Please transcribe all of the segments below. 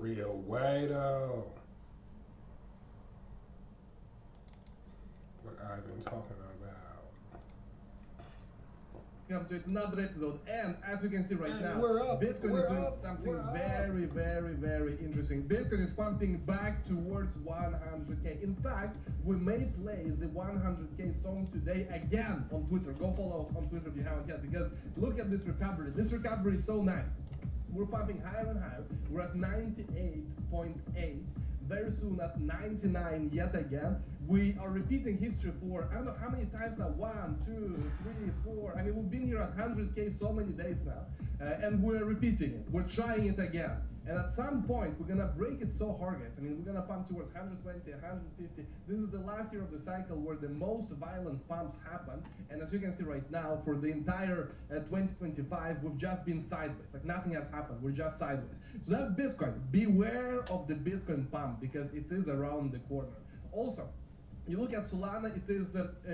real way though. What I've been talking about. Welcome to another episode, and as you can see right now, We're Bitcoin is doing up, something we're very, very, very interesting. Bitcoin is pumping back towards 100k. In fact, we may play the 100k song today again on Twitter. Go follow us on Twitter if you haven't yet, because look at this recovery. This recovery is so nice. We're pumping higher and higher. We're at 98.8. Very soon at 99 yet again. We are repeating history for, I don't know how many times now, 1, 2, 3, 4. I mean, we've been here at 100k so many days now, and we're repeating it. We're trying it again. And at some point, we're gonna break it so hard, guys. I mean, we're gonna pump towards 120, 150. This is the last year of the cycle where the most violent pumps happen. And as you can see right now, for the entire 2025, we've just been sideways. Like nothing has happened. We're just sideways. So that's Bitcoin. Beware of the Bitcoin pump because it is around the corner. Also, you look at Solana,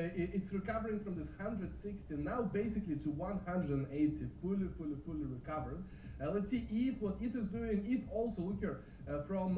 it's recovering from this 160 now basically to 180, fully recovered. Let's see ETH, what ETH is doing. ETH also, look here, from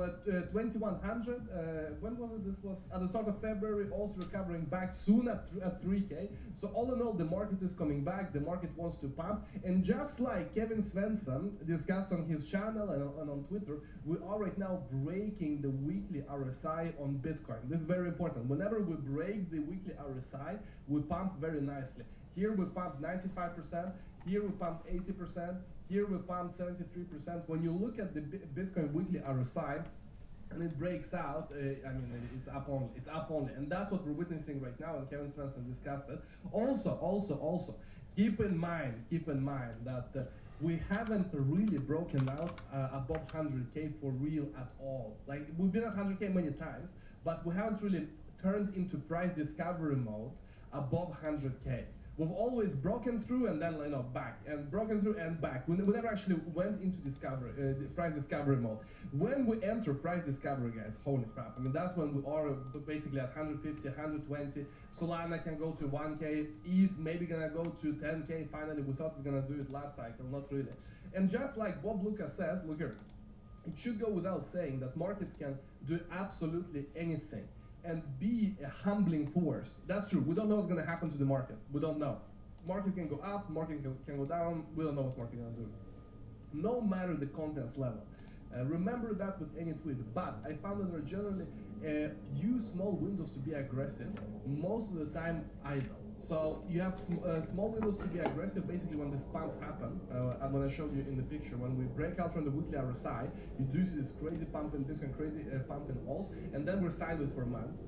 2100, when was it? This was at the start of February, also recovering back soon at 3K. So all in all, the market is coming back, the market wants to pump, and just like Kevin Svensson discussed on his channel and on Twitter, we are right now breaking the weekly RSI on Bitcoin. This is very important. Whenever we break the weekly RSI, we pump very nicely. Here we pumped 95%, here we pumped 80%, here we pumped 73%. When you look at the Bitcoin weekly RSI, and it breaks out, I mean, it's up only, and that's what we're witnessing right now, and Kevin Svensson discussed it. Also, keep in mind that we haven't really broken out above 100k for real at all. Like, we've been at 100k many times, but we haven't really turned into price discovery mode above 100k. We've always broken through and then back, and broken through and back. We never actually went into price discovery mode. When we enter price discovery, guys, holy crap! I mean, that's when we are basically at 150, 120. Solana can go to 1k. ETH maybe gonna go to 10k. Finally, we thought it's gonna do it last cycle, not really. And just like Bob Lucas says, look here, it should go without saying that markets can do absolutely anything and be a humbling force. That's true. We don't know what's going to happen to the market. We don't know. Market can go up, market can go down. We don't know what's market going to do. No matter the contents level. Remember that with any tweet. But I found that there are generally a few small windows to be aggressive, most of the time idle. So you have small windows to be aggressive basically when these pumps happen. And when I showed you in the picture, when we break out from the weekly RSI, you do see this crazy pump in Bitcoin, crazy pump in alts, and then we're sideways for months.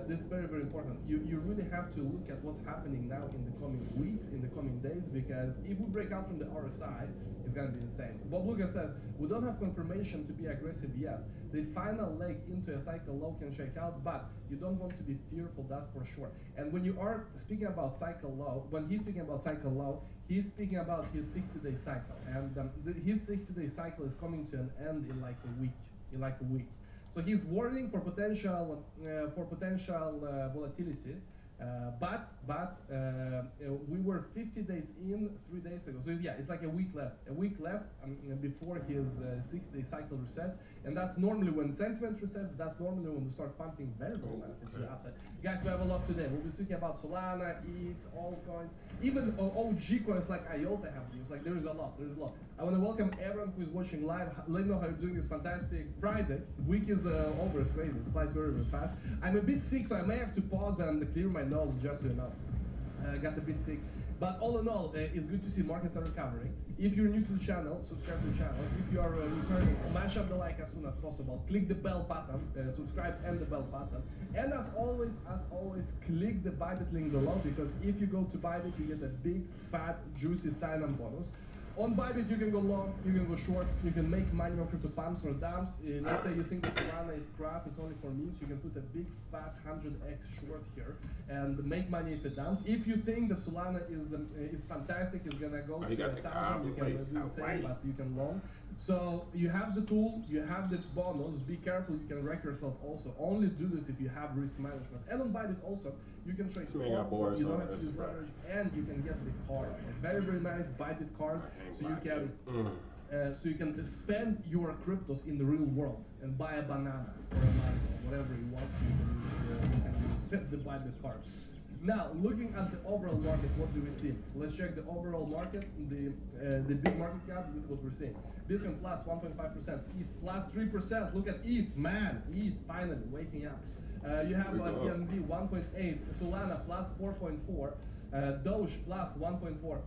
This is very, very important. You really have to look at what's happening now in the coming weeks, in the coming days, because if we break out from the RSI, it's going to be insane. Bob Lucas says, we don't have confirmation to be aggressive yet. The final leg into a cycle low can shake out, but you don't want to be fearful, that's for sure. And when you are speaking about cycle low, when he's speaking about cycle low, he's speaking about his 60-day cycle. And his 60-day cycle is coming to an end in like a week. So he's warning for potential volatility, but we were 50 days in 3 days ago. So yeah, it's like a week left before his 6-day cycle resets, and that's normally when sentiment resets. That's normally when we start pumping very nicely to the upside. Guys, we have a lot today. We'll be speaking about Solana, ETH, altcoins, even OG coins like IOTA have news. Like there's a lot. I want to welcome everyone who is watching live. Let me know how you're doing this fantastic Friday. Week is over. It's crazy. It flies very, very fast. I'm a bit sick, so I may have to pause and clear my nose just so you know. I got a bit sick. But all in all, it's good to see markets are recovering. If you're new to the channel, subscribe to the channel. If you are returning, smash up the like as soon as possible. Click the bell button, subscribe and the bell button. And as always, click the Bybit link below, because if you go to Bybit, you get a big, fat, juicy sign-on bonus. On Bybit, you can go long, you can go short, you can make money on crypto pumps or dumps. Let's say you think that Solana is crap, it's only for memes, you can put a big fat 100x short here and make money if it dumps. If you think that Solana is fantastic, it's gonna go to 1,000, you can do the same, but you can long. So you have the tool, you have the bonus, be careful, you can wreck yourself also. Only do this if you have risk management. And on Bybit also, you can trade spot, you don't have to use leverage, and you can get the card. A very, very nice Bybit card, so you can so you can spend your cryptos in the real world and buy a banana or a mango, whatever you want. You can use the buy the carbs. Now, looking at the overall market, what do we see? Let's check the overall market, the big market caps. This is what we're seeing. Bitcoin plus 1.5%, ETH plus 3%. Look at ETH, man. ETH finally waking up. You have BNB 1.8, Solana plus 4.4, Doge plus 1.4.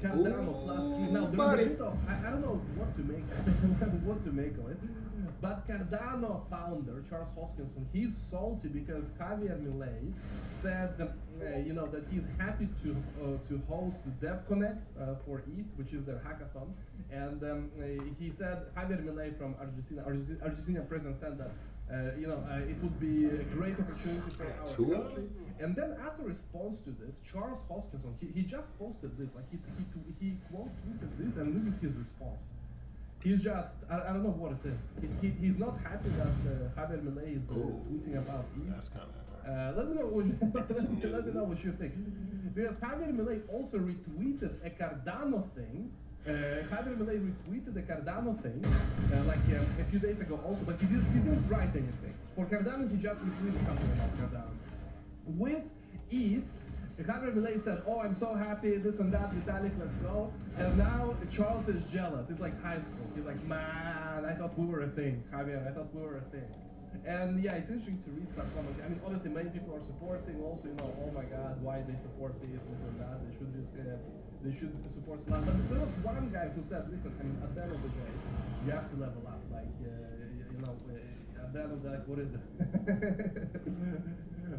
Cardano plus 3. Now there's a bit of, I don't know what to make what to make of it. But Cardano founder Charles Hoskinson, he's salty because Javier Milei said you know, that he's happy to host Dev Connect for ETH, which is their hackathon. And he said, Javier Milei from Argentina president said that you know, it would be a great opportunity for our country. And then as a response to this, Charles Hoskinson, he just posted this, like he quote tweeted this, and this is his response. He's just, I don't know what it is. He's not happy that Javier Milei is tweeting about ETH. That's kind of let me know what you think. Because Javier Milei also retweeted a Cardano thing. Javier Milei retweeted the Cardano thing like a few days ago also, but he didn't write anything. For Cardano, he just retweeted something about Cardano. With ETH, Javier Milei said, oh, I'm so happy, this and that, Vitalik, let's go. And now Charles is jealous. It's like high school. He's like, man, I thought we were a thing. Javier, I thought we were a thing. And yeah, it's interesting to read some comments. I mean, obviously, many people are supporting also, you know, oh my God, why they support this and that. They should support Solana. But there was one guy who said, listen, I mean, at the end of the day, you have to level up. Like, you know, at the end of the day, what is it?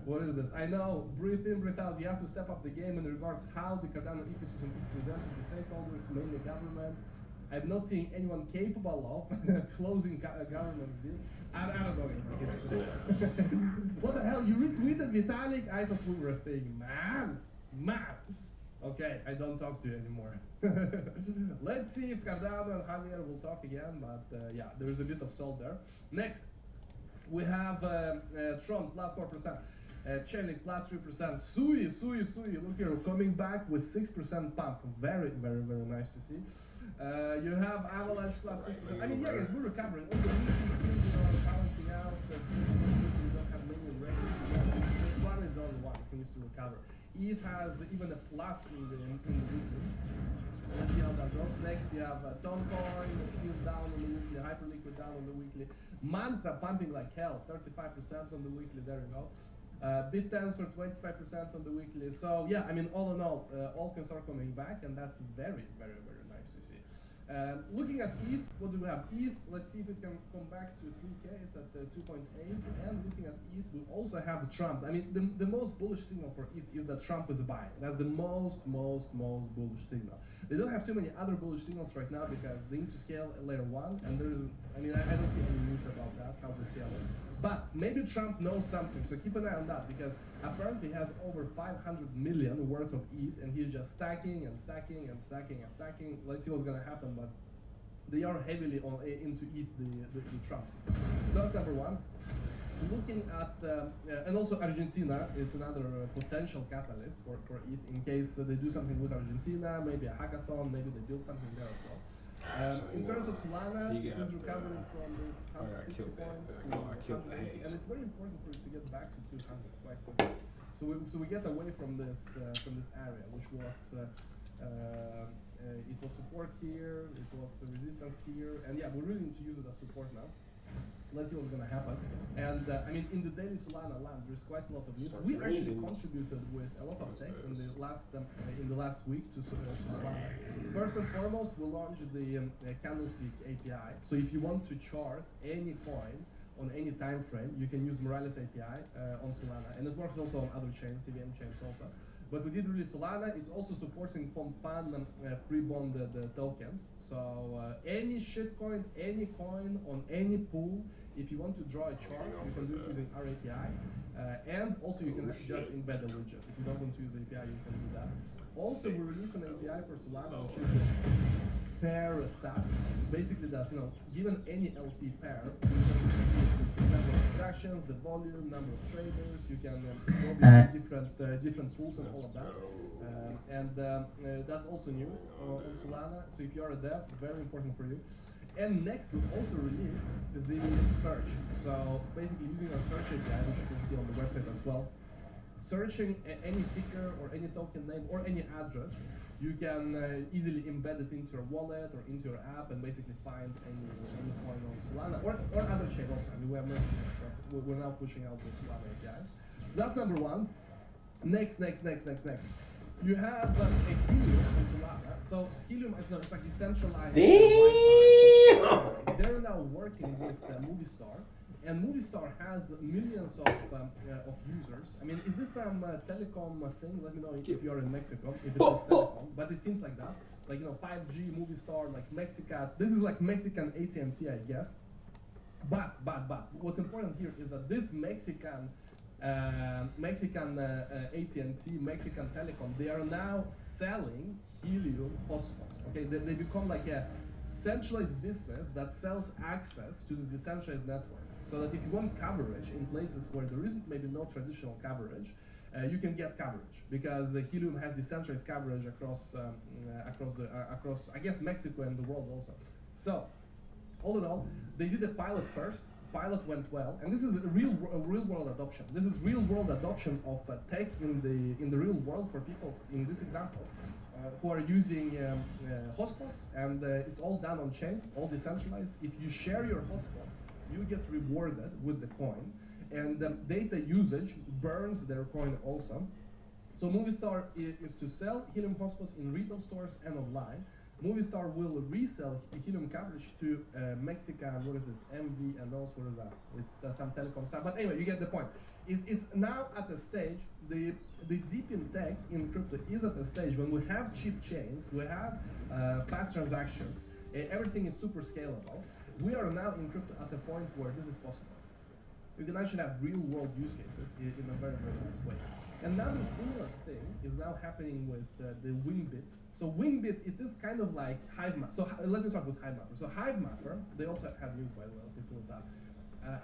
What is this? I know, breathe in, breathe out. You have to step up the game in regards how the Cardano ecosystem is presented to stakeholders, mainly governments. I've not seen anyone capable of closing government deals. I don't know. What the hell? You retweeted Vitalik? I thought we were a thing. Man. Okay, I don't talk to you anymore. Let's see if Cardano and Javier will talk again, but yeah, there is a bit of salt there. Next, we have Tron plus 4%. Chelik plus 3%. Sui, look here, coming back with 6% pump. Very, very, very nice to see. You have Avalanche plus 6%. I mean, yeah, guys, we're recovering. All the weekly are balancing out. We don't have many records. This one is only one. It needs to recover. ETH has even a plus in the weekly. Let's see how that goes. Next, you have Toncoin, still down on the weekly, Hyperliquid down on the weekly. Mantra pumping like hell, 35% on the weekly. There you go. BitTensor 25% on the weekly. So yeah, I mean, all in all, altcoins are coming back, and that's very, very, very nice to see. Looking at ETH, what do we have? ETH, let's see if it can come back to 3K. It's at 2.8. And looking at ETH, we also have Trump. I mean, the most bullish signal for ETH is that Trump is buying. That's the most bullish signal. They don't have too many other bullish signals right now because they need to scale layer 1, and there is, I mean, I don't see any news about that, how to scale it. But maybe Trump knows something, so keep an eye on that, because apparently he has over 500 million worth of ETH, and he's just stacking and stacking and stacking and stacking. Let's see what's gonna happen, but they are heavily into ETH, the Trump. That's number one. Looking at, and also Argentina, it's another potential catalyst for ETH in case they do something with Argentina, maybe a hackathon, maybe they build something there as well. In terms of Solana, it is recovering from this 160 points to 180, and it's very important for it to get back to 200 quite quickly. So we get away from this area, which was it was support here, it was resistance here, and yeah, we really need to use it as support now. Let's see what's going to happen. And I mean, in the daily Solana land, there's quite a lot of news. We actually contributed with a lot of tech in the last week to Solana. First and foremost, we launched the candlestick API. So if you want to chart any coin on any time frame, you can use Morales API on Solana, and it works also on other chains, CVM chains also. But we did release Solana. It's also supporting Pompan pre-bonded tokens. So any shitcoin, any coin on any pool, if you want to draw a chart, you can do it using our API. And also you can just embed a widget. If you don't want to use the API, you can do that. Also, we released an API for Solana, which is pair stuff. Basically that, given any LP pair, you can see the number of transactions, the volume, number of traders, you can go between different pools and all of that. That's also new on Solana. So if you are a dev, very important for you. And next, we've also released the search. So basically using our search API, which you can see on the website as well, searching any ticker or any token name or any address, you can easily embed it into your wallet or into your app and basically find any coin on Solana or other chain also. I mean, we have many, we're now pushing out the Solana APIs. That's number one. Next. You have a Helium on Solana. So Helium is like decentralized. They're now working with Movistar. And Movistar has millions of users. I mean, is this some telecom thing? Let me know if you're in Mexico, if it is telecom. But it seems like that. Like, 5G, Movistar, like Mexica. This is like Mexican AT&T, I guess. But what's important here is that this Mexican AT&T, Mexican Telecom, they are now selling Helium hotspots. Okay, they become like a centralized business that sells access to the decentralized network. So that if you want coverage in places where there isn't maybe no traditional coverage, you can get coverage because the Helium has decentralized coverage across I guess Mexico and the world also. So all in all, they did a pilot first. Pilot went well, and this is a real world adoption. This is real world adoption of tech in the real world for people in this example who are using hotspots, and it's all done on chain, all decentralized. If you share your hotspot, you get rewarded with the coin, and data usage burns their coin also. So Movistar is to sell Helium hotspots in retail stores and online. Movistar will resell the Helium coverage to Mexican, what is this, MV and those, what is that? It's some telecom stuff, but anyway, you get the point. It's now at a stage, the deep in tech in crypto is at a stage when we have cheap chains, we have fast transactions, everything is super scalable. We are now in crypto at a point where this is possible. You can actually have real world use cases in a very, very nice way. Another similar thing is now happening with the Winbit. So Winbit, it is kind of like Hivemapper. So let me start with Hivemapper. So Hivemapper, they also have news by the way, people with that.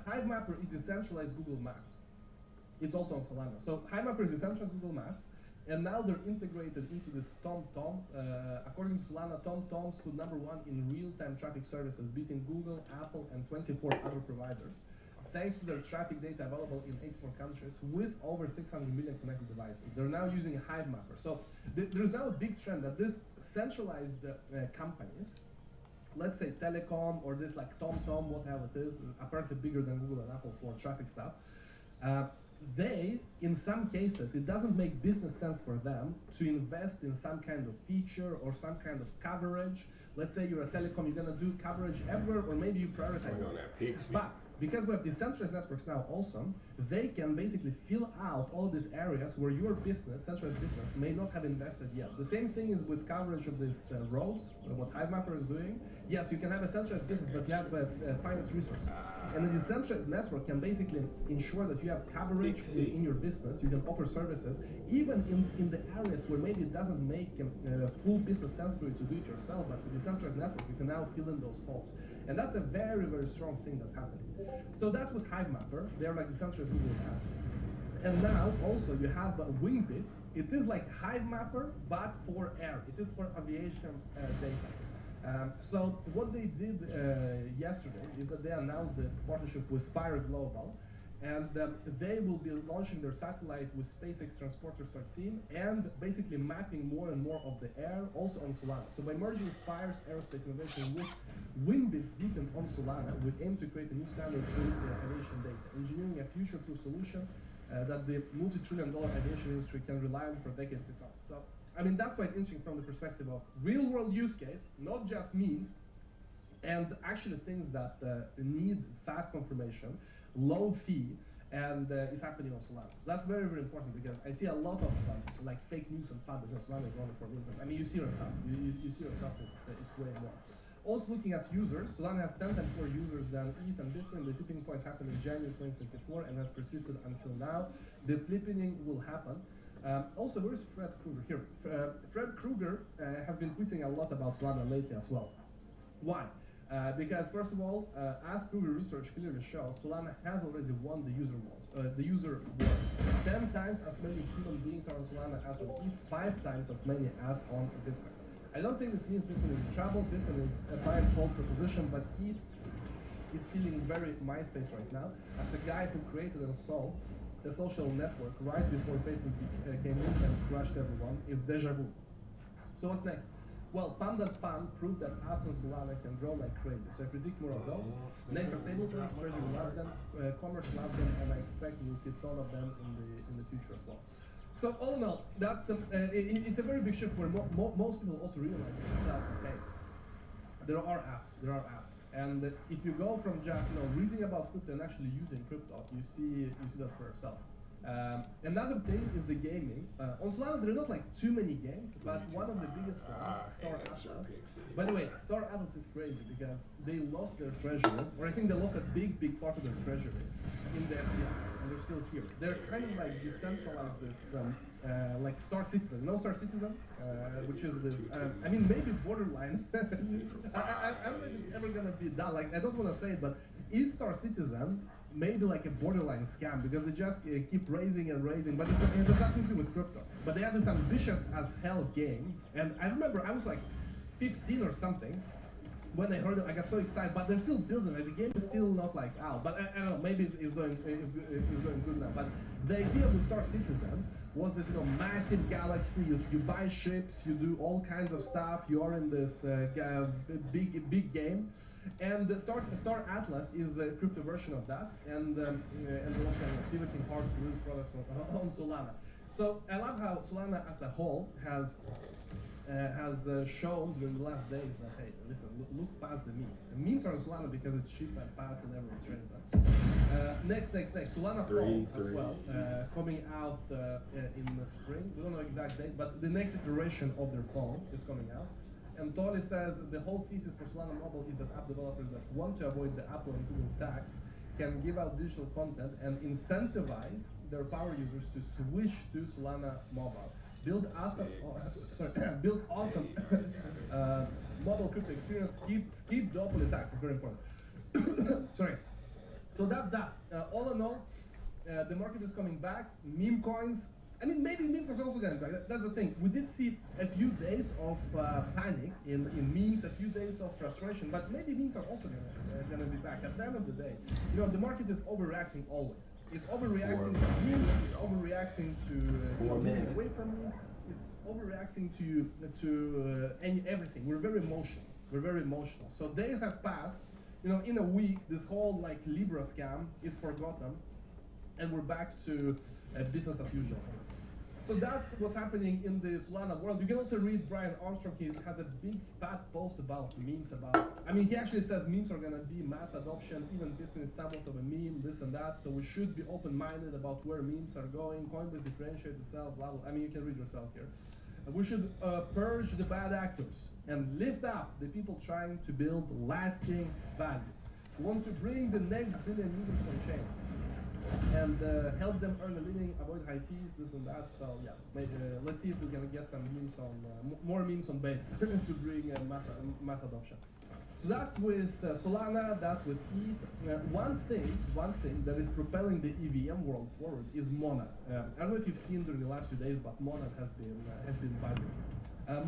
Hivemapper is decentralized Google Maps. It's also on Solana. So Hivemapper is decentralized Google Maps, and now they're integrated into this TomTom. According to Solana, TomTom stood #1 in real-time traffic services, beating Google, Apple, and 24 other providers, thanks to their traffic data available in 84 countries with over 600 million connected devices. They're now using a Hivemapper. So there's now a big trend that this centralized companies, let's say telecom or this like TomTom, whatever it is, apparently bigger than Google and Apple for traffic stuff, they, in some cases, it doesn't make business sense for them to invest in some kind of feature or some kind of coverage. Let's say you're a telecom, you're gonna do coverage everywhere, or maybe you prioritize it. But because we have decentralized networks now also, they can basically fill out all these areas where your business, centralized business, may not have invested yet. The same thing is with coverage of these roads, what Hivemapper is doing. Yes, you can have a centralized business, but you have finite resources. And the decentralized network can basically ensure that you have coverage in your business, you can offer services, even in the areas where maybe it doesn't make full business sense for you to do it yourself, but with the decentralized network, you can now fill in those holes. And that's a very, very strong thing that's happening. So that's with Hivemapper. They're like decentralized Google Maps. And now also you have Winbit. It is like Hivemapper, but for air. It is for aviation data. So what they did yesterday is that they announced this partnership with Spire Global, and they will be launching their satellite with SpaceX Transporter 13 and basically mapping more and more of the air also on Solana. So by merging Spire's aerospace innovation with Winbit's deepen on Solana, we aim to create a new standard for aviation data, engineering a future-proof solution that the multi-trillion-dollar aviation industry can rely on for decades to come. So, I mean, that's quite interesting from the perspective of real-world use case, not just memes, and actually things that need fast confirmation, low fee, and is happening on Solana. So that's very, very important because I see a lot of like fake news and fun because Solana is only for meme. I mean, you see yourself. You see yourself. It's way more. Also looking at users, Solana has 10 times more users than ETH and Bitcoin. The tipping point happened in January 2024 and has persisted until now. The flipping will happen. Also, where's Fred Krueger? Here. Fred Krueger has been tweeting a lot about Solana lately as well. Why? Because first of all, as Krueger research clearly shows, Solana has already won the user wars. 10 times as many human beings are on Solana as on ETH, 5 times as many as on Bitcoin. I don't think this means Bitcoin is in trouble. Bitcoin is a fine fault proposition, but ETH is feeling very MySpace right now. As a guy who created and sold a social network right before Facebook came in and crushed everyone, is deja vu. So what's next? Well, Pam.Fun proved that apps on Solana can grow like crazy. So I predict more of those. Next are stablecoins, Treasury loves them, Commerce loves them, and I expect we'll see a ton of them in the future as well. So all in all, that's it's a very big shift where most people also realize themselves, okay, there are apps. And if you go from just reading about crypto and actually using crypto, you see that for yourself. Another thing is the gaming. On Solana, there are not like too many games, but one of the biggest ones, Star Atlas. By the way, Star Atlas is crazy because they lost their treasury, or I think they lost a big part of their treasury in the FTX, and they're still here. They're kind of like decentralized from like Star Citizen. You know Star Citizen? Which is this, I mean, maybe borderline. I don't know if it's ever gonna be done. Like, I don't want to say it, but is Star Citizen maybe like a borderline scam because they just keep raising and raising, but it has nothing to do with crypto. But they have this ambitious as hell game, and I remember I was like 15 or something when I heard it. I got so excited, but they're still building it. The game is still not like out, but I don't know. Maybe it's going good now. But the idea of the Star Citizen was this massive galaxy. You buy ships, you do all kinds of stuff. You are in this big game. And the Star Atlas is a crypto version of that, and they're also pivoting hard to build products on Solana. So I love how Solana as a whole has shown during the last days that, hey, listen, look past the memes. The memes are on Solana because it's cheap and fast and everyone trades them. Next. Solana Fall as well, coming out in the spring. We don't know exact date, but the next iteration of their phone is coming out. And Tolly says the whole thesis for Solana Mobile is that app developers that want to avoid the Apple and Google tax can give out digital content and incentivize their power users to switch to Solana Mobile. Build awesome mobile crypto experience. Skip duopoly tax. It's very important. Sorry. So that's that. All in all, the market is coming back. Meme coins. I mean, maybe meme coins are also going back. That's the thing. We did see a few days of panic in memes, a few days of frustration, but maybe memes are also going to be back. At the end of the day, the market is overreacting always. It's overreacting to memes. It's overreacting to moving away from me. It's overreacting to everything. We're very emotional. So days have passed. In a week, this whole like Libra scam is forgotten, and we're back to business as usual. So that's what's happening in the Solana world. You can also read Brian Armstrong. He has a big fat post about memes. He actually says memes are going to be mass adoption. Even Bitcoin is somewhat of a meme, this and that. So we should be open-minded about where memes are going. Coinbase differentiate itself, blah, blah. You can read yourself here. We should purge the bad actors and lift up the people trying to build lasting value. We want to bring the next billion users on chain and help them earn a living, avoid high fees, this and that. So yeah, maybe, let's see if we can get some memes on more memes on base to bring mass adoption. So that's with Solana, that's with ETH. One thing that is propelling the EVM world forward is Monad. I don't know if you've seen during the last few days, but Monad has been buzzing.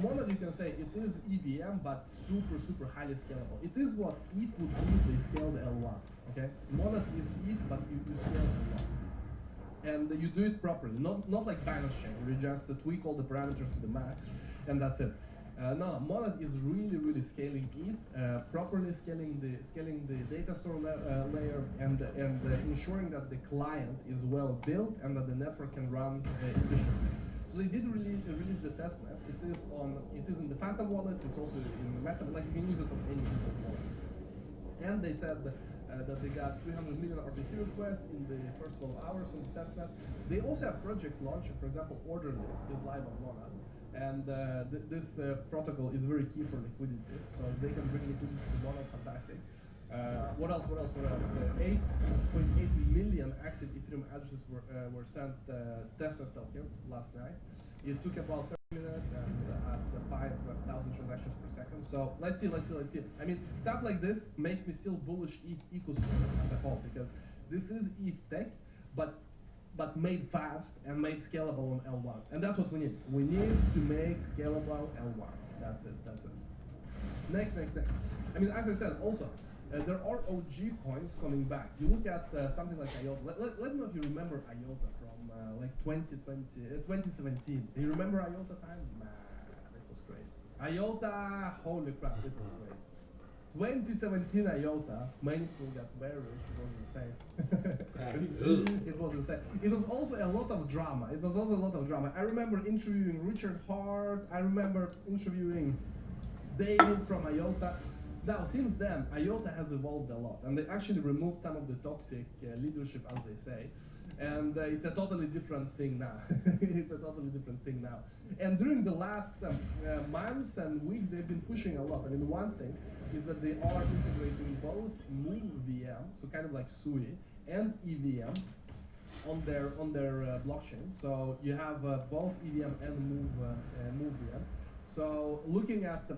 Monad, you can say it is EVM, but super highly scalable. It is what ETH would be if they scaled L1. Okay, Monad is ETH, but you scale L1, and you do it properly, not like Binance Chain, where you just tweak all the parameters to the max, and that's it. No, Monad is really scaling ETH, properly scaling the data store layer, and ensuring that the client is well built and that the network can run efficiently. So they did release the testnet. It is in the Phantom wallet. It's also in the Meta. Like you can use it on any wallet. And they said that they got 300 million RPC requests in the first 12 hours on the testnet. They also have projects launching. For example, Orderly is live on Monad. And this protocol is very key for liquidity. So if they can bring liquidity to Monad, fantastic. What else? 8.8 million active Ethereum addresses were sent Tesla tokens last night. It took about 30 minutes and at 5,000 transactions per second. So let's see. I mean, stuff like this makes me still bullish ETH ecosystem as a whole, because this is ETH tech, but made fast and made scalable on L1. And that's what we need. We need to make scalable L1. That's it. Next. I mean, as I said, also, there are OG coins coming back. You look at something like IOTA. Let me know if you remember IOTA from like 2017. Do you remember IOTA time? Man, it was great. IOTA, holy crap, it was great. 2017 IOTA, many people got very rich. It was insane. It was insane. It was also a lot of drama. I remember interviewing Richard Hart. I remember interviewing David from IOTA. Now, since then, IOTA has evolved a lot, and they actually removed some of the toxic leadership, as they say, and it's a totally different thing now. And during the last months and weeks, they've been pushing a lot. I mean, one thing is that they are integrating both Move VM, so kind of like SUI, and EVM on their blockchain. So you have both EVM and Move VM. So looking at the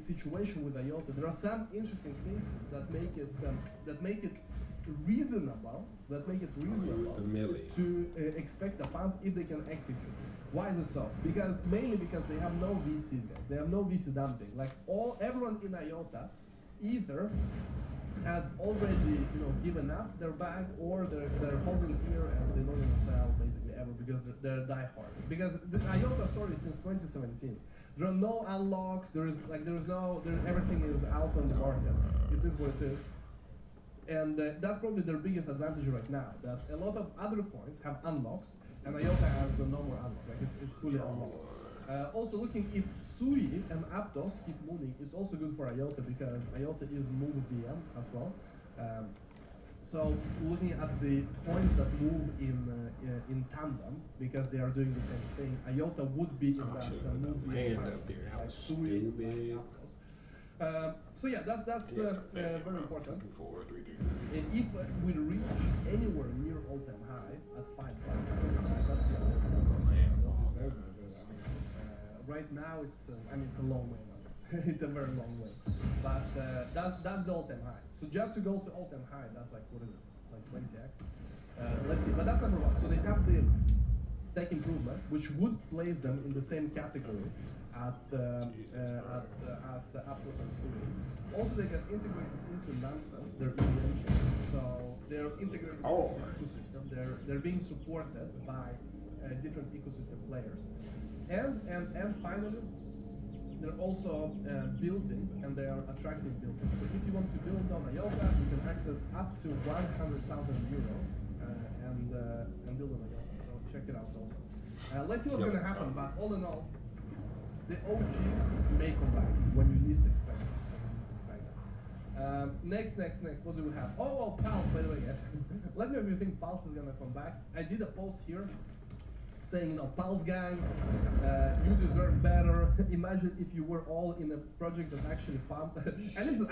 situation with IOTA, there are some interesting things that make it reasonable to expect a pump if they can execute. Why is it so? Mainly because they have no VCs, guys. They have no VC dumping. Like everyone in IOTA either has already given up their bag, or they're holding here and they're not gonna sell basically ever because they're diehard. Because the IOTA story is since 2017. There are no unlocks. Everything is out on the market. It is what it is, and that's probably their biggest advantage right now. That a lot of other coins have unlocks, and IOTA has no more unlock. Like it's fully unlocked. Also, looking if SUI and Aptos keep moving, it's also good for IOTA because IOTA is Move VM as well. So looking at the coins that move in tandem, because they are doing the same thing, IOTA would be in that Move VM like SUI and Aptos. So yeah, that's very important. And if we reach anywhere near all-time high at 5 bucks, right now it's a long way. It's a very long way, but that's the all-time high. So just to go to all-time high, that's like, what is it, like 20x? But that's number one. So they have the tech improvement, which would place them in the same category as Aptos and SUI. Also, they get integrated into Nansen, their EVM chain. So they're integrated into the ecosystem. They're being supported by different ecosystem players, and finally, they're also building, and they are attractive building. So if you want to build on IOTA, you can access up to 100,000 euros and build on IOTA. So check it out also. Let's see what's going to happen, but all in all, the OGs may come back when you least expect it. Next, what do we have? Oh, Pulse, by the way, yes. Let me know if you think Pulse is going to come back. I did a post here saying, Pulse gang, you deserve better. Imagine if you were all in a project that actually pumped. And listen,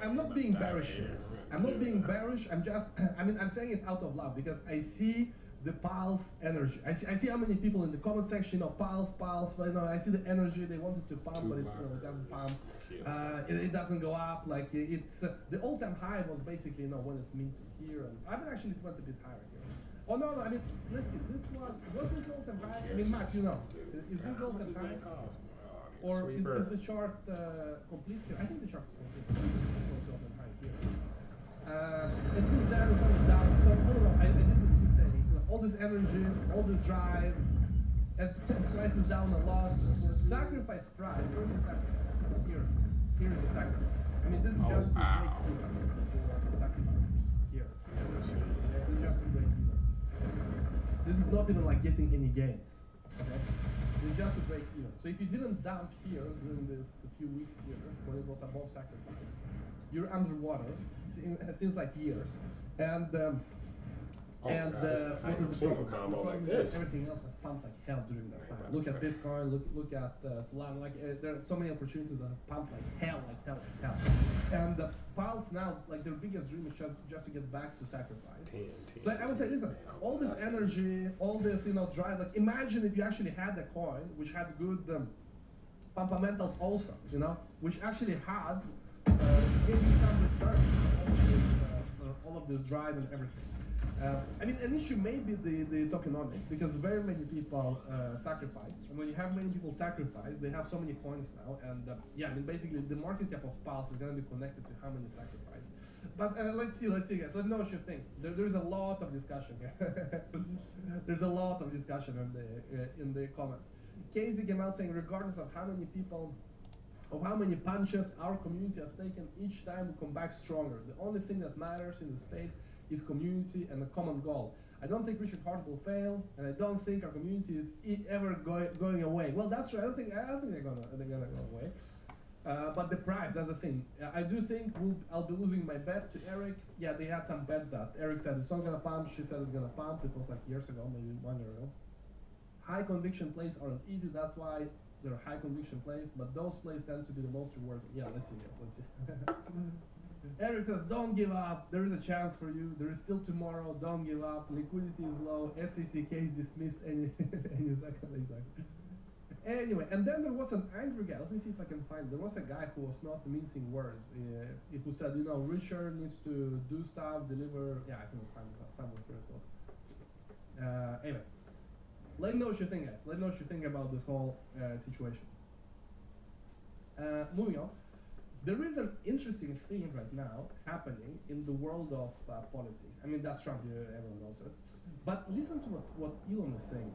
I'm not being bearish here. I'm not being bearish. I'm just, I'm saying it out of love because I see the Pulse energy. I see how many people in the comment section, Pulse, I see the energy. They wanted to pump, but it doesn't pump. It doesn't go up. Like it's the all-time high was basically when it minted here, and I actually went a bit higher here. Oh no, let's see, this one, what is all-time high? Max, is this all-time high? Or is the chart complete here? I think the chart is complete. It's all-time high here. It goes down, it's only down. So, I did this too saying, all this energy, all this drive, and the price is down a lot. Sacrifice price, where is the sacrifice? It's here. Here is the sacrifice. This is just to break even for the sacrificers. Here. Just to break even. This is not even like getting any gains, okay? It's just to break even. So if you didn't dump here during this few weeks here, when it was above sacrifice, you're underwater since like years. And what is the problem? Like this. Everything else has pumped like hell during that time. Look at Bitcoin, look at Solana. Like there are so many opportunities that have pumped like hell. And Pulse else now, like their biggest dream is just to get back to sacrifice. 10. So I would say, listen, all this energy, all this, drive, like imagine if you actually had a coin which had good fundamentals also, which actually had maybe some return on all of this drive and everything. I mean, an issue may be the tokenomics, because very many people sacrifice, and when you have many people sacrifice, they have so many coins now, and yeah, I mean, basically the market cap of Pulse is going to be connected to how many sacrifice. But let's see, guys. Let me know what you think. There's a lot of discussion here. There's a lot of discussion in the comments. Casey came out saying, regardless of how many people, of how many punches our community has taken, each time we come back stronger. The only thing that matters in the space is community and a common goal. I don't think Richard Hart will fail, and I don't think our community is ever going away. Well, that's true. I don't think they're gonna go away. But the price, that's the thing. I do think I'll be losing my bet to Eric. Yeah, they had some bet that Eric said it's not gonna pump. She said it's gonna pump. It was like years ago, maybe 1 year ago. High conviction plays aren't easy. That's why they're high conviction plays. But those plays tend to be the most rewarding. Yeah, let's see. Let's see. Eric says, don't give up. There is a chance for you. There is still tomorrow. Don't give up. Liquidity is low. SEC case dismissed any second. Exactly. Anyway, and then there was an angry guy. Let me see if I can find. There was a guy who was not mincing words. Who said, Richard needs to do stuff, deliver. Yeah, I can find it somewhere here it was. Anyway, let me know what you think, guys. Let me know what you think about this whole situation. Moving on. There is an interesting thing right now happening in the world of politics. I mean, that's Trump, everyone knows it. But listen to what Elon is saying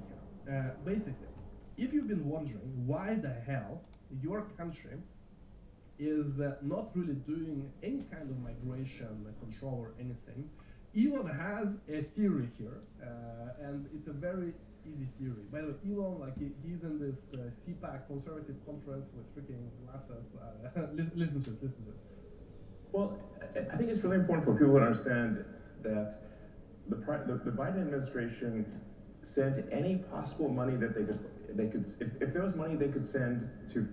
here. Basically, if you've been wondering why the hell your country is not really doing any kind of migration control or anything, Elon has a theory here, and it's a very easy theory. By the way, Elon, he's in this CPAC conservative conference with freaking glasses. Listen to this. Well, I think it's really important for people to understand that the Biden administration sent any possible money that they could if there was money they could send to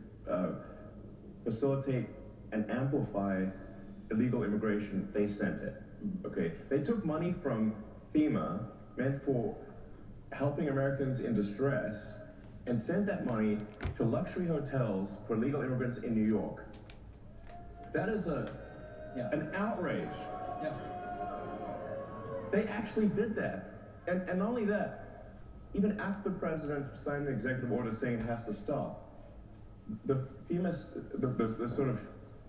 facilitate and amplify illegal immigration, they sent it. Okay, they took money from FEMA meant for helping Americans in distress and sent that money to luxury hotels for illegal immigrants in New York. That is an outrage. Yeah. They actually did that. And not only that, even after the president signed an executive order saying it has to stop, the FEMA, the sort of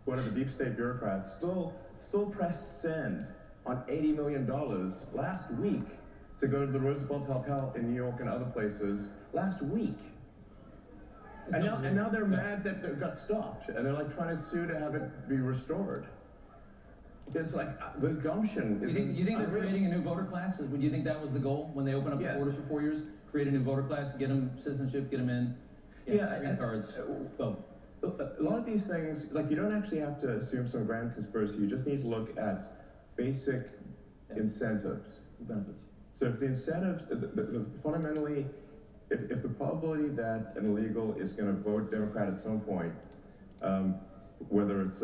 one of the deep state bureaucrats still pressed send on $80 million last week to go to the Roosevelt Hotel in New York and other places last week. And now they're mad that it got stopped, and they're trying to sue to have it be restored. It's the gumption. You think they're creating a new voter class? Would you think that was the goal when they opened up the borders for 4 years? Create a new voter class, get them citizenship, get them in. Green cards. A lot of these things, you don't actually have to assume some grand conspiracy. You just need to look at basic incentives. Benefits. So if the incentives, fundamentally, if the probability that an illegal is going to vote Democrat at some point, whether it's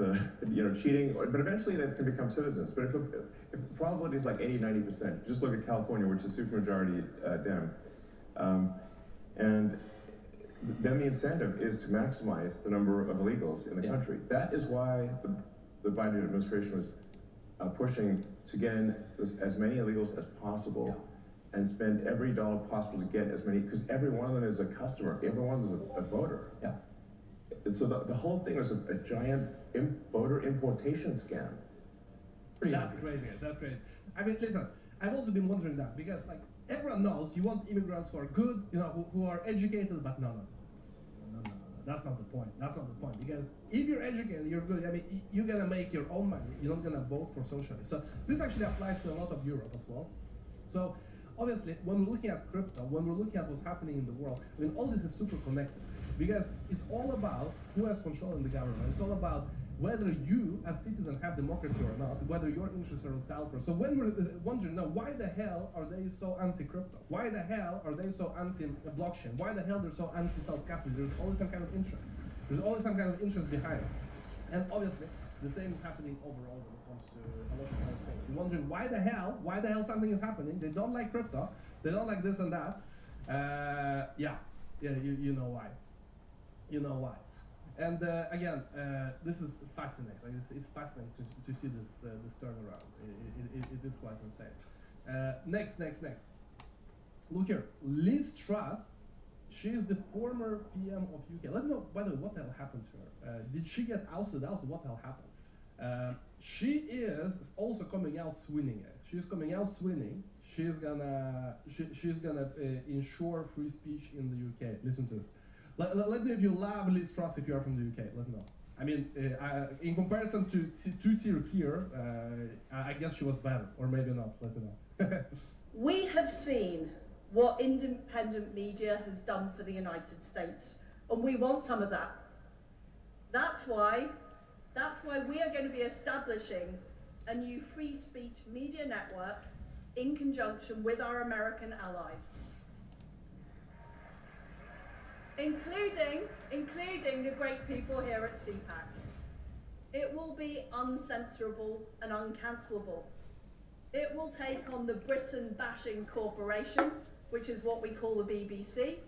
cheating, but eventually they can become citizens. But if the probability is 80-90%, just look at California, which is supermajority Dem, and then the incentive is to maximize the number of illegals in the country. That is why the Biden administration was pushing to get in as many illegals as possible and spend every dollar possible to get as many, because every one of them is a customer, every one is a voter. Yeah. And so the whole thing was a giant voter importation scam. That's crazy. That's crazy. I mean, listen, I've also been wondering that, because everyone knows you want immigrants who are good, who are educated, but no. That's not the point. That's not the point. Because if you're educated, you're good. I mean, you're gonna make your own money. You're not gonna vote for socialists. So this actually applies to a lot of Europe as well. So obviously, when we're looking at crypto, when we're looking at what's happening in the world, I mean, all this is super connected, because it's all about who has control in the government. It's all about whether you, as citizens, have democracy or not, whether your interests are looked out for. So when we're wondering, now, why the hell are they so anti-crypto? Why the hell are they so anti-blockchain? Why the hell they're so anti-self-custody? There's always some kind of interest. There's always some kind of interest behind it. And obviously, The same is happening overall when it comes to a lot of other things. You're wondering why the hell something is happening. They don't like crypto. They don't like this and that. You know why. You know why. And again, this is fascinating. Like it's fascinating to see this turnaround. It is quite insane. Next. Look here, Liz Truss. She is the former PM of UK. Let me know, by the way, what the hell happened to her. Did she get ousted out? What the hell happened? She is also coming out swinging, guys. She's coming out swinging. She's gonna ensure free speech in the UK. Listen to this. Let me know if you love Liz Truss if you are from the UK. Let me know. I mean, in comparison to two-tier here, I guess she was better, or maybe not. Let me know. We have seen what independent media has done for the United States, and we want some of that. That's why we are going to be establishing a new free speech media network in conjunction with our American allies, including the great people here at CPAC. It will be uncensorable and uncancelable. It will take on the Britain-bashing corporation, which is what we call the BBC.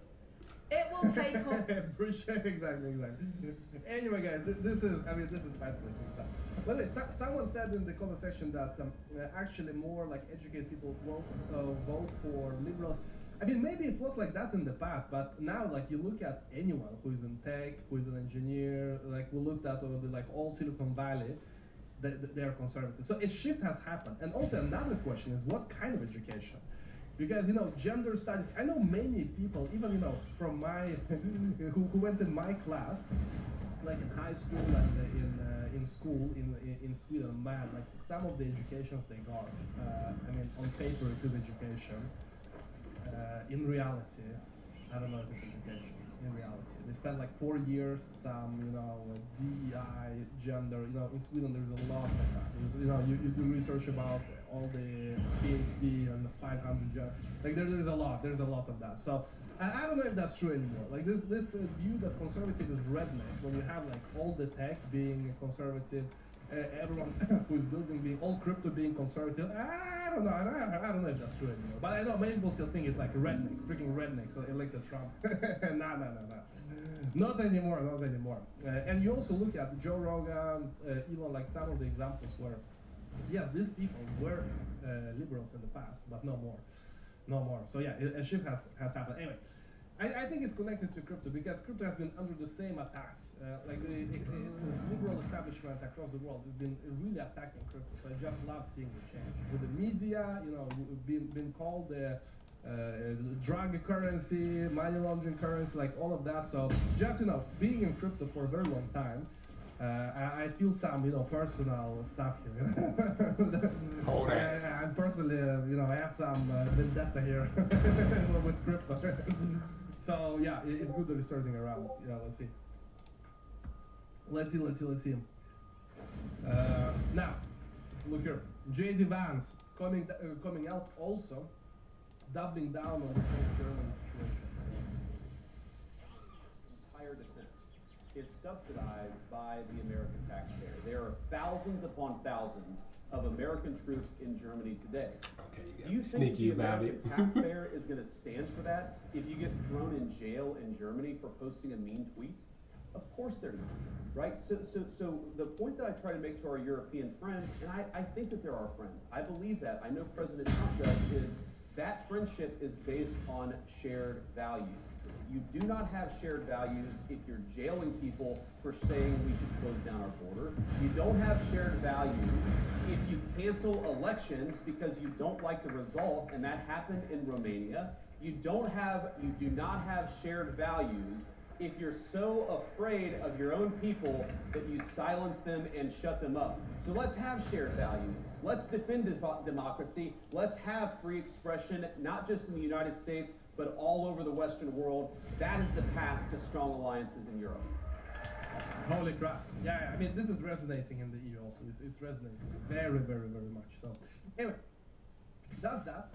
It will take on... exactly. Anyway, guys, this is fascinating stuff. Well, someone said in the conversation that actually more like educated people vote for liberals. I mean, maybe it was like that in the past, but now, like, you look at anyone who is in tech, who is an engineer, like we looked at all Silicon Valley, they are conservative. So a shift has happened. And also another question is, what kind of education? Because, gender studies, I know many people, even, from my, who went in my class, like in high school and in school in Sweden, man, like some of the educations they got, I mean, on paper it is education. In reality, I don't know if it's education. In reality, they spent like 4 years, some, DEI, gender. In Sweden there's a lot of that. There's, you do research about all the PhD and the 500 gender. Like there's a lot of that. So I don't know if that's true anymore. Like this view that conservative is redneck, when you have like all the tech being conservative, everyone who's building being all crypto being conservative. I don't know if that's true anymore. But I know many people still think it's like rednecks, freaking rednecks, so elected Trump. No. Not anymore. And you also look at Joe Rogan, even like some of the examples where, yes, these people were liberals in the past, but no more. So yeah, a shift has happened. Anyway, I think it's connected to crypto because crypto has been under the same attack. Like the liberal establishment across the world has been really attacking crypto. So I just love seeing the change. With the media, been called the drug currency, money laundering currency, like all of that. So just being in crypto for a very long time, I feel some personal stuff here. Hold that. And personally, I have some vendetta here with crypto. So yeah, it's good that it's turning around. Let's see. Now, look here. J.D. Vance coming out also, doubling down on the whole German situation. Entire defense is subsidized by the American taxpayer. There are thousands upon thousands of American troops in Germany today. Okay, Do you think the American taxpayer is going to stand for that if you get thrown in jail in Germany for posting a mean tweet? Of course they're not, right? So the point that I try to make to our European friends, and I think that they're our friends, I believe that, I know President Trump does, is that friendship is based on shared values. You do not have shared values if you're jailing people for saying we should close down our border. You don't have shared values if you cancel elections because you don't like the result, and that happened in Romania. You do not have shared values if you're so afraid of your own people that you silence them and shut them up. So let's have shared values. Let's defend democracy. Let's have free expression, not just in the United States, but all over the Western world. That is the path to strong alliances in Europe. Holy crap. Yeah, I mean, this is resonating in the EU also. It's resonating very, very, very much. So, anyway, that's that.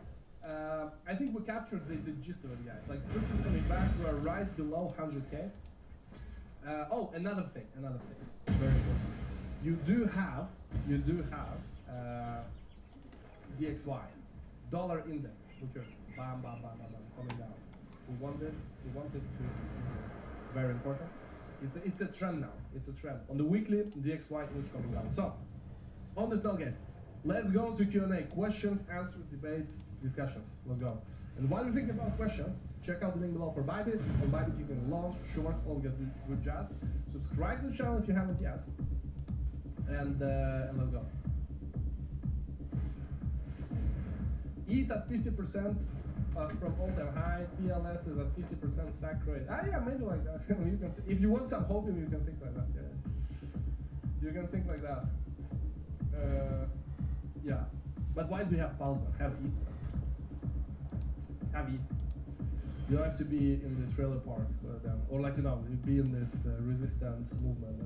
I think we captured the gist of it, guys. Like, this is coming back. We're right below 100K. Oh, another thing. Very important. you do have DXY, dollar index. Look here, bam, bam, bam, bam, bam, coming down. We want it to, very important. It's a trend now. It's a trend. On the weekly, DXY is coming down. So, on this note, guys, let's go to Q&A. Questions, answers, debates, discussions. Let's go. And while you're thinking about questions, check out the link below for Bybit. On Bybit, you can launch, short, all get good jazz. Subscribe to the channel if you haven't yet. And let's go. ETH at 50% from all-time high. PLS is at 50% sack rate. Yeah, maybe like that. You can if you want some hopium, you can think like that. Yeah. You can think like that. Yeah. But why do you have Pulse? Have ETH. Have ETH. You don't have to be in the trailer park then, or like you be in this resistance movement.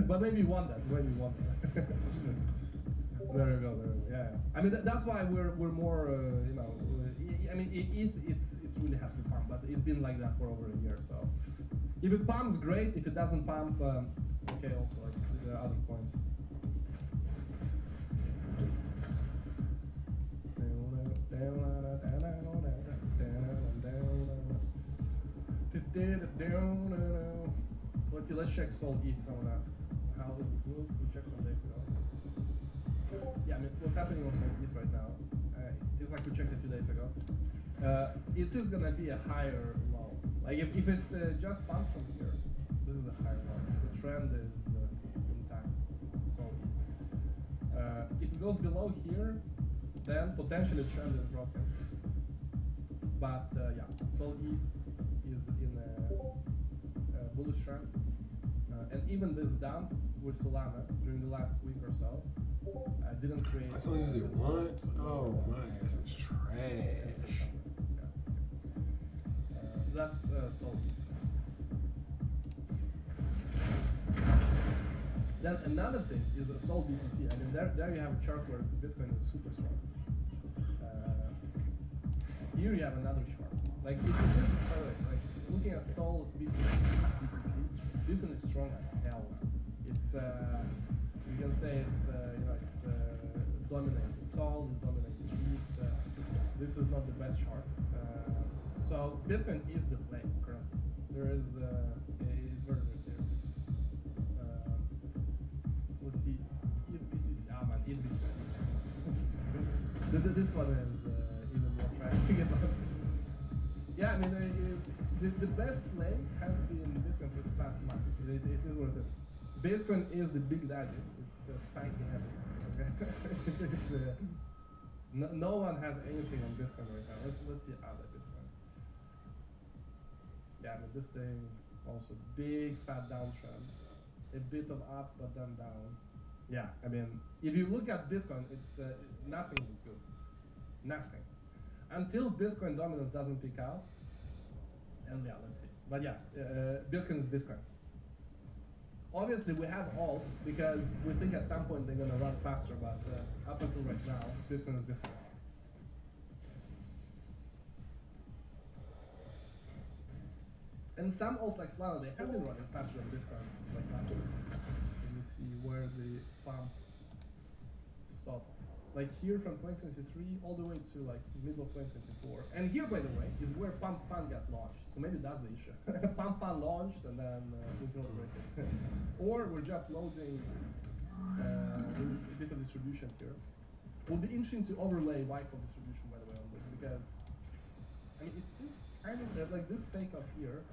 But maybe you want that. Maybe you want that. There you go. There you go. Yeah. I mean that's why we're more I mean it really has to pump, but it's been like that for over a year. So if it pumps, great. If it doesn't pump, okay. Also, like there are other points. Let's see, let's check Sol ETH, someone asked. How does it move? We checked some days ago. Yeah, I mean, what's happening on Sol ETH right now, it's like we checked it 2 days ago. It is gonna be a higher low. Like if it just bumps from here, this is a higher low. The trend is intact. Sol ETH. If it goes below here, then potentially trend is broken. But yeah, Sol ETH is in a bullish trend. And even this dump with Solana during the last week or so didn't create. I only use it once? Oh, my ass is trash. Yeah. So that's Sol ETH. Then another thing is Sol BTC. I mean, there you have a chart where Bitcoin is super strong. Here you have another chart. Like, if you just, like looking at Sol BTC, Bitcoin is strong as hell. It's you can say it's it's dominating. Sol is dominating ETH. This is not the best chart. So Bitcoin is the play currently. There is it's very there. Let's see. ETH BTC. Man, ETH BTC. This one is even more tracking about. Yeah, I mean, the best play has been Bitcoin for the past month. It is what it is. Bitcoin is the big daddy. It's spanking everything. Okay? No one has anything on Bitcoin right now. Let's see other Bitcoin. Yeah, I mean, this thing also big fat downtrend. A bit of up, but then down. Yeah, I mean, if you look at Bitcoin, it's nothing is good. Nothing. Until Bitcoin dominance doesn't peak out, and yeah, let's see. But yeah, Bitcoin is Bitcoin. Obviously, we have alts because we think at some point they're gonna run faster, but up until right now, Bitcoin is Bitcoin. And some alts like Solana, they have been running faster than Bitcoin like last week. Let me see where the pump stopped. Like here from 2023 all the way to like middle of 2024. And here, by the way, is where Pump Fund got launched. So maybe that's the issue. Pump Fund launched and then we can break it. Or we're just loading there's a bit of distribution here. It will be interesting to overlay Wyckoff distribution, by the way, on this, because I mean it is kind of like this fake up here.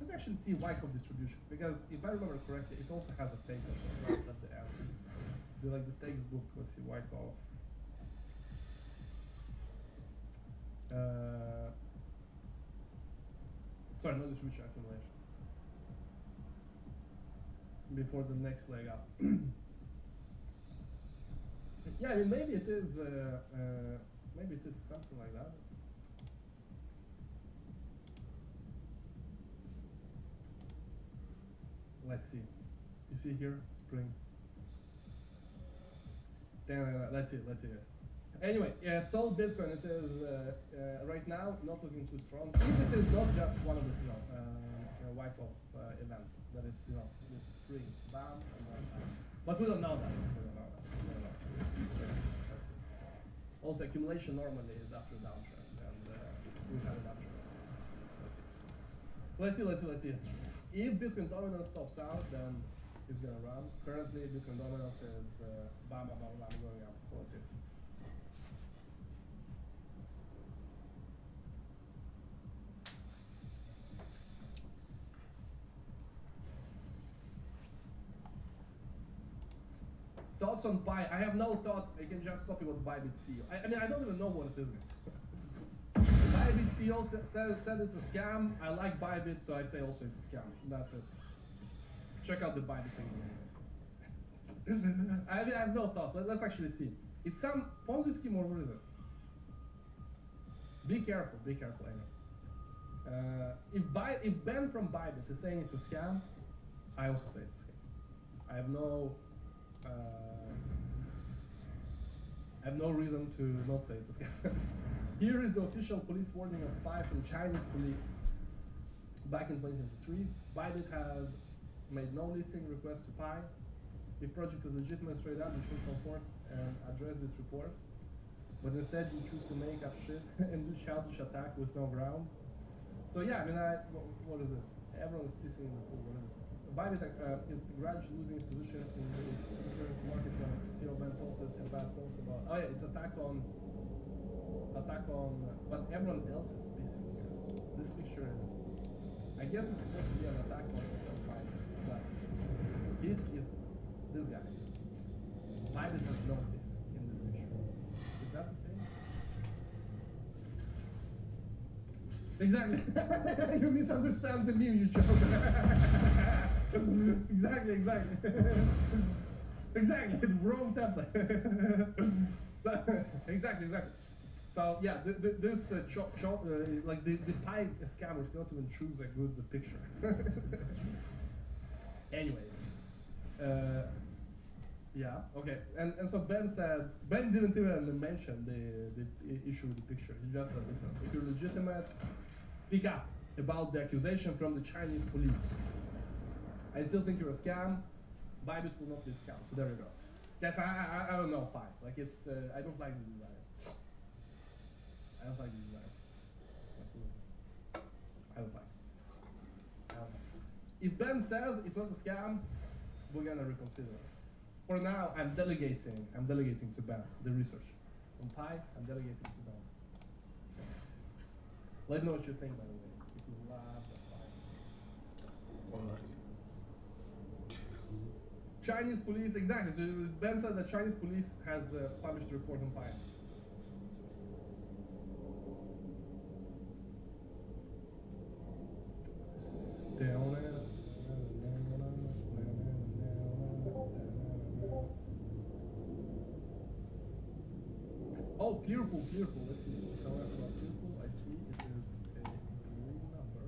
You can actually see Wyckoff distribution, because if I remember correctly, it also has a fake up right at the end. Do like the textbook, let's see, Wyckoff. Sorry, no distribution accumulation. Before the next leg up. Yeah, I mean, maybe it is something like that. Let's see. You see here, spring. Let's see guys. Anyway, Sol Bitcoin, it is right now not looking too strong. If it is not just one of the Wyckoff event that is 3, bam, and then bam. But we don't know that. We don't know that. We don't know. Also, accumulation normally is after a downtrend, and we've had an uptrend. Let's see. If Bitcoin dominance stops out, then it's gonna run. Currently, Bitcoin dominance is bam, bam, bam, bam, going up. So let's see. Thoughts on Pi? I have no thoughts. I can just copy what Bybit CEO. I mean, I don't even know what it is. Bybit CEO said it's a scam. I like Bybit, so I say also it's a scam. That's it. Check out the Bybit thing. I mean, I have no thoughts. Let's actually see. It's some Ponzi scheme, or what is it? Be careful, anyway. If Ben from Bybit is saying it's a scam, I also say it's a scam. I have no reason to not say it's a scam. Here is the official police warning of Pi from Chinese police. Back in 2023, Bybit had made no listing request to Pi. If project is legitimate straight up, you should support and address this report. But instead, you choose to make up shit and do childish attack with no ground. So yeah, I mean, what is this? Everyone is pissing in the pool. What is this? Bybit is gradually losing its position in the insurance market when CEO Ben posted a bad post about. Oh yeah, it's attack on. But everyone else is pissing here. This picture is. I guess it's supposed to be an attack on Bybit, but this is this guy's. Bybit has no piss in this picture. Is that the thing? Exactly. You need to understand the meme you chose. Exactly. Exactly. Wrong template. Exactly. So yeah, this like the Pi scammers cannot even choose a good picture. Anyway, yeah, okay, and so Ben didn't even mention the issue with the picture. He just said, listen, if you're legitimate, speak up about the accusation from the Chinese police. I still think you're a scam. Bybit will not be a scam. So there you go. Yes, I don't know Pi. Like it's I don't like the design. I don't like. If Ben says it's not a scam, we're gonna reconsider it. For now, I'm delegating to Ben the research. On Pi, I'm delegating to Ben. Let me know what you think, by the way. If you love the Pi. 1, 2. Chinese police, exactly. So Ben said that Chinese police has published a report on Pi. Oh, Clearpool. Let's see. So that's about Clearpool. I see it is a green number.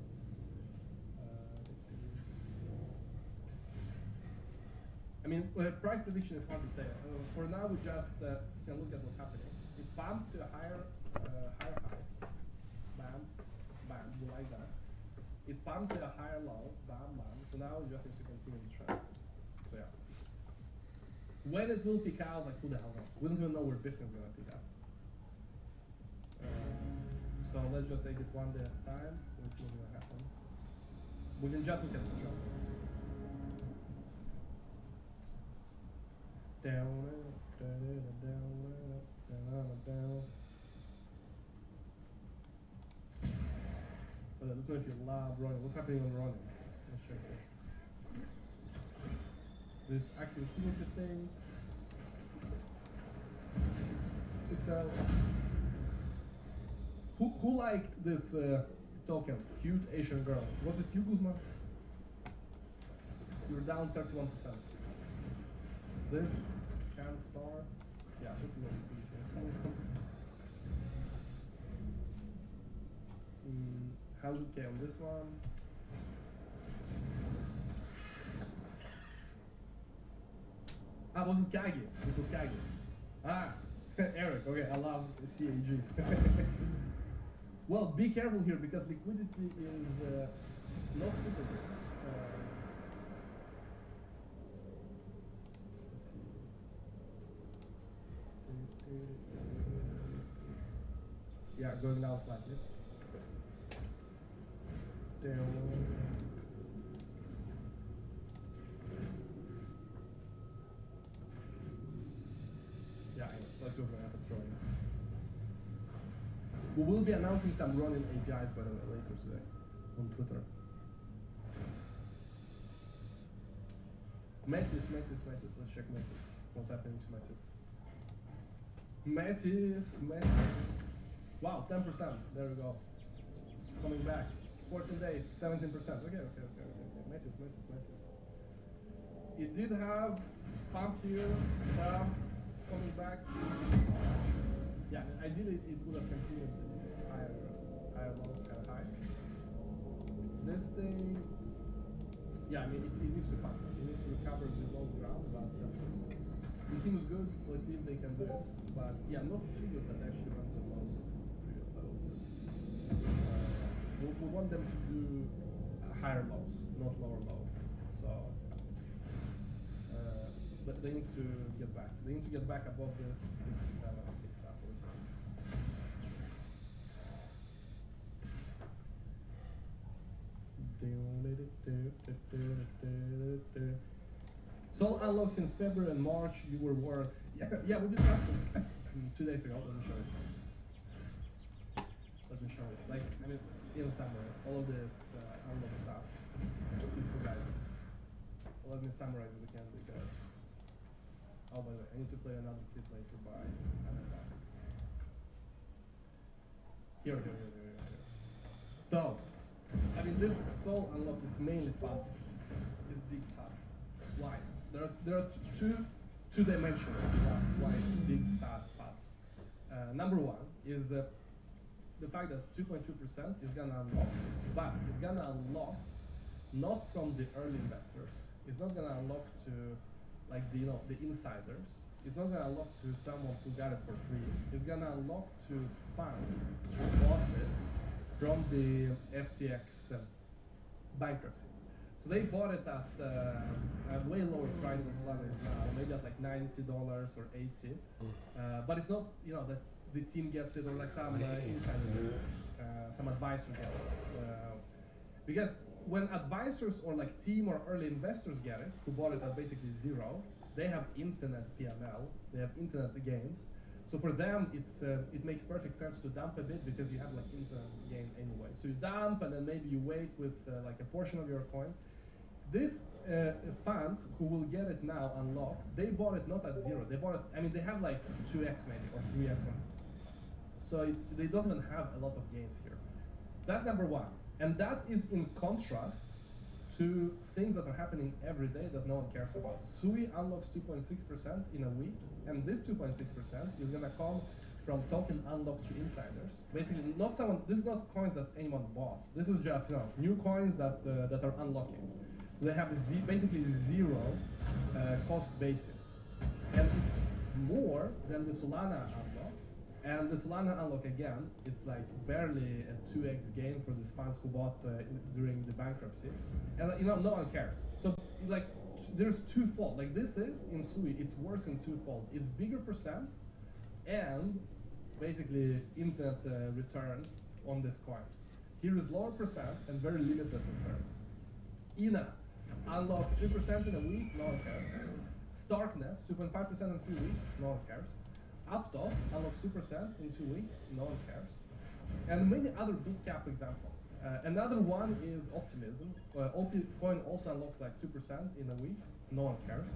I mean, price prediction is hard to say. For now, we just can look at what's happening. It bumped to a higher high. Bam, you like that. It bumped to a higher low. Bam. So now it just needs to continue the trend. So yeah. When it will peak out, like who the hell knows? We don't even know where Bitcoin's gonna peak out. So let's just take it one day at a time. Let's see what's gonna happen. We can just look at the chart. Down. But I don't know if you love running. What's happening on running? Let's check it. This active currency thing. It's a. Who liked this token? Cute Asian girl. Was it you, Guzman? You were down 31%. This can star. Yeah, I should be able to do this. How's it on this one? Was it Kagi? It was Kagi. Eric, okay, I love CAG. Well, be careful here because liquidity is not super good. Yeah, going down slightly. Down. Yeah, let's go for an throwing. We will be announcing some running APIs, by the way, later today on Twitter. Metis. Let's check Metis. What's happening to Metis? Metis. Wow, 10%. There we go. Coming back. 14 days, 17%. Okay. Metis. It did have pump here, coming back. Yeah, ideally it would have continued higher lows, kind of high. This thing, yeah, I mean, it needs to pump. It needs to recover the lows ground, but the team is good. Let's see if they can do it. But yeah, not too good that actually went below this previous level. We want them to do higher lows, not lower low. So, but they need to get back. They need to get back above this 67, 6 apples. Sol unlocks in February and March. You were warned. Yeah, we discussed it 2 days ago. Let me show it. Like, I mean, in summary, all of this unlock stuff is for guys. Let me summarize it again because. Oh, by the way, I need to play another clip later by Ananda. Here. So, I mean, this Sol unlock is mainly fun. It's big fun. Why? There are two dimensions why big fat fun. Number one is the fact that 2.2% is gonna unlock, but it's gonna unlock not from the early investors. It's not gonna unlock to like the insiders. It's not gonna unlock to someone who got it for free. It's gonna unlock to funds who bought it from the FTX bankruptcy. So they bought it at a way lower price than Solana is now, maybe at like $90 or $80. But it's not, that the team gets it or like some insider, some advisor gets it. Because when advisors or like team or early investors get it, who bought it at basically zero, they have infinite P&L, they have infinite gains. So for them, it makes perfect sense to dump a bit because you have like infinite gain anyway. So you dump and then maybe you wait with like a portion of your coins. These funds who will get it now unlocked, they bought it not at zero. They bought it, I mean, they have like 2x maybe or 3x on it. So they don't even have a lot of gains here. So that's number one. And that is in contrast to things that are happening every day that no one cares about. Sui unlocks 2.6% in a week, and this 2.6% is gonna come from token unlocked to insiders. Basically, this is not coins that anyone bought. This is just new coins that are unlocking. So they have basically zero cost basis, and it's more than the Solana unlock. And the Solana unlock again, it's like barely a 2x gain for these funds who bought during the bankruptcy, and no one cares. So like there's twofold. Like this is in Sui, it's worse in twofold. It's bigger percent, and basically infinite return on these coins. Here is lower percent and very limited return. INA unlocks 3% in a week, no one cares. Starknet 2.5% in 3 weeks, no one cares. Aptos unlocks 2% in 2 weeks, no one cares. And many other big cap examples. Another one is Optimism. OP coin also unlocks like 2% in a week, no one cares.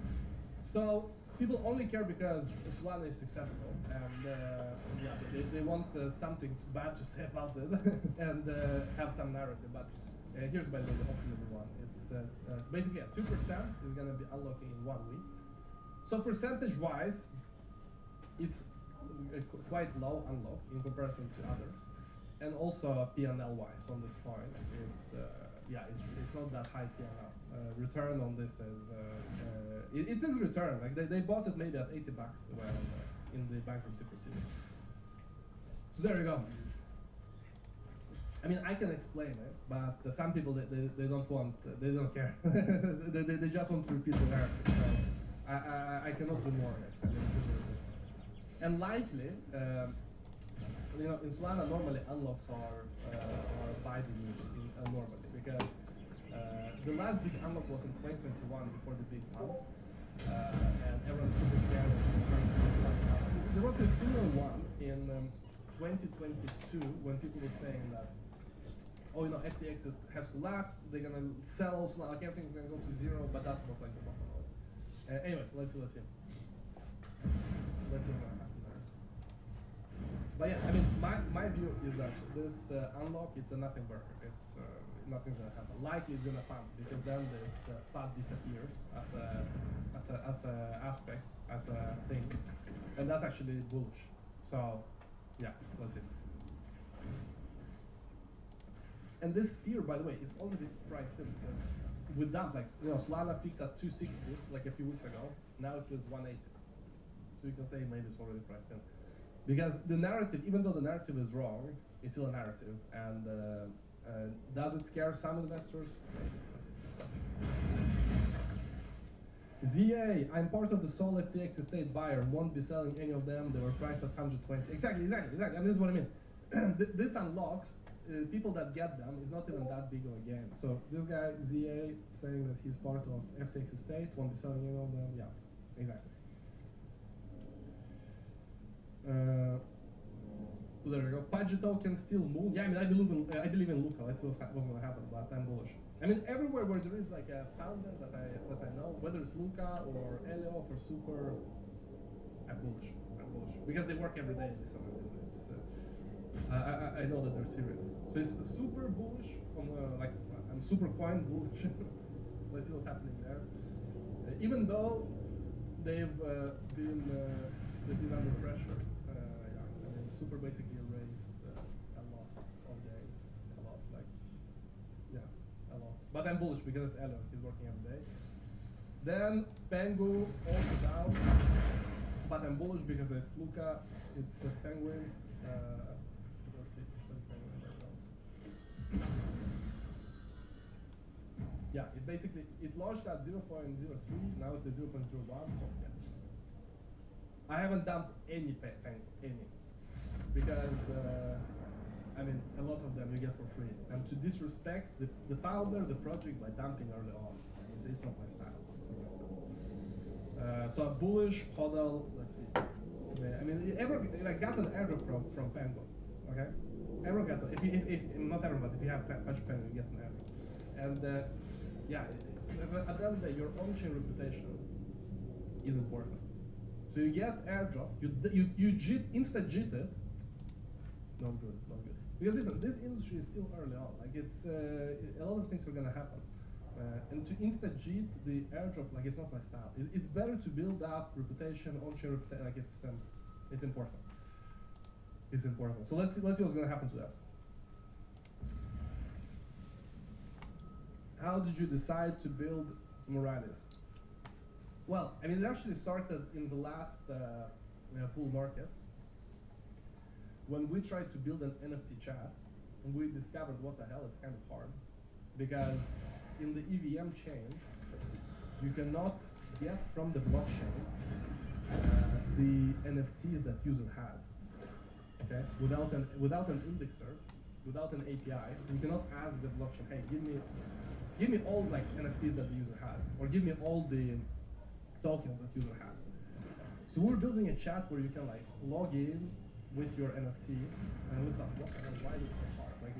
So people only care because Solana is successful, and they want something bad to say about it and have some narrative. But here's by the way the Optimism one. It's basically 2% is going to be unlocking in 1 week. So percentage-wise, it's quite low unlock in comparison to others, and also P&L-wise on this coin, it's not that high P&L. Return on this is it is return. Like they bought it maybe at $80 when in the bankruptcy proceedings. So there you go. I mean, I can explain it, but some people they don't want, they don't care. they just want to repeat the narrative. So I cannot do more on this. And likely, you know, in Solana normally unlocks are widely used normally because the last big unlock was in 2021 before the big pump, and everyone's super scared. There was a similar one in 2022 when people were saying that, oh, you know, FTX has collapsed, they're gonna sell Solana, like everything's gonna go to zero, but that's not like the bottom of it. Anyway, let's see. Let's see what's gonna happen there. But yeah, I mean, my view is that this unlock, it's a nothing burger. It's nothing's gonna happen. Likely it's gonna pump because then this FAT disappears as a aspect, as a thing, and that's actually bullish. So yeah, let's see. And this fear, by the way, is already priced in. With that, like, you know, Solana peaked at 260 like a few weeks ago. Now it is 180. So you can say maybe it's already priced in. Because the narrative, even though the narrative is wrong, it's still a narrative. And does it scare some investors? ZA, I'm part of the Sol FTX estate buyer. Won't be selling any of them. They were priced at 120. Exactly. And this is what I mean. This unlocks people that get them is not even that big of a game. So this guy, ZA, saying that he's part of FTX estate, won't be selling any of them. Yeah, exactly. So there we go. Pudgy token still move. Yeah, I mean, I believe in Luca. Let's see what's going to happen, but I'm bullish. I mean, everywhere where there is like a founder that I know, whether it's Luca or Elio or Super, I'm bullish. Because they work every day. I know that they're serious. So it's super bullish on like I'm super coin bullish. Let's see what's happening there. Even though they've been under pressure. Yeah, I mean, super basically raised a lot of days, a lot. But I'm bullish because it's Elon. He's working every day. Then Pengu also down, but I'm bullish because it's Luca, it's Penguins. Yeah, it launched at 0.03, now it's at 0.01, so yeah. I haven't dumped any, because, I mean, a lot of them you get for free. And to disrespect the founder, the project by dumping early on, it's not my style. So bullish, hodl, let's see. I mean, I got an airdrop from Penguin, okay? Everyone gets it. If not everyone, but if you have Patch Pen, you get an airdrop. And yeah, at the end of the day, your on-chain reputation is important. So you get airdrop, you insta JIT it. Not good. Because listen, this industry is still early on. Like it's a lot of things are gonna happen. And to insta JIT the airdrop, like it's not my style. It's better to build up reputation, on-chain reputation. Like it's important. It's important. So let's see what's going to happen to that. How did you decide to build Morales? Well, I mean, it actually started in the last bull market when we tried to build an NFT chat, and we discovered what the hell, it's kind of hard, because in the EVM chain, you cannot get from the blockchain the NFTs that user has. Okay, without an indexer, without an API, you cannot ask the blockchain, hey, give me all like NFTs that the user has, or give me all the tokens that user has. So we're building a chat where you can like log in with your NFT, and we thought, what the hell, why is it so hard? Like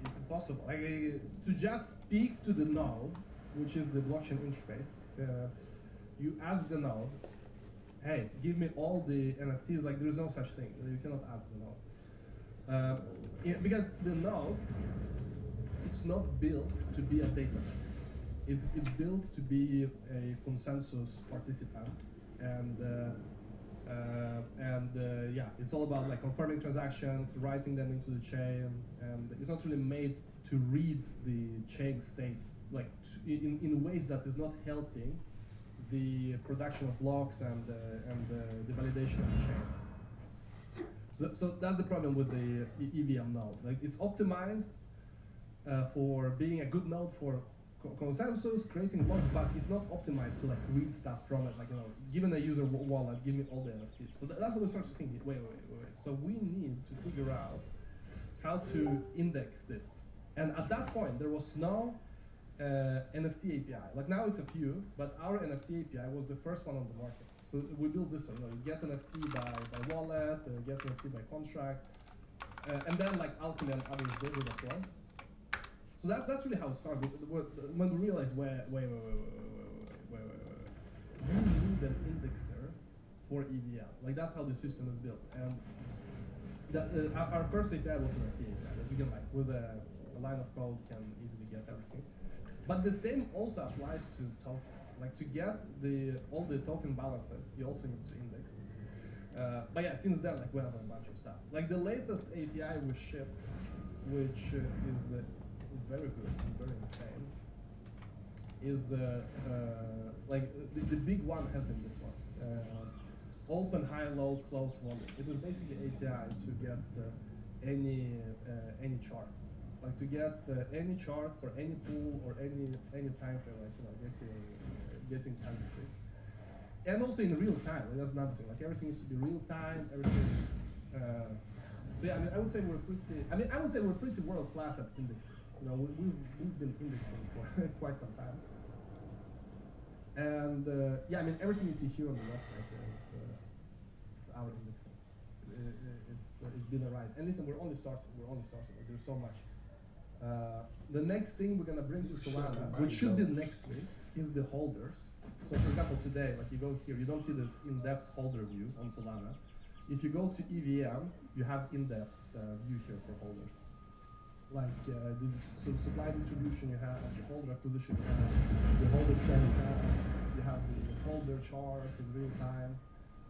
it's impossible. Like to just speak to the node, which is the blockchain interface, you ask the node, hey, give me all the NFTs, like there's no such thing. You cannot ask the node. Because the node, it's not built to be a data. It's built to be a consensus participant. And yeah, it's all about like confirming transactions, writing them into the chain, and it's not really made to read the chain state, like in ways that is not helping the production of blocks and the validation of the chain. So that's the problem with the EVM node. Like it's optimized for being a good node for consensus, creating blocks, but it's not optimized to like read stuff from it. Like, you know, given a user wallet, give me all the NFTs. So that's what we start to think. Wait. So we need to figure out how to index this. And at that point, there was no NFT API. Like now it's a few, but our NFT API was the first one on the market. So we built this one. You know, you get NFT by wallet, get NFT by contract, and then like Alchemy and others did it as well. So that's really how it started. When we realized, wait. You need an indexer for EVM. Like that's how the system is built. And our first API was an NFT API that you can like with a line of code can easily get everything. But the same also applies to tokens. Like to get all the token balances, you also need to index. But yeah, since then, like we have a bunch of stuff. Like the latest API we shipped, which is very good and very insane, is like the big one has been this one. Open, high, low, close volume. It was basically API to get any chart. Like to get any chart for any pool or any time frame, like, you know, getting candlesticks. And also in real time, like that's another thing. Like everything needs to be real time, everything. So yeah, I mean, I would say we're pretty world class at indexing. You know, we've been indexing for quite some time. And yeah, I mean, everything you see here on the website is our indexing. It's been a ride. And listen, we're only starting. Like, there's so much. The next thing we're gonna bring to Solana, which should be next week, is the holders. So for example, today, like you go here, you don't see this in-depth holder view on Solana. If you go to EVM, you have in-depth view here for holders. Like the supply distribution you have, the holder acquisition you have, the holder trend you have the holder chart in real time.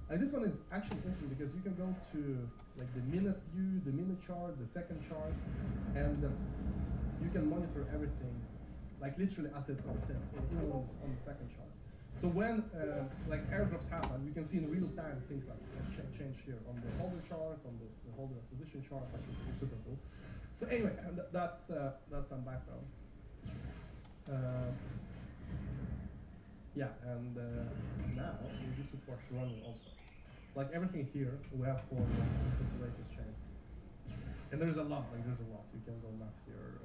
Like this one is actually interesting because you can go to like the minute view, the minute chart, the second chart, and you can monitor everything, like literally as it comes in, even on the second chart. So when like airdrops happen, you can see in real time things like change here on the holder chart, on this holder acquisition chart. Like it's super cool. So anyway, that's some background. Yeah, and now we do support running also. Like everything here, we have for the latest chain. And there's a lot. You can go nuts here,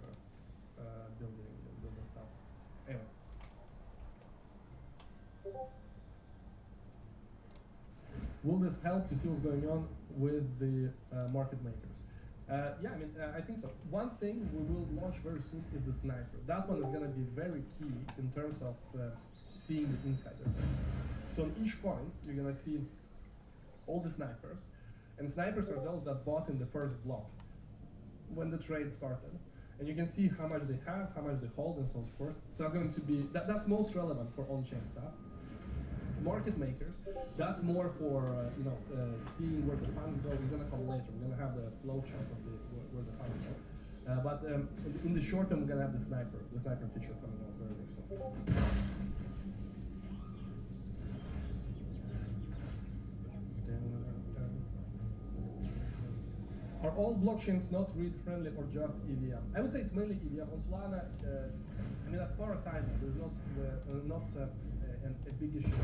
building stuff. Anyway. Will this help to see what's going on with the market makers? Yeah, I mean, I think so. One thing we will launch very soon is the sniper. That one is going to be very key in terms of seeing the insiders. So on each coin, you're going to see all the snipers. And snipers are those that bought in the first block when the trade started. And you can see how much they have, how much they hold, and so forth. So that's going to be, that's most relevant for on-chain stuff. Market makers, that's more for seeing where the funds go. We're going to come later. We're going to have the flow chart of where the funds go. But in the short term, we're going to have the sniper feature coming out very soon. Are all blockchains not read-friendly or just EVM? I would say it's mainly EVM. On Solana, I mean, as far as I know, there's not a big issue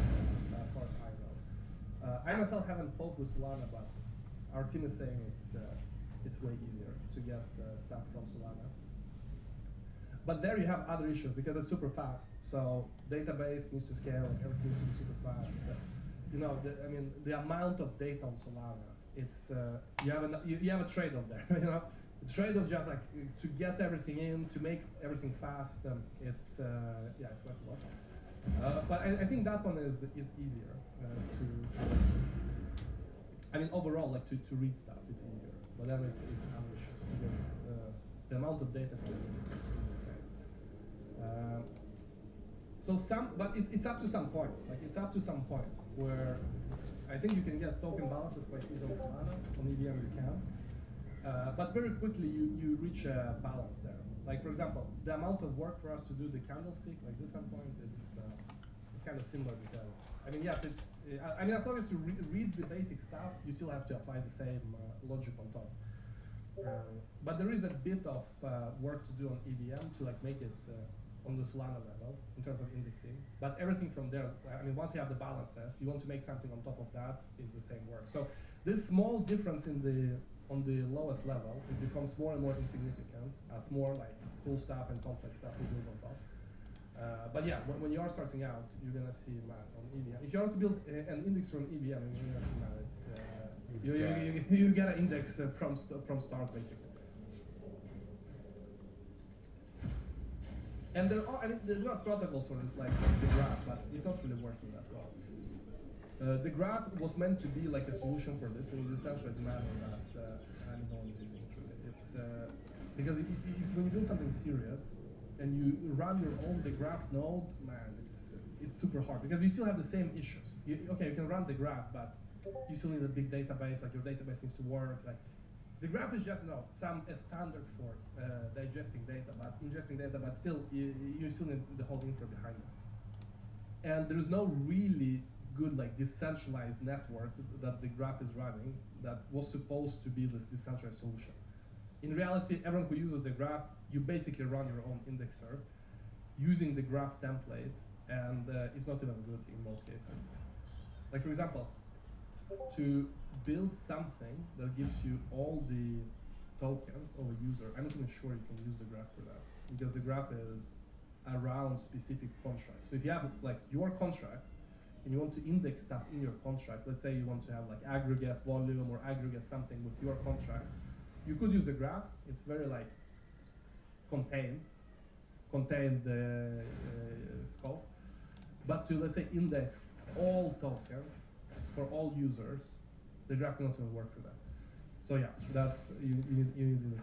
as far as I know. I myself haven't poked with Solana, but our team is saying it's way easier to get stuff from Solana. But there you have other issues because it's super fast. So database needs to scale, and everything needs to be super fast. I mean, the amount of data on Solana. It's you have a trade-off there, you know. The trade-off just like to get everything in, to make everything fast. It's quite a lot. But I think that one is easier I mean, overall, like to read stuff, it's easier. But then it's other issues because the amount of data is insane. But it's up to some point. Like it's up to some point where I think you can get token balances quite easily on Solana. On EVM you can. But very quickly you reach a balance there. Like for example, the amount of work for us to do the candlestick, like this endpoint, it's kind of similar because, I mean, yes, as long as you read the basic stuff, you still have to apply the same logic on top. But there is a bit of work to do on EVM to like make it on the Solana level in terms of indexing. But everything from there, I mean, once you have the balances, you want to make something on top of that is the same work. So this small difference in on the lowest level, it becomes more and more insignificant as more like cool stuff and complex stuff we build on top. But yeah, when you are starting out, you're gonna see man on EVM. If you want to build an index from EVM, you're gonna see man. You get an index from start basically. And there are not protocols for this like the graph, but it's not really working that well. The graph was meant to be like a solution for this, and it's essentially the matter that no one's using it really. It's because when you build something serious and you run your own the graph node, man, it's super hard because you still have the same issues. You can run the graph, but you still need a big database. Like your database needs to work. Like the graph is just a standard for digesting data, but ingesting data, but still you still need the whole infra behind it. And there's no really good like decentralized network that the graph is running that was supposed to be this decentralized solution. In reality, everyone who uses the graph, you basically run your own indexer using the graph template, and it's not even good in most cases. Like for example, to build something that gives you all the tokens of a user, I'm not even sure you can use the graph for that, because the graph is around specific contracts. So if you have like your contract, and you want to index stuff in your contract, let's say you want to have like aggregate volume or aggregate something with your contract, you could use the graph. It's very like contained the scope. But to, let's say, index all tokens for all users, the graph cannot even work for that. So yeah, that's, you need to do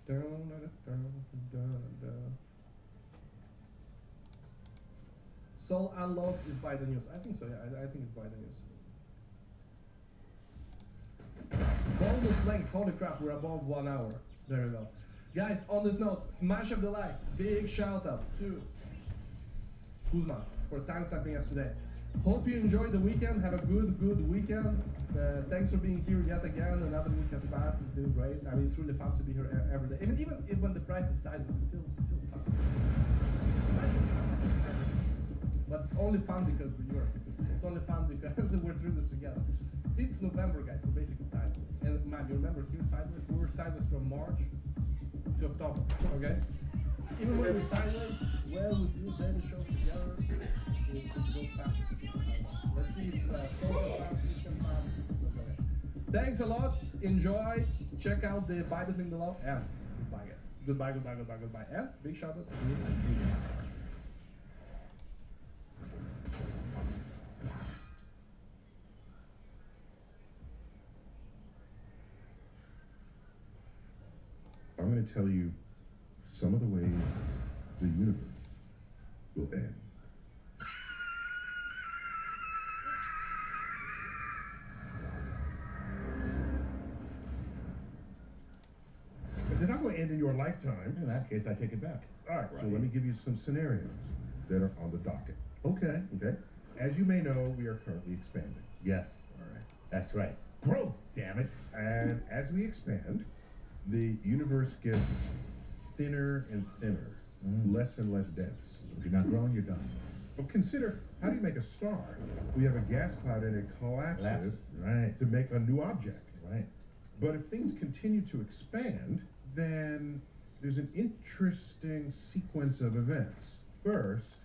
it. Sol unlocks is by the news. I think so, yeah, I think it's by the news. Bonus length, holy crap, we're above 1 hour. There we go. Guys, on this note, smash up the like. Big shout out to Kuzma for time-stamping us today. Hope you enjoyed the weekend. Have a good weekend. Thanks for being here yet again. Another week has passed. It's been great. I mean, it's really fun to be here every day. Even when the price is sideways, it's still fun. But it's only fun because you're here. It's only fun because we're through this together. Since November, guys, we're basically sideways. And man, you remember here sideways? We were sideways from March to October, okay? Even when we're sideways, well, we do daily shows together. It goes faster. Let's see if thanks a lot. Enjoy. Check out the Bybit link below. And goodbye, guys. Goodbye. And big shout out to you. I'm going to tell you some of the ways the universe will end. But they're not going to end in your lifetime. In that case, I take it back. All right, so let me give you some scenarios that are on the docket. Okay. As you may know, we are currently expanding. Yes. All right. That's right. Growth, damn it. And as we expand, the universe gets thinner and thinner, less and less dense. If you're not growing, you're done. Well, consider, how do you make a star? We have a gas cloud and it collapses right, to make a new object. Right. But if things continue to expand, then there's an interesting sequence of events. First,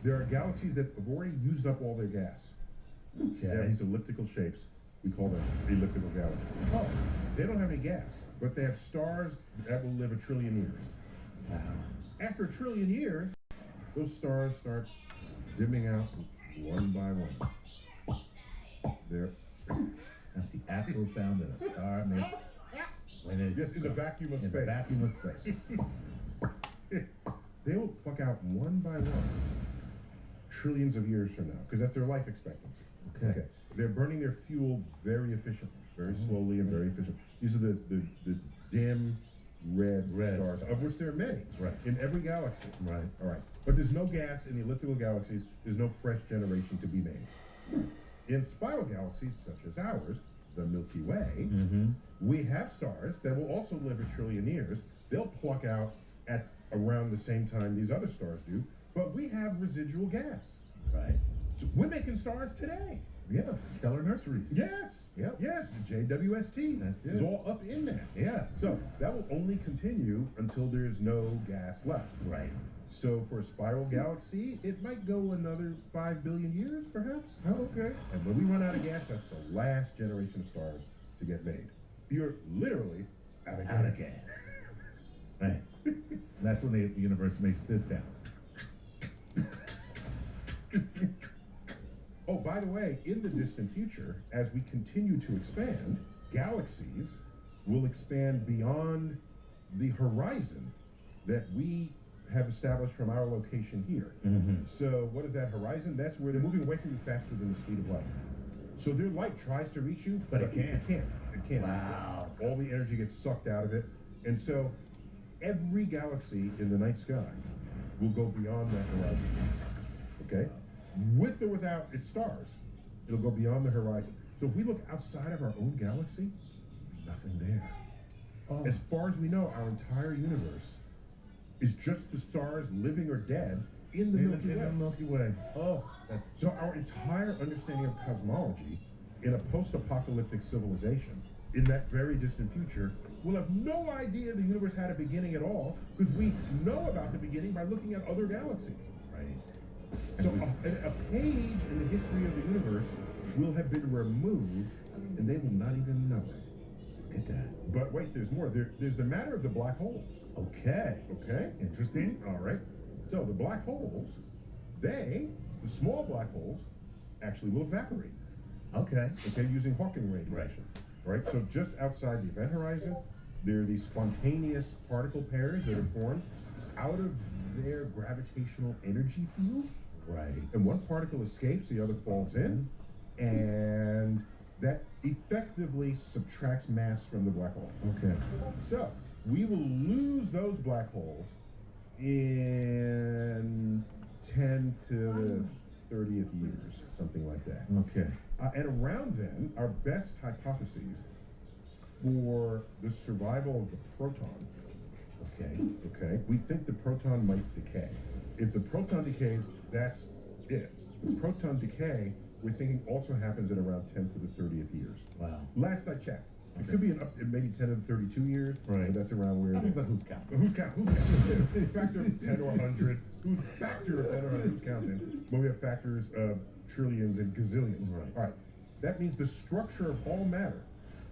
there are galaxies that have already used up all their gas. Okay. They have these elliptical shapes. We call them elliptical galaxies. Oh, they don't have any gas, but they have stars that will live 1 trillion years. Wow. After 1 trillion years, those stars start dimming out one by one. There. That's the actual sound that a star makes when it's Yes, in the vacuum of in space. the vacuum of space. They will pluck out one by one, trillions of years from now, because that's their life expectancy. Okay. They're burning their fuel very efficiently, very slowly and very efficiently. These are the dim red stars, of which there are many in every galaxy. Right. All right. But there's no gas in the elliptical galaxies. There's no fresh generation to be made. In spiral galaxies such as ours, the Milky Way, we have stars that will also live 1 trillion years, they'll pluck out at around the same time these other stars do, but we have residual gas. Right. So we're making stars today. Yeah, stellar nurseries. Yes. Yep. Yes, the JWST. That's it. Is all up in that. Yeah. So that will only continue until there's no gas left. Right. So for a spiral galaxy, it might go another 5 billion years, perhaps. Oh, okay. And when we run out of gas, that's the last generation of stars to get made. You're literally out of gas. Out of gas. Right. That's when the universe makes this sound. Oh, by the way, in the distant future, as we continue to expand, galaxies will expand beyond the horizon that we have established from our location here. Mm-hmm. So what is that horizon? That's where they're moving away from you faster than the speed of light. So their light tries to reach you, But it can't. It can't. Wow. All the energy gets sucked out of it. And so every galaxy in the night sky will go beyond that horizon. Okay? With or without its stars, it'll go beyond the horizon. So if we look outside of our own galaxy, nothing there. Oh. As far as we know, our entire universe is just the stars, living or dead, in the Milky Way. In the Milky Way. Oh, that's So our entire understanding of cosmology in a post-apocalyptic civilization, in that very distant future, will have no idea the universe had a beginning at all, because we know about the beginning by looking at other galaxies. right. So a page in the history of the universe will have been removed, and they will not even know it. Look at that. But wait, there's more. There's the matter of the black holes. Okay. Okay? Interesting. All right. So the black holes, the small black holes, actually will evaporate. Okay. Okay, using Hawking radiation. Right. So just outside the event horizon, there are these spontaneous particle pairs that are formed out of their gravitational energy field. Right. And one particle escapes, the other falls in, and that effectively subtracts mass from the black hole. Okay. So we will lose those black holes in 10 to the 30th years, something like that. Okay. And around then, our best hypotheses for the survival of the proton, okay, we think the proton might decay. If the proton decays, that's it. The proton decay, we're thinking also happens in around 10 to the 30th years. Wow. Last I checked. It could be maybe 10 to the 32 years. Right. But that's around where it is. But who's counting? But who's counting? Factor of 10 or 100. Factor of 10 or 100 who's counting? But we have factors of trillions and gazillions. Right. All right. That means the structure of all matter,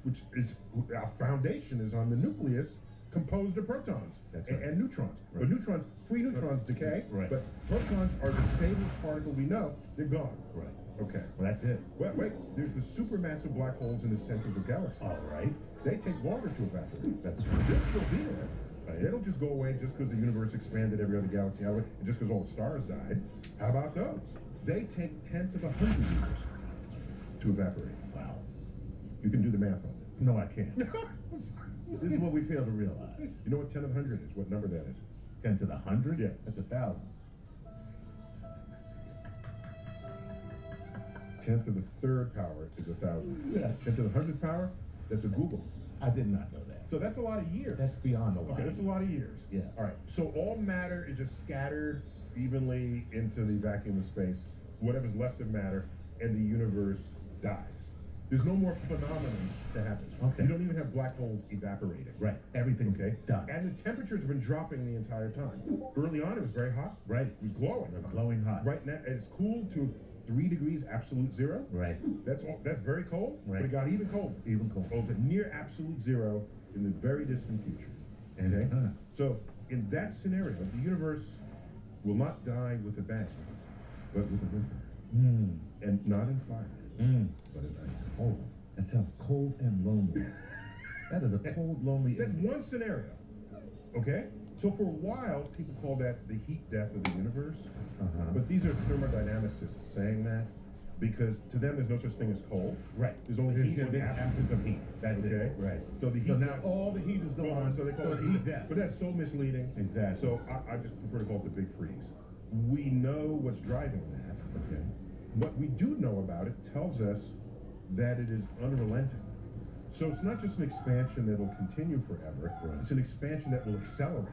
which is our foundation, is on the nucleus composed of protons and neutrons. Right. But free neutrons decay. Right. But protons are the stablest particle we know. They're gone. Right. Okay. Well, that's it. Wait. There's the supermassive black holes in the centers of galaxies. All right. They take longer to evaporate. That's They'll still be there. Right. They don't just go away just because the universe expanded every other galaxy out of it, and just because all the stars died. How about those? They take 10 to the 100 years to evaporate. Wow. You can do the math on it. No, I can't. This is what we fail to realize. You know what 10 to the 100 is? What number that is? 10 to the 100? Yeah. That's 1,000. 10 to the third power is 1,000. Yeah. 10 to the 100th power, that's a Google. I did not know that. So that's a lot of years. That's beyond a lot. Okay, that's a lot of years. Yeah. All right. So all matter is just scattered evenly into the vacuum of space, whatever's left of matter, and the universe dies. There's no more phenomenon to happen. Okay. You don't even have black holes evaporating. Right. Everything's Okay. done. And the temperatures have been dropping the entire time. Early on, it was very hot. Right. It was glowing. Glowing hot. Right now, it's cooled to 3 degrees absolute zero. Right. That's very cold. Right. But it got even colder. Even colder. Over near absolute zero in the very distant future. And, Okay? So in that scenario, the universe will not die with a bang, but with a whimper. And not in fire, but in ice. Oh, that sounds cold and lonely. That is a cold, lonely. That's one scenario. Okay? So for a while, people call that the heat death of the universe. But these are thermodynamicists saying that because to them there's no such thing as cold. Right. There's only heat or the absence of heat. That's Okay? it. Right. So the heat. So now all the heat is gone. So they call it heat death. But that's so misleading. Exactly. So I just prefer to call it the big freeze. We know what's driving that. Okay. What we do know about it tells us that it is unrelenting. So it's not just an expansion that will continue forever. Right. It's an expansion that will accelerate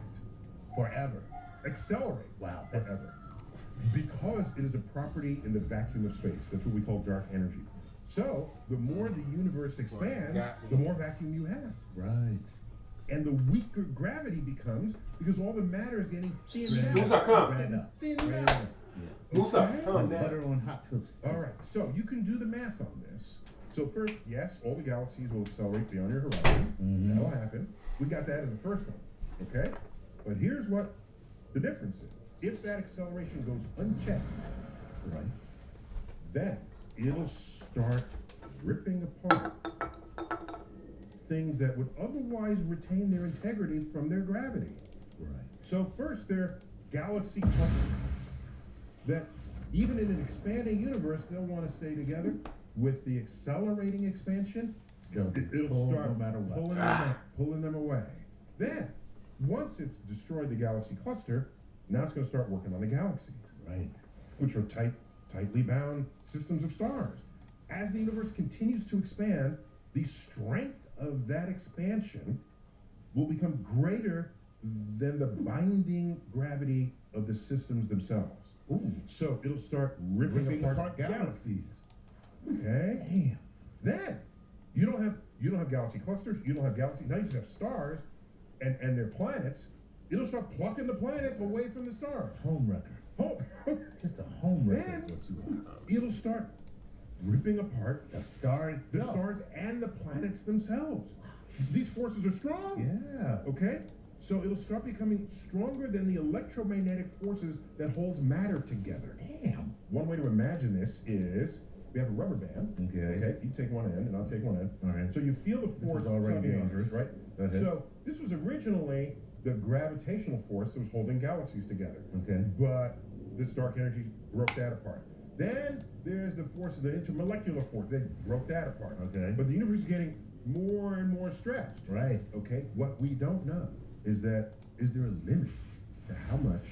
forever. Accelerate. Wow. Forever. Because it is a property in the vacuum of space. That's what we call dark energy. So the more the universe expands, the more vacuum you have. Right. And the weaker gravity becomes because all the matter is getting thinned out. Musa, come. Thinned out. Yeah. Musa, come Like down. butter on hot toast. All right, so you can do the math on this. So first, yes, all the galaxies will accelerate beyond your horizon. Mhm. That'll happen. We got that in the first one, okay? But here's what the difference is. If that acceleration goes unchecked, Right. then it'll start ripping apart things that would otherwise retain their integrity from their gravity. Right. So first, they're galaxy clusters that even in an expanding universe, they'll want to stay together. With the accelerating expansion, it'll Pull start no matter what. pulling them away. Then, once it's destroyed the galaxy cluster, now it's going to start working on the galaxy, Right. which are tightly bound systems of stars. As the universe continues to expand, the strength of that expansion will become greater than the binding gravity of the systems themselves. Ooh. So it'll start ripping apart galaxies. Okay. Damn. Then you don't have galaxy clusters. You don't have galaxies. Now you just have stars, and their planets. It'll start plucking the planets away from the stars. Home wrecker. Just a home wrecker is what you are. It'll start ripping apart The star the itself. stars and the planets themselves. These forces are strong. Yeah. Okay. So it'll start becoming stronger than the electromagnetic forces that holds matter together. Damn. One way to imagine this is we have a rubber band. Okay. You take one end and I'll take one end. All right. So you feel the This force is already coming on us, dangerous. right? Go ahead. So this was originally the gravitational force that was holding galaxies together. Okay. But this dark energy broke that apart. Then there's the force of the intermolecular force. They broke that apart. Okay. But the universe is getting more and more stretched. Right. Okay. What we don't know is there a limit to how much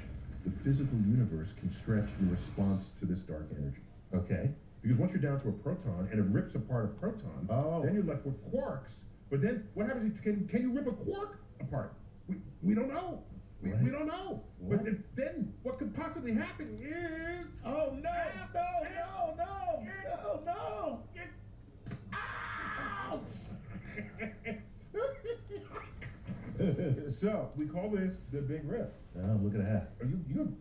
the physical universe can stretch in response to this dark energy? Okay. Because once you're down to a proton and it rips apart a proton, then you're left with quarks. But then what happens? Can you rip a quark apart? We don't know. We don't know. What? But then what could possibly happen is Oh no! No! So we call this the Big Rip. Oh, look at that.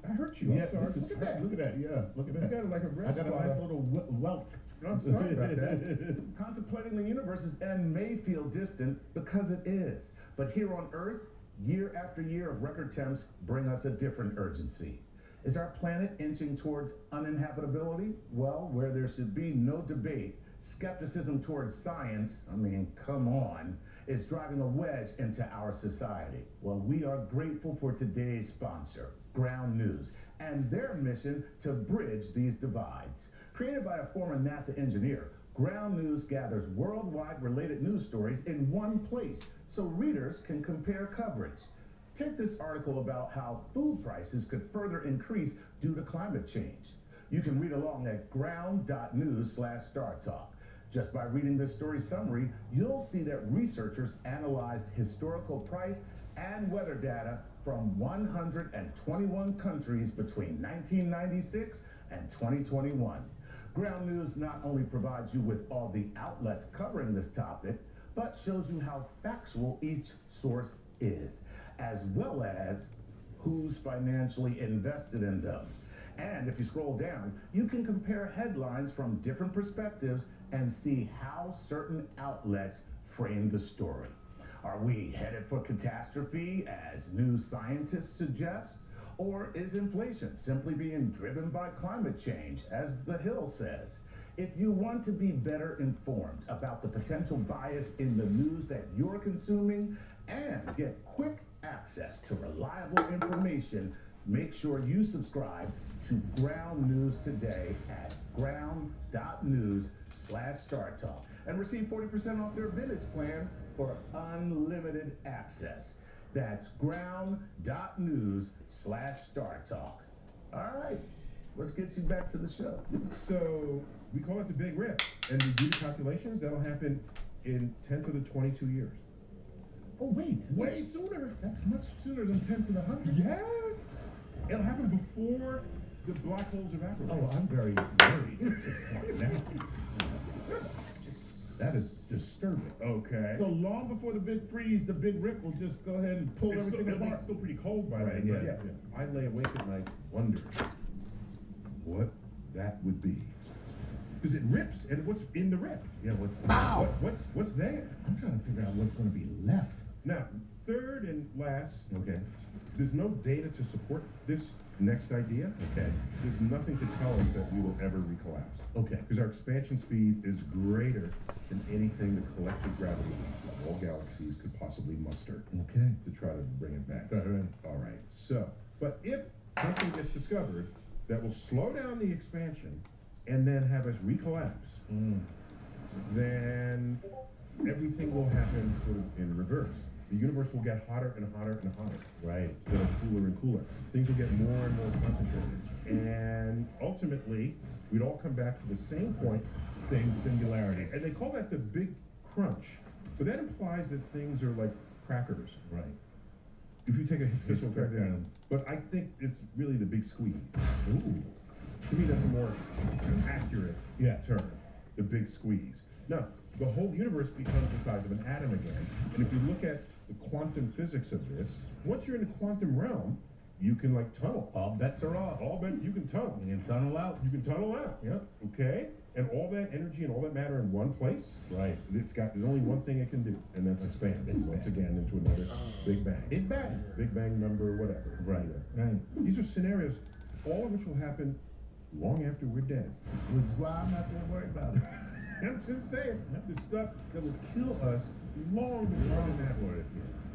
I hurt you. Yeah, I'm sorry. this is Look at that. look at that. Yeah, look at You that. got like a I red got a spot nice up. little welt. I'm sorry about that. Contemplating the universe's end may feel distant because it is. But here on Earth, year after year of record temps bring us a different urgency. Is our planet inching towards uninhabitability? Well, where there should be no debate, skepticism towards science, I mean, come on, is driving a wedge into our society. Well, we are grateful for today's sponsor, Ground News, and their mission to bridge these divides. Created by a former NASA engineer, Ground News gathers worldwide related news stories in one place so readers can compare coverage. Take this article about how food prices could further increase due to climate change. You can read along at ground.news/StarTalk. Just by reading this story summary, you'll see that researchers analyzed historical price and weather data from 121 countries between 1996 and 2021. Ground News not only provides you with all the outlets covering this topic, but shows you how factual each source is, as well as who's financially invested in them. And if you scroll down, you can compare headlines from different perspectives and see how certain outlets frame the story. Are we headed for catastrophe, as new scientists suggest? Or is inflation simply being driven by climate change, as The Hill says? If you want to be better informed about the potential bias in the news that you're consuming and get quick access to reliable information, make sure you subscribe to Ground News today at ground.news/StarTalk and receive 40% off their Vintage plan for unlimited access. That's ground.news/StarTalk. All right, let's get you back to the show. So we call it the Big Rip, and we do the calculations. That'll happen in 10 to the 22 years. Oh, wait. Way sooner. That's much sooner than 10 to the 100. Yes! It'll happen before the black holes evaporate. Oh, I'm very worried at this point now. That is disturbing. Okay. So long before the big freeze, the big rip will just go ahead and pull everything apart. It's still pretty cold by Right, then. yeah. I lay awake at night wondering what that would be. Because it rips, and what's in the rip? Yeah, what's there? I'm trying to figure out what's going to be left. Now, third and last, Okay. there's no data to support this next idea. Okay. There's nothing to tell us that we will ever recollapse. Okay. Because our expansion speed is greater than anything the collective gravity of all galaxies could possibly muster. Okay. To try to bring it back. Right. All right. So, but if something gets discovered that will slow down the expansion and then have us recollapse, then everything will happen sort of in reverse. The universe will get hotter and hotter and hotter. Right. Instead of cooler and cooler. Things will get more and more concentrated. And ultimately, we'd all come back to the same point. Same singularity. And they call that the big crunch. But that implies that things are like crackers. Right. If you take a physical cracker. down. But I think it's really the big squeeze. Ooh. To me, that's a more accurate term. The big squeeze. Now, the whole universe becomes the size of an atom again. And if you look at the quantum physics of this, once you're in the quantum realm, you can like tunnel. All bets are off. All bet you can tunnel. You can tunnel out. You can tunnel out. Yep. Okay? And all that energy and all that matter in one place. Right. There's only one thing it can do, and that's expand. Once again into another Big Bang. Big Bang. Big Bang number whatever. Right. These are scenarios, all of which will happen long after we're dead. Which is why I'm not going to worry about it. I'm just saying, the stuff that will kill us long before the network.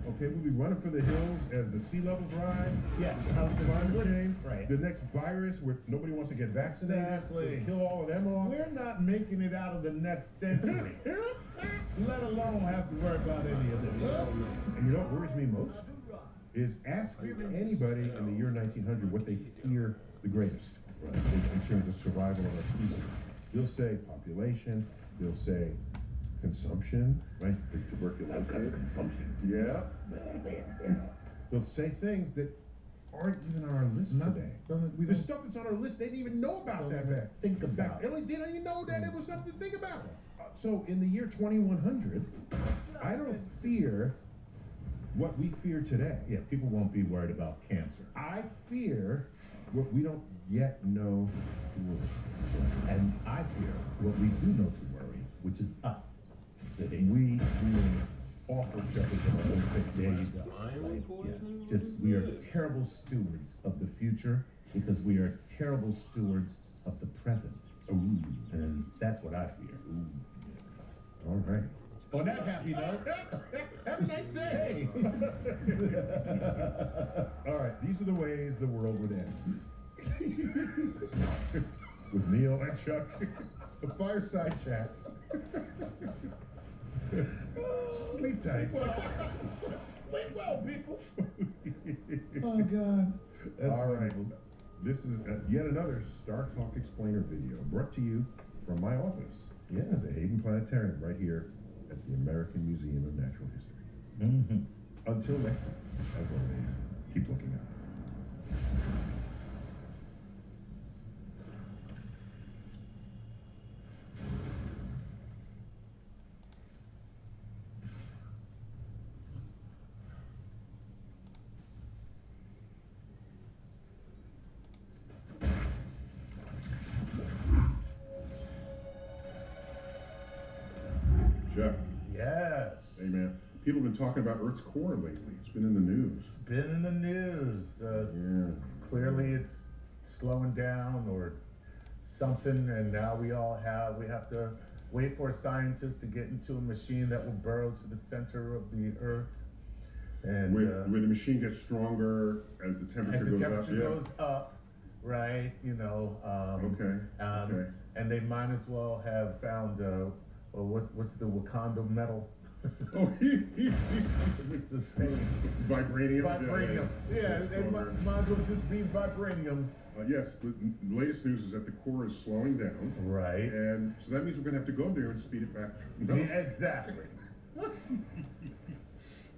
Okay, we'll be running for the hills as the sea levels rise. Yes. Climate change. Right. The next virus where nobody wants to get vaccinated. Exactly. We'll kill all of them off. We're not making it out of the next century. Let alone have to worry about any of this. And you know what worries me most? Is ask anybody in the year 1900 what they fear the greatest, right, in terms of survival of our species. They'll say population, they'll say consumption, right? Tuberculosis. Yeah. They'll say things that aren't even on our list today. The stuff that's on our list, they didn't even know about that back. Think about They didn't even know that it was something to think about. So in the year 2100, I don't fear what we fear today. Yeah, people won't be worried about cancer. I fear what we don't yet know to worry. And I fear what we do know to worry, which is us. We doing awful shepherds of our own fate. There you go. Just we are terrible stewards of the future because we are terrible stewards of the present. Ooh. And that's what I fear. Ooh. All right. On that happy note, have a nice day. All right, these are the ways the world would end. With Neil and Chuck, the fireside chat. Sleep tight. Sleep well, people. Oh, God. That's all right. wonderful. This is yet another Star Talk Explainer video brought to you from my office. Yeah, the Hayden Planetarium right here at the American Museum of Natural History. Until next time, as always, keep looking up. Chuck. Yes. Hey, man. People have been talking about Earth's core lately. It's been in the news. It's been in the news. Yeah. Clearly it's slowing down or something, and now we have to wait for a scientist to get into a machine that will burrow to the center of the Earth. And when the machine gets stronger as the temperature goes up, right? You know. Okay. And they might as well have found what's the Wakanda metal? Oh, It's the same. vibranium. Vibranium. Yeah, it might as well just be vibranium. Yes, the latest news is that the core is slowing down. Right. And so that means we're going to have to go there and speed it back. Yeah, exactly.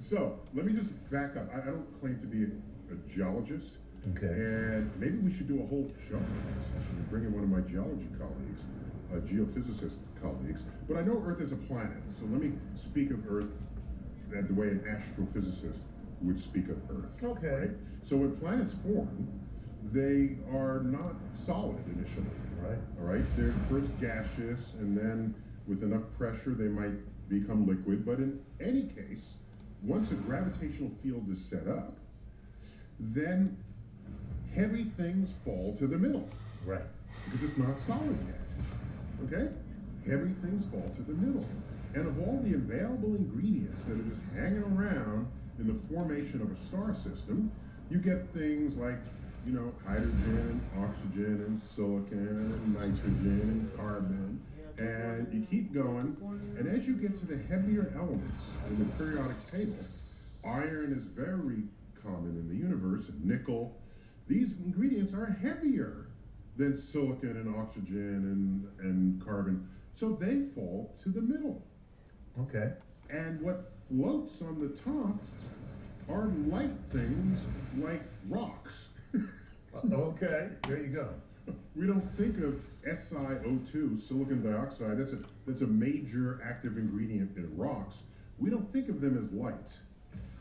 So let me just back up. I don't claim to be a geologist. Okay. And maybe we should do a whole show on this. Bring in one of my geology colleagues, geophysicist colleagues. But I know Earth is a planet, so let me speak of Earth the way an astrophysicist would speak of Earth. Okay. Right? So when planets form, they are not solid initially. Right. All right. They're first gaseous, and then with enough pressure, they might become liquid. But in any case, once a gravitational field is set up, then heavy things fall to the middle. Right. Because it's not solid yet. Okay? Heavy things fall to the middle. And of all the available ingredients that are just hanging around in the formation of a star system, you get things like, you know, hydrogen, oxygen, and silicon, and nitrogen, and carbon, and you keep going. And as you get to the heavier elements in the periodic table, iron is very common in the universe, and nickel. These ingredients are heavier than silicon and oxygen and carbon, so they fall to the middle. Okay. And what floats on the top are light things like rocks. Okay, there you go. We don't think of SiO2, silicon dioxide. That's a major active ingredient in rocks. We don't think of them as light.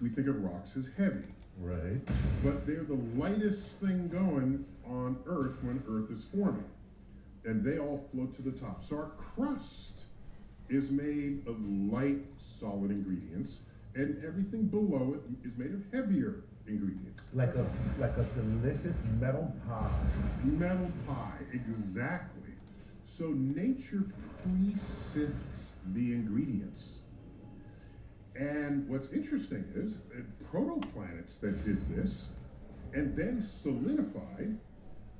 We think of rocks as heavy. Right. But they're the lightest thing going on Earth when Earth is forming. And they all float to the top. So our crust is made of light, solid ingredients, and everything below it is made of heavier ingredients. Like a delicious metal pie. Metal pie, exactly. So nature pre-sifts the ingredients. And what's interesting is protoplanets that did this and then solidified,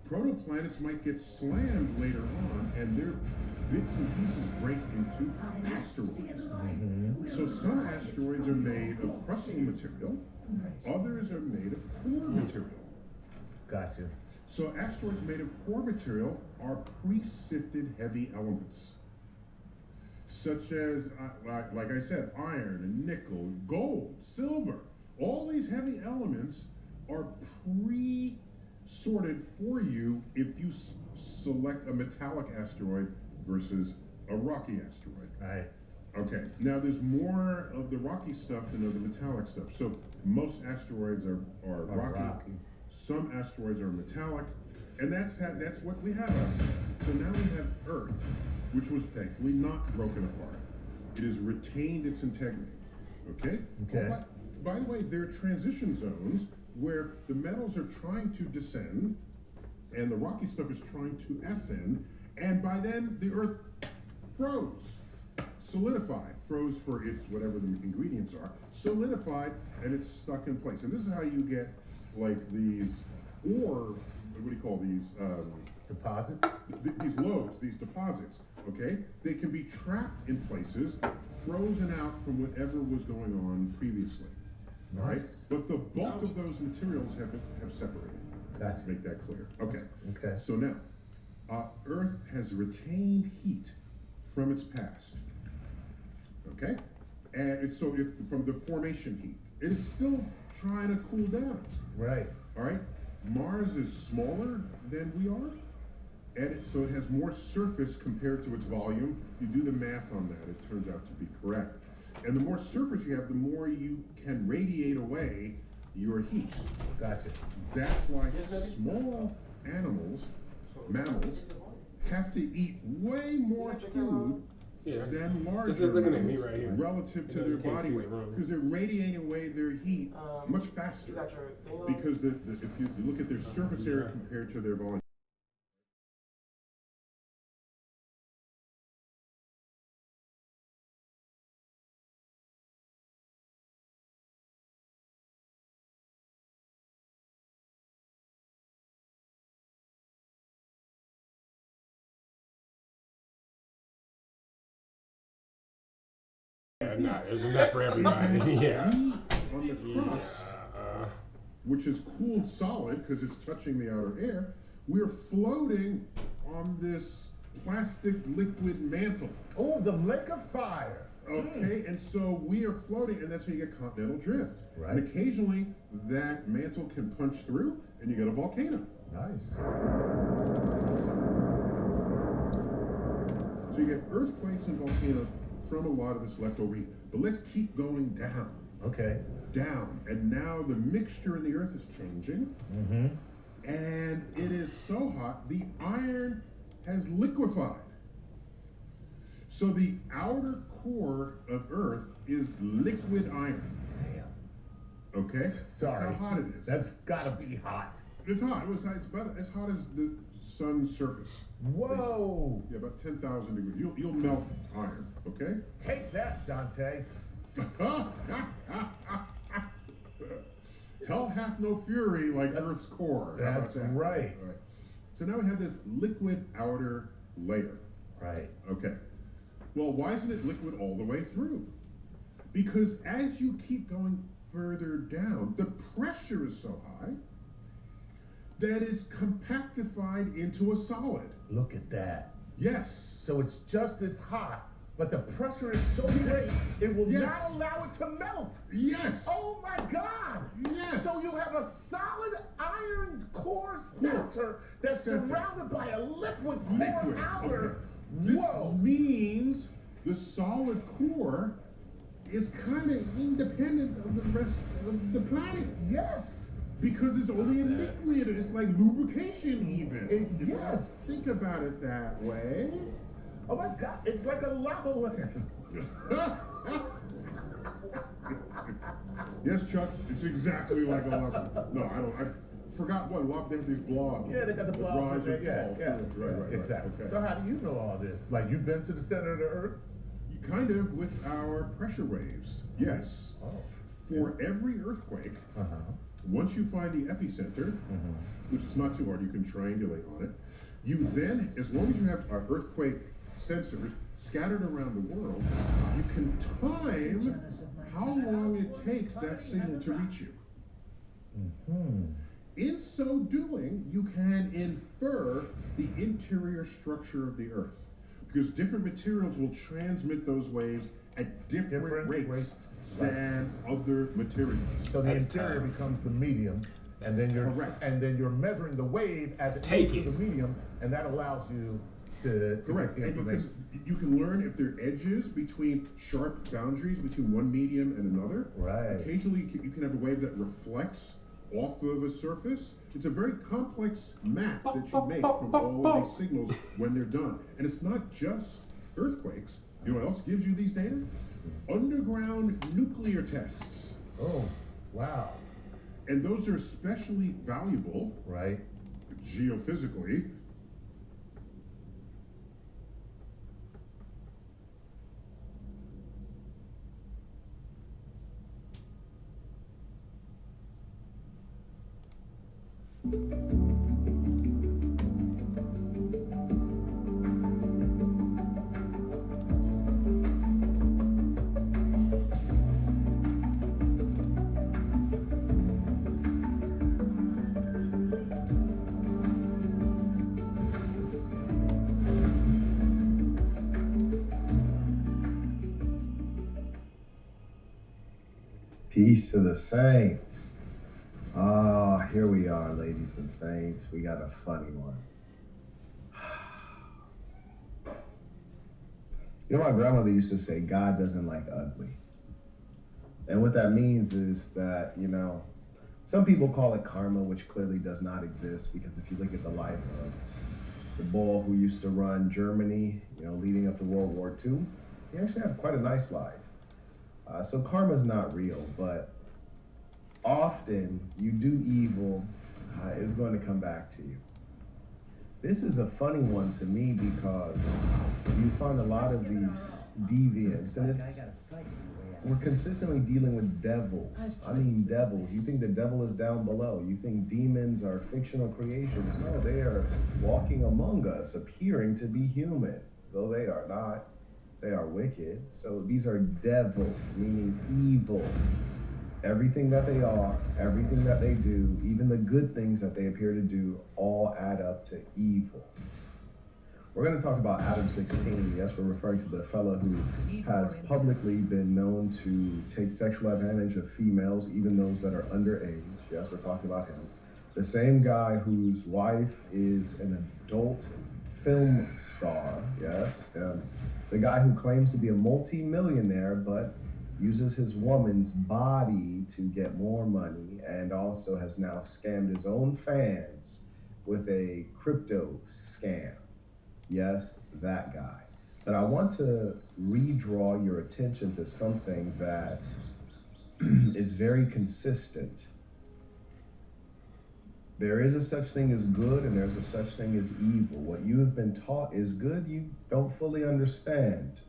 protoplanets might get slammed later on and their bits and pieces break into asteroids. So some asteroids are made of crustal material, others are made of core material. Gotcha. So asteroids made of core material are pre-sifted heavy elements, such as, like I said, iron and nickel, gold, silver. All these heavy elements are pre-sorted for you if you select a metallic asteroid versus a rocky asteroid. Right. Okay, now there's more of the rocky stuff than of the metallic stuff. So most asteroids are rocky. Some asteroids are metallic, and that's what we have. So now we have Earth, which was thankfully not broken apart. It has retained its integrity. Okay? Okay. Oh, by the way, there are transition zones where the metals are trying to descend, and the rocky stuff is trying to ascend, and by then the Earth froze. Solidified, froze for its whatever the ingredients are, solidified, and it's stuck in place. And this is how you get like these, or what do you call these? Deposits? These lodes, these deposits, okay? They can be trapped in places, frozen out from whatever was going on previously, all right? But the bulk of those materials have separated. Gotcha. Let's make that clear. Okay. Okay. So now, Earth has retained heat from its past. Okay? And from the formation heat. It is still trying to cool down. Right. All right? Mars is smaller than we are, and so it has more surface compared to its volume. You do the math on that, it turns out to be correct. And the more surface you have, the more you can radiate away your heat. Gotcha. That's why small animals, mammals, have to eat way more food than larger This is looking at me right here. relative to their body weight, because they're radiating away their heat much faster. Because if you look at their surface area compared to their volume. Nah, there's enough for everybody. Yeah. On the crust, which is cooled solid because it's touching the outer air, we're floating on this plastic liquid mantle. Oh, the lake of fire. Okay, and so we are floating, and that's how you get continental drift. Right. And occasionally, that mantle can punch through, and you get a volcano. Nice. So you get earthquakes and volcanoes from a lot of this leftover heat. But let's keep going down. Okay. Down. And now the mixture in the earth is changing. Mm-hmm. And it is so hot, the iron has liquefied. So the outer core of Earth is liquid iron. Damn. Okay? Sorry. That's how hot it is. That's gotta be hot. It's hot. It's about as hot as the sun's surface. Whoa. Yeah, about 10,000 degrees. You'll melt iron, okay? Take that, Dante. Hell hath no fury like Earth's core. How about That's that? right. All right. So now we have this liquid outer layer. Right. Okay. Well, why isn't it liquid all the way through? Because as you keep going further down, the pressure is so high that it's compactified into a solid. Look at that. Yes. So it's just as hot, but the pressure is so great, it will Yes. not allow it to melt. Yes. Oh my God! Yes. So you have a solid iron core center that's surrounded by a liquid core outer. Okay. This Whoa! means the solid core is kind of independent of the rest of the planet. Yes. Because it's only a liquid. It's like lubrication even. Yes. Think about it that way. Oh my God! It's like a lava lamp. Yes, Chuck, it's exactly like a lava. No, I forgot what lava these blog. Yeah, they got the blog. Rise and fall. Yeah. Right, Exactly. Okay. So how do you know all this? Like you've been to the center of the Earth? You kind of with our pressure waves. Yes. Oh. For every earthquake, once you find the epicenter, which is not too hard, you can triangulate on it. You then, as long as you have earthquake sensors scattered around the world, you can time how long it takes that signal to reach you. In so doing, you can infer the interior structure of the Earth, because different materials will transmit those waves at different rates than other materials. So the interior becomes the medium, and then you're measuring the wave as it moves through the medium, and that allows you to correct. Get the information. And you can learn if there are edges between sharp boundaries between one medium and another. Right. Occasionally, you can have a wave that reflects off of a surface. It's a very complex map that you make from all of these signals when they're done. And it's not just earthquakes. You know what else gives you these data? Underground nuclear tests. Oh, wow. And those are especially valuable, right, geophysically. Peace to the saints. Ah, here we are, ladies and saints. We got a funny one. You know, my grandmother used to say, God doesn't like ugly. And what that means is that, you know, some people call it karma, which clearly does not exist, because if you look at the life of the bull who used to run Germany, you know, leading up to World War II, he actually had quite a nice life. So karma's not real, but often you do evil, it's going to come back to you. This is a funny one to me because you find a lot of these deviants, and we're consistently dealing with devils. I mean devils. You think the devil is down below. You think demons are fictional creations. No, they are walking among us, appearing to be human, though they are not. they are wicked. So these are devils, meaning evil. Everything that they are, everything that they do, even the good things that they appear to do, all add up to evil. We're going to talk about Adam 16. Yes, we're referring to the fellow who has publicly been known to take sexual advantage of females, even those that are underage. Yes, we're talking about him. The same guy whose wife is an adult film star. Yes, the guy who claims to be a multi-millionaire, but uses his woman's body to get more money, and also has now scammed his own fans with a crypto scam. Yes, that guy. But I want to redraw your attention to something that is very consistent. There is a such thing as good, and there's a such thing as evil. What you have been taught is good, you don't fully understand.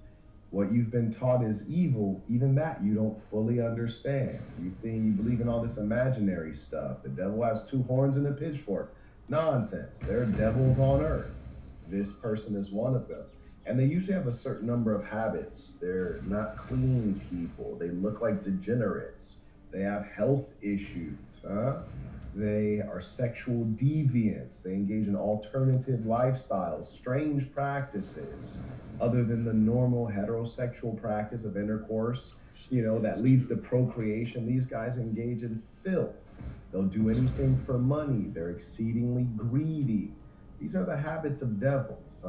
What you've been taught is evil, even that you don't fully understand. You think you believe in all this imaginary stuff. The devil has two horns and a pitchfork. Nonsense. There are devils on earth. This person is one of them. And they usually have a certain number of habits. They're not clean people. They look like degenerates. They have health issues. They are sexual deviants. They engage in alternative lifestyles, strange practices, other than the normal heterosexual practice of intercourse, that leads to procreation. These guys engage in filth. They'll do anything for money. They're exceedingly greedy. These are the habits of devils,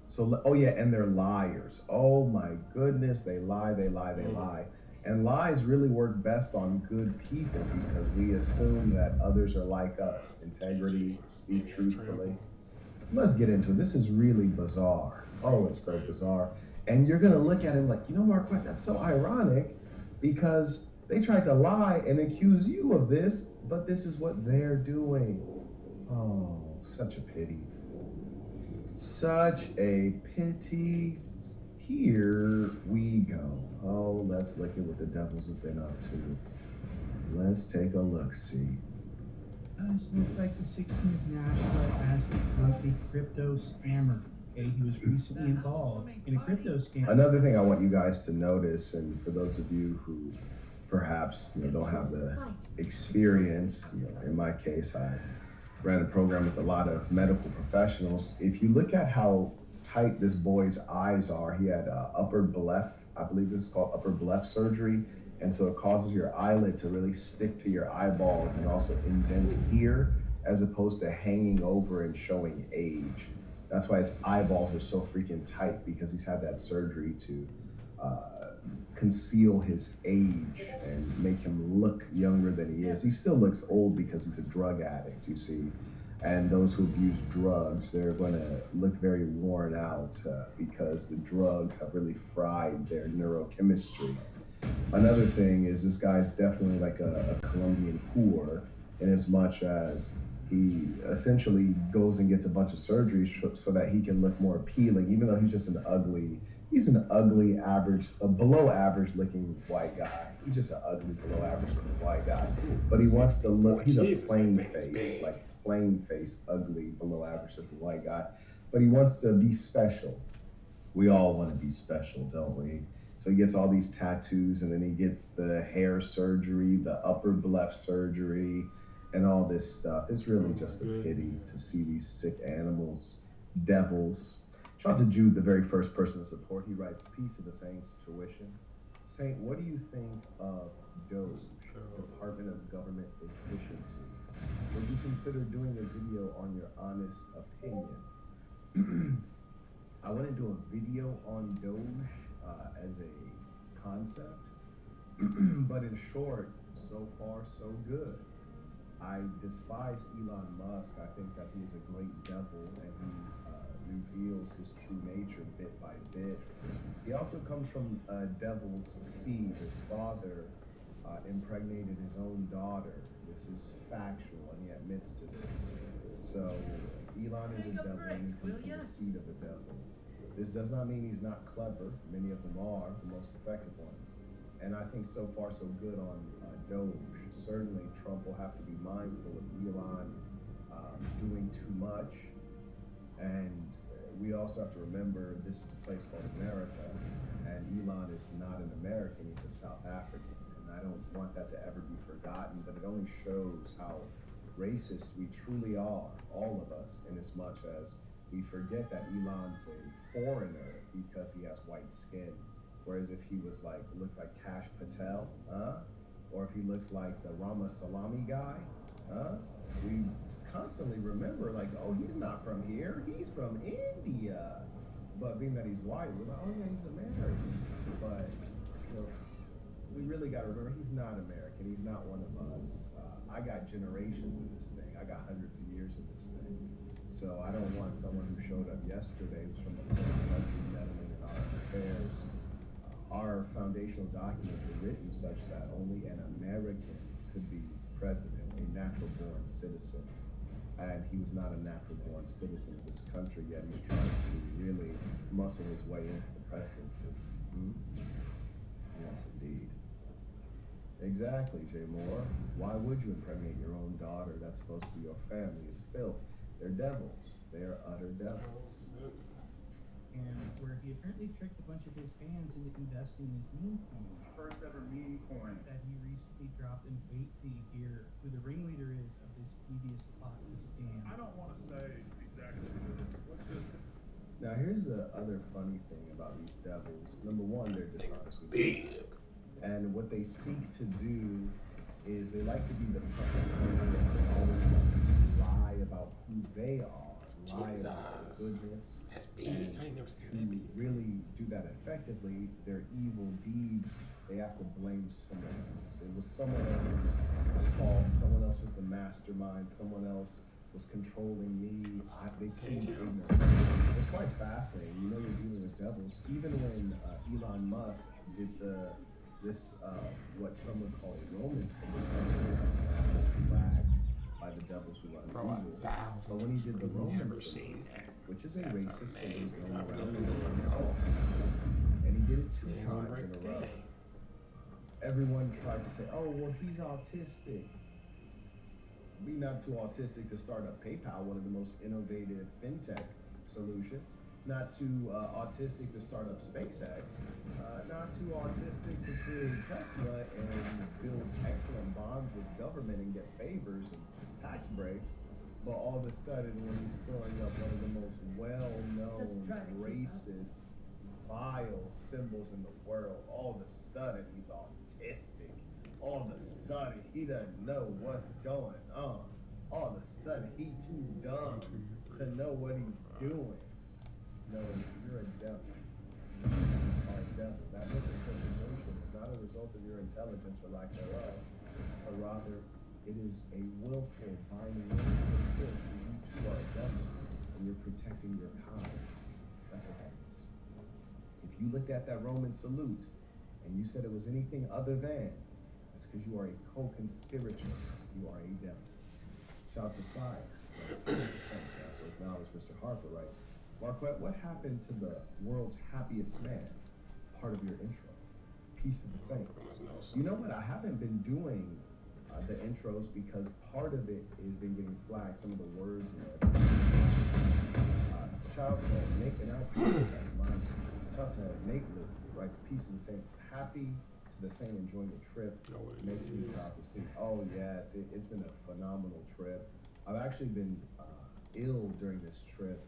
So, oh yeah, and they're liars. Oh my goodness, they lie. And lies really work best on good people because we assume that others are like us. Integrity, speak truthfully. So let's get into it. This is really bizarre. Oh, it's so bizarre. And you're gonna look at him like, Mark, that's so ironic because they tried to lie and accuse you of this, but this is what they're doing. Oh, such a pity. Such a pity. Here we go. Oh, let's look at what the devils have been up to. Let's take a look-see. This looks like the 16th National Asset Monthly Crypto Scammer. Okay, he was recently involved in a crypto scam. Another thing I want you guys to notice, and for those of you who perhaps don't have the experience, in my case, I ran a program with a lot of medical professionals. If you look at how tight this boy's eyes are, he had upper bleph, I believe this is called upper bleph surgery, and so it causes your eyelid to really stick to your eyeballs and also indent here as opposed to hanging over and showing age. That's why his eyeballs are so freaking tight, because he's had that surgery to conceal his age and make him look younger than he is. He still looks old because he's a drug addict, you see. And those who abuse drugs, they're going to look very worn out because the drugs have really fried their neurochemistry. Another thing is this guy's definitely like a Colombian whore, in as much as he essentially goes and gets a bunch of surgeries so that he can look more appealing, even though he's just an ugly average, a below average looking white guy. He's just an ugly below average looking white guy. But he wants to look, he's a plain face, like plain face, ugly, below average looking white guy. But he wants to be special. We all want to be special, don't we? So he gets all these tattoos, and then he gets the hair surgery, the upper bleph surgery, and all this stuff. It's really just a pity to see these sick animals, devils. Shout out to Jude, the very first person to support. He writes, "Peace to the Saints' tuition." Saint, what do you think of DOGE, Department of Government Efficiency? Would you consider doing a video on your honest opinion? I want to do a video on DOGE as a concept, but in short, so far so good. I despise Elon Musk. I think that he is a great devil, and he reveals his true nature bit by bit. He also comes from a devil's seed. His father impregnated his own daughter. This is factual, and he admits to this. So Elon is a devil, and he comes from the seed of the devil. This does not mean he's not clever. Many of them are, the most effective ones. And I think so far so good on DOGE. Certainly Trump will have to be mindful of Elon doing too much. And we all also have to remember this is a place called America, and Elon is not an American, he's a South African. And I don't want that to ever be forgotten, but it only shows how racist we truly are, all of us, in as much as we forget that Elon's a foreigner because he has white skin. Whereas if he was like, looks like Kash Patel, or if he looks like the Rama Salami guy, we constantly remember like, oh, he's not from here, he's from India. But being that he's white, we're like, oh yeah, he's American. But you know, we really got to remember he's not American, he's not one of us. I got generations in this thing, I got hundreds of years in this thing. So I don't want someone who showed up yesterday who's from a foreign country meddling in our affairs. Our foundational documents were written such that only an American could be president, a natural-born citizen. And he was not a natural-born citizen of this country, yet he's trying to really muscle his way into the presidency. Yes, indeed. Exactly, Jay Moore. Why would you impregnate your own daughter? That's supposed to be your family. It's filth. They're devils. They are utter devils. And where he apparently tricked a bunch of his fans into investing in his meme coin. First ever meme coin. That he recently dropped, and wait till you hear who the ringleader is of this devious plot, this scam. I don't want to say exactly who it is. What's this? Now here's the other funny thing about these devils. Number one, they're dishonest with you. And what they seek to do is they like to be the perpetrator. They always lie about who they are, lie about their goodness. That's big. I ain't never seen that big. Really do that effectively, their evil deeds, they have to blame someone else. It was someone else's fault. Someone else was the mastermind. Someone else was controlling me. They came ignorant. It's quite fascinating. You know you're dealing with devils. Even when Elon Musk did what some would call a Roman symbol, flag by the devils who run Google. But when he did the Roman symbol, which is a racist symbol going around the world, and he did it 2 times in a row. Everyone tried to say, oh, well, he's autistic. Be not too autistic to start up PayPal, one of the most innovative fintech solutions. Not too autistic to start up SpaceX. Not too autistic to create Tesla and build excellent bonds with government and get favors and tax breaks. But all of a sudden, when he's throwing up one of the most well-known racist, vile symbols in the world, all of a sudden he's autistic. All of a sudden he doesn't know what's going on. All of a sudden he too dumb to know what he's doing. No, you're a devil. You are a devil. That misinterpretation is not a result of your intelligence or lack thereof, but rather it is a willful binding of you too are a devil, and you're protecting your kind. That's what that is. If you looked at that Roman salute and you said it was anything other than, that's because you are a co-conspirator. You are a devil. Shout out to Sire. Also acknowledge Mr. Harper writes, Marquette, what happened to the world's happiest man? Part of your intro. Peace to the saints. You know what? I haven't been doing the intros because part of it has been getting flagged. Some of the words and shout out to Nate, and shout out to Nate writes, peace to the saints. Happy to the saint enjoying the trip. Makes me proud to see. Oh yes, it's been a phenomenal trip. I've actually been ill during this trip.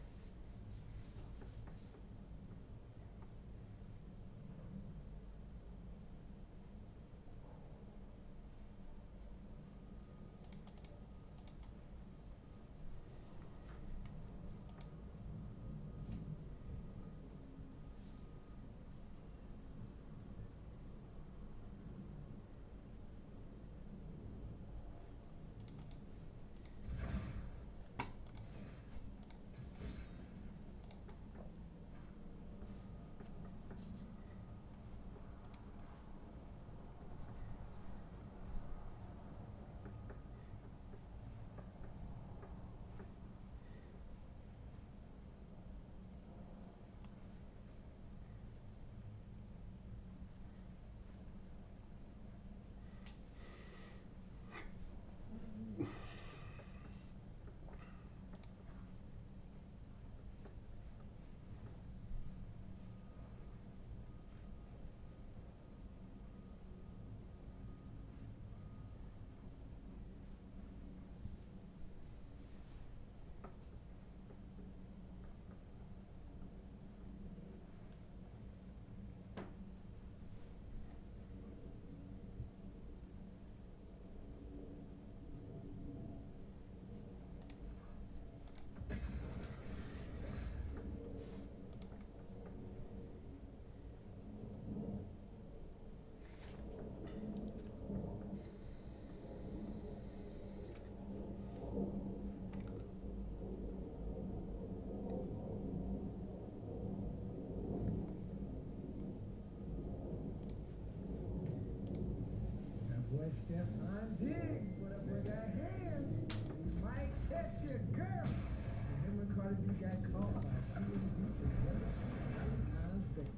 step on dig. What up with that hands? You might catch your girl. Him and Cardi B got caught by TNT together. Valentine's Day.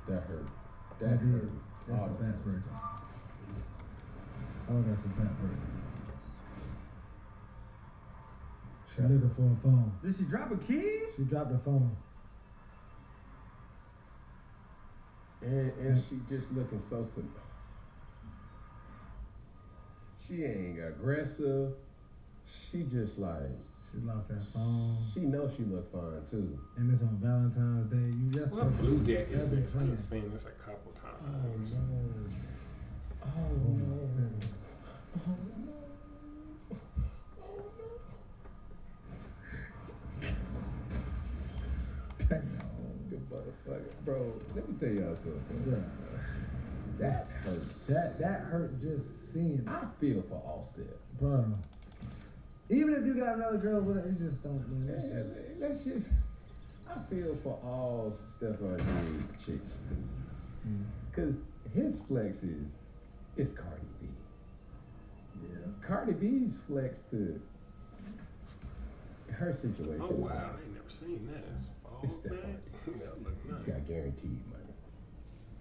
That hurt. That hurt. That's a bad birthday. Oh, that's a bad birthday. She looking for a phone. Did she drop a key? She dropped her phone. And she just looking so simple. She ain't aggressive. She just like. She lost that phone. She knows she look fine too. And it's on Valentine's Day. You just What blue deck is been this? I've playing. seen this a couple Oh times. no. Oh no. Good motherfucker. Bro, let me tell y'all something. Yeah. That hurts. That hurt just seeing it. I feel for Offset. Bro. Even if you got another girl with it, it just don't mean Let's just. I feel for all Stephon Diggs chicks too. Cause his flex is Cardi B. Yeah. Cardi B's flex to her situation. Oh wow, I ain't never seen this. It's Stephon Diggs. That look nice. You got guaranteed money.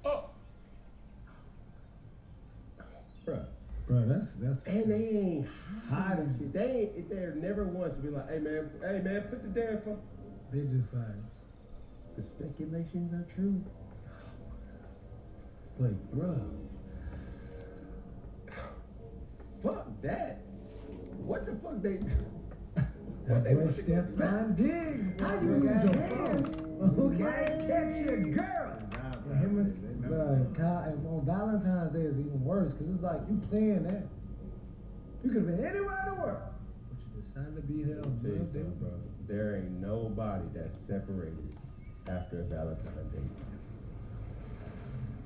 Oh. Bruh. Bro, that's And they ain't hiding shit. They're never once be like, hey man, put the damn phone. They just like The speculations are true. Like, bruh. Fuck that. What the fuck they that boy stepped on dig. How you use your hands? Who can't catch your girl? And him and on Valentine's Day is even worse because it's like you playing that. You could have been anywhere in the world, but you decided to be here on Tell you Valentine's Day. something, bro. There ain't nobody that's separated after a Valentine's Day.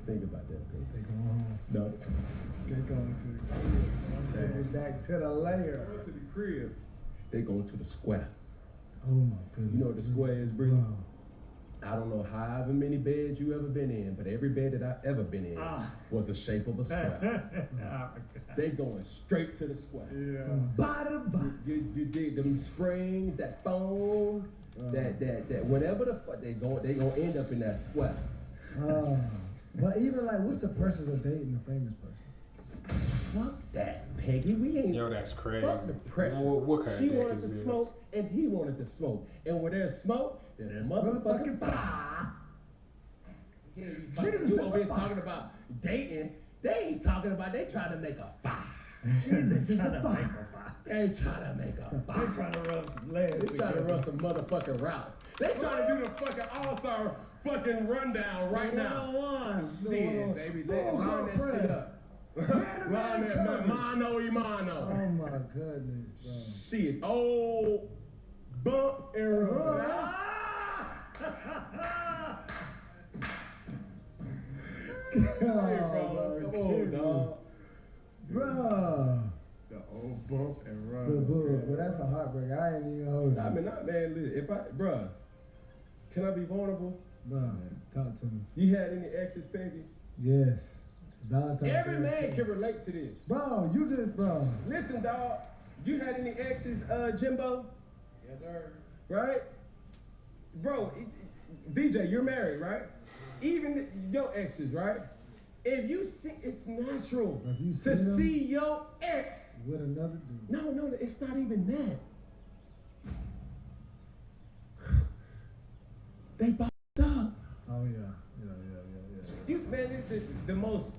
Think about that, bro. They going home. No. They going to the crib. Take it back to the lair. Go to the crib. They going to the square. Oh my goodness. You know what the square is, Bree? Wow. I don't know however many beds you ever been in, but every bed that I ever been in was the shape of a square. They going straight to the square. Yeah. You dig them springs, that foam, that whatever the fuck they gonna end up in that square. But even like, what's the person that's dating a famous person? Fuck that, Peggy. We ain't. Yo, that's crazy. Fuck the pressure. What kind she of deck wanted is to this? smoke, and he wanted to smoke. And where there's smoke, there's motherfucking fire. You over here talking about dating. They ain't talking about. They trying to make a fire. Jesus is a fire. They trying to make a fire. They trying to rub some legs. They trying to run some motherfucking routes. They trying to do the fucking all-star fucking rundown right now. Shit, baby. Line that shit up. Line that mano y mano. Oh my goodness, bro. Shit. Oh, bump and run. Hey, bro. Come on, dog. Bro. The old bump and run. But that's a heartbreak. I ain't even hold you. I mean, not man. Listen, bruh, can I be vulnerable? Bro, talk to me. You had any exes, Peggy? Yes. Valentine's Every Day. man can relate to this. Bro, you just, bro. Listen, dog. You had any exes, Jimbo? Yes, sir. Right? Bro, VJ, you're married, right? Even your exes, right? If you see, it's natural If you to them see your ex. with another dude. No, it's not even that. They boxed up. Oh yeah. You man, it's the most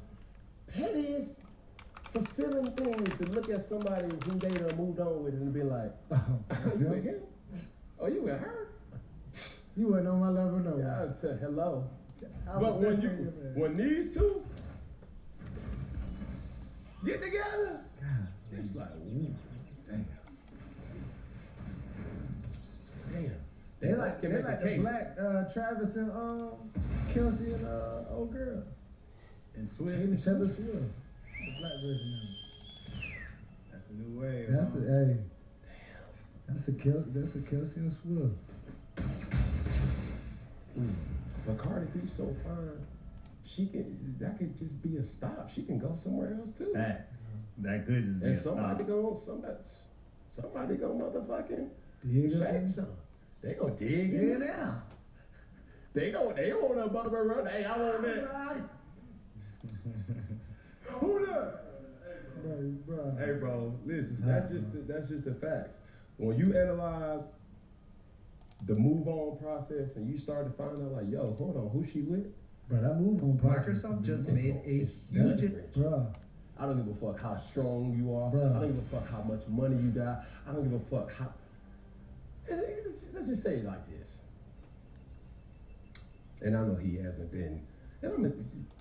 pettiest, fulfilling thing is to look at somebody who they done moved on with and be like, That's you him. with him? Oh, you with her? You wasn't on my level, no. Yeah, I'll tell hello. I But was when definitely a man. when these two get together, God, it's like, ooh, damn. They like can they make a like the case. black Travis and Kelsey and old girl. And Swift. Taylor Swift. The black version of it. That's the new wave. That's the hey. That's a Kelsey and Swift. But Cardi B so fine. that could just be a stop. She can go somewhere else too. That could just be and a somebody stop. somebody go motherfucking Dig shake some. They gonna dig in there. They want a bubble run. Hey, I want that. Who that? Bro. Hey, bro, listen. That's just the facts. When you analyze the move on process and you start to find out, like, yo, hold on, who she with? Bro, that move on process. Microsoft just made a huge. Bro. I don't give a fuck how strong you are. Bruh. I don't give a fuck how much money you got. I don't give a fuck how. Let's just say it like this. And I know he hasn't been, and I'm gonna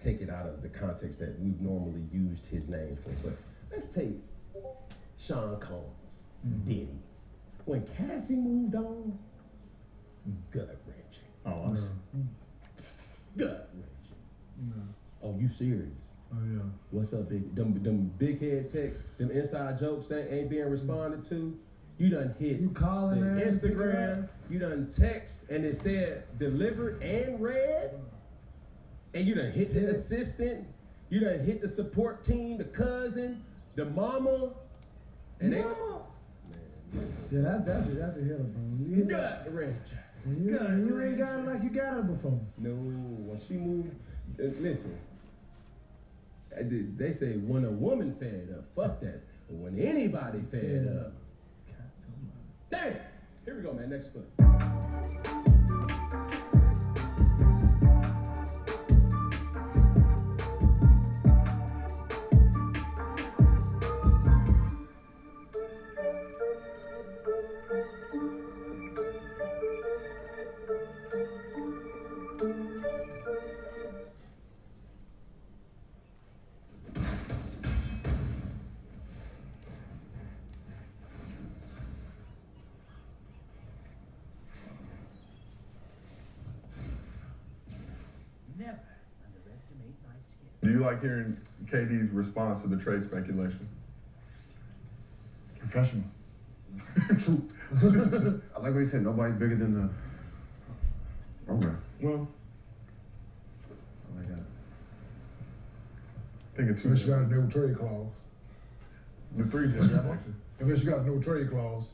take it out of the context that we've normally used his name for, but let's take Sean Combs, Diddy. When Cassie moved on, gut wrenching. Gut wrenching. Oh, you serious? Oh yeah. What's up, big? Them big head texts, them inside jokes that ain't being responded to. You done hit You calling the that? Instagram. You done text and it said delivered and read. And you done hit the assistant. You done hit the support team, the cousin, the mama. And Yeah, that's a hitter, bro. You gut wrench. You ain't got it like you got it before. No, when she moved, listen. They say when a woman fed up, fuck that. But when anybody fed up, damn. Here we go, man. Next clip. Never underestimate my skin. Do you like hearing KD's response to the trade speculation? Professional. True. I like what he said. Nobody's bigger than the program. Well, I like that. Think of two. Unless you got a no trade clause. The three Unless you got a no trade clause.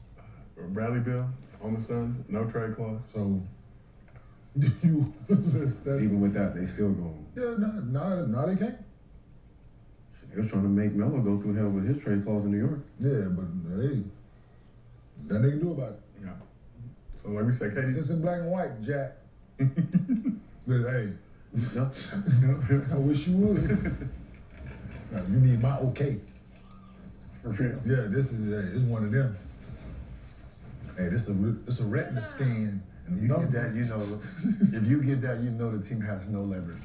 Bradley Bill on the Suns, no trade clause. So you Even with that, they still going. Yeah, no, they can't. They was trying to make Melo go through hell with his trade clause in New York. Yeah, but hey, nothing they can do about it. Yeah. So like we said, KD. It's in black and white, Jack. Hey, No. I wish you would. Now, you need my okay. For real. Yeah, this is one of them. Hey, this is a retina scan. And you get that, you know, if you get that, you know the team has no leverage.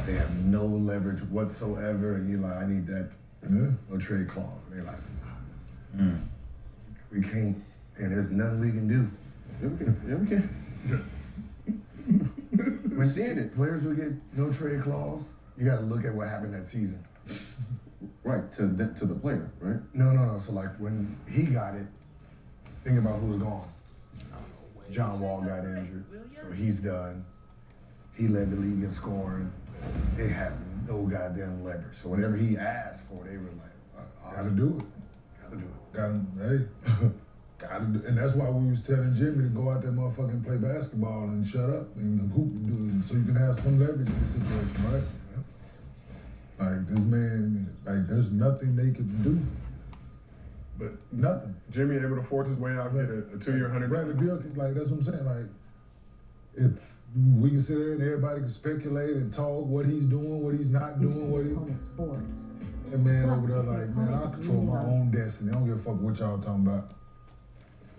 They have no leverage whatsoever, and you're like, I need that no trade clause. And they're like, we can't, and there's nothing we can do. Yeah, we can. We're seeing it. Players who get no trade clause, you got to look at what happened that season. Right, to the player, right? No. So like when he got it, think about who was gone. John Wall got injured, so he's done. He led the league in scoring. They have no goddamn leverage. So whatever he asked for, they were like, Gotta do it. Gotta do. And that's why we was telling Jimmy to go out there motherfucking and play basketball and shut up and hoop, so you can have some leverage in this situation, right? Like this man, like there's nothing they could do. But nothing. Jimmy able to force his way out, get a 2-year, 100. Bradley Beal, like that's what I'm saying. Like it's we can sit there and everybody can speculate and talk what he's doing, what he's not doing, what he. That man over there, like man, I control my own destiny. I don't give a fuck what y'all talking about.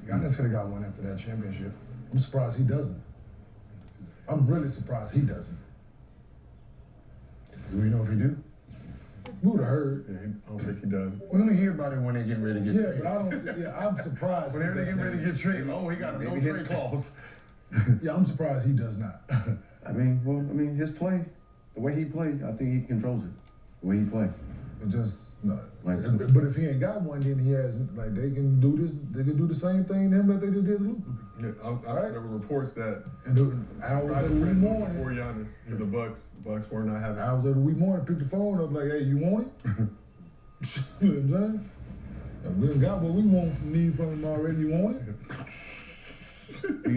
Giannis could have got one after that championship. I'm surprised he doesn't. I'm really surprised he doesn't. Do we know if he do? You would have heard. Yeah, I don't think he does. We're gonna hear about it when they get ready to get traded. But I don't. Yeah, I'm surprised. Whenever they get ready to get traded, oh, he got a no trade clause. Yeah, I'm surprised he does not. I mean, his play, the way he played, I think he controls it. The way he played. But just No. Like, But if he ain't got one, then he has, like, they can do this, they can do the same thing to him that they just did to Luka. There were reports that And hours of the week morning, before Giannis to the Bucks were not having. hours of the week morning, pick the phone up like, hey, you want it? You know what I'm saying? And we done got what we need from him already. You want it? Do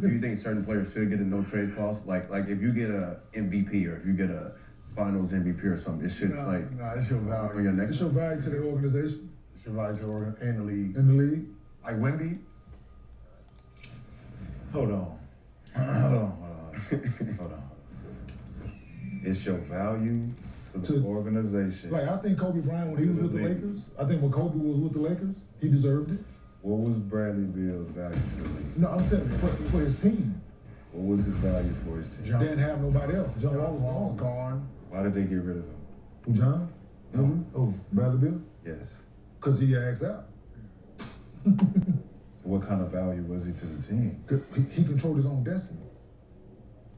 you think certain players should get a no trade clause? Like if you get a MVP or if you get a Finals MVP or something, it should it's your value. on your next. It's your value to the organization. It's your value to the organ in the league. In the league. Like Wemby. Hold on. Hold on. It's your value to the organization. Like, I think Kobe Bryant, when he was with the Lakers, I think when Kobe was with the Lakers, he deserved it. What was Bradley Beal's value to the league? No, I'm telling you, for his team. What was his value for his team? Didn't have nobody else. John Wall was gone. Why did they get rid of him? Who, John? No. Oh, Bradley Beal? Yes. Because he asked out. What kind of value was he to the team? He controlled his own destiny.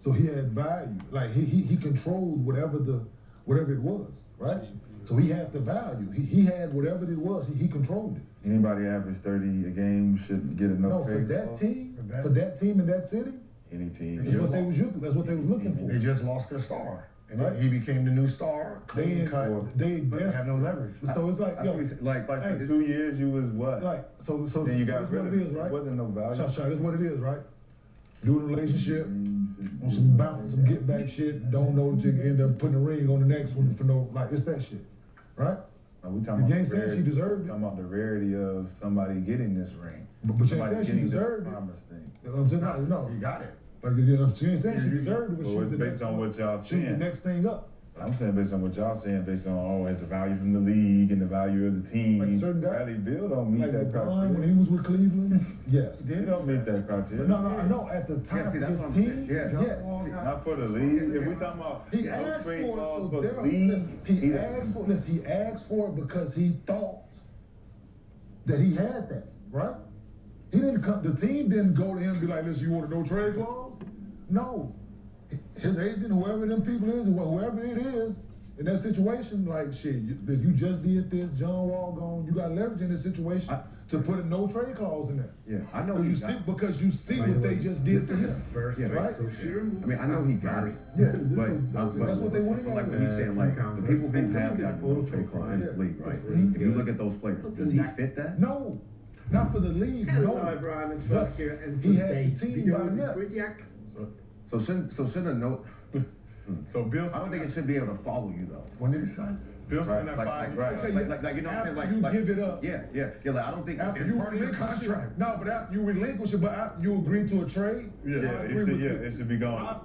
So he had value. Like, he controlled whatever it was, right? So he had the value. He had whatever it was. He controlled it. Anybody average 30 a game should get enough. No, for that team in that city, any team. that's what they was looking for. They just lost their star. And Right. then he became the new star. They have no leverage. So it's like, yo, like for 2 years you was what? Like, so then you got that's rid what of it it. is, right? There wasn't no value. That's what it is, right? Do the relationship on some bounce, some get back shit. Don't know that you can end up putting a ring on the next one for no, like, it's that shit, right? No, we talking You about ain't saying she deserved it. Talking about the rarity of somebody getting this ring. But you ain't Somebody saying she getting this deserved it. promise thing. You know what I'm saying? No, He got it. like, you know, she ain't saying she deserved it, but Well, she was it's the based next on one. what y'all She was the saying. next thing up. I'm saying based on what y'all saying, based on it's the value from the league and the value of the team. Like certain guys, Bradley Beal don't meet like that LeBron, criteria. when he was with Cleveland, yes. He don't meet that criteria. No, I know at the time see, of that's his what I'm team, saying. Yeah. yes. Not for the league. If we talking about He no asked trade for clause it, for so the league, he asked for it because he thought that he had that, right? He didn't come, the team didn't go to him and be like, listen, you want a no trade clause? No. His agent, whoever them people is, or whoever it is, in that situation, like, shit, you just did this, John Wall gone, you got leverage in this situation to put a no trade clause in there. Yeah, I know Because you see what they just did to him. Yeah, right? I mean, I know he got it. Yeah, But that's what they wanted. like what he's saying, like the people who have that no trade clause in the league, right? If you look at those players, does he fit that? No, not for the league. No, but he had the team lined up. So shouldn't a no. So Bill, I don't think it should be able to follow you though. When did he sign? Bill signed that Like, 5 like, years. like, you know what I'm saying? After you give it up. Yeah. Like I don't think After it's you part of your relinquish contract. it, no, but after you relinquish it, but after you agree to a trade, Yeah, it should be gone.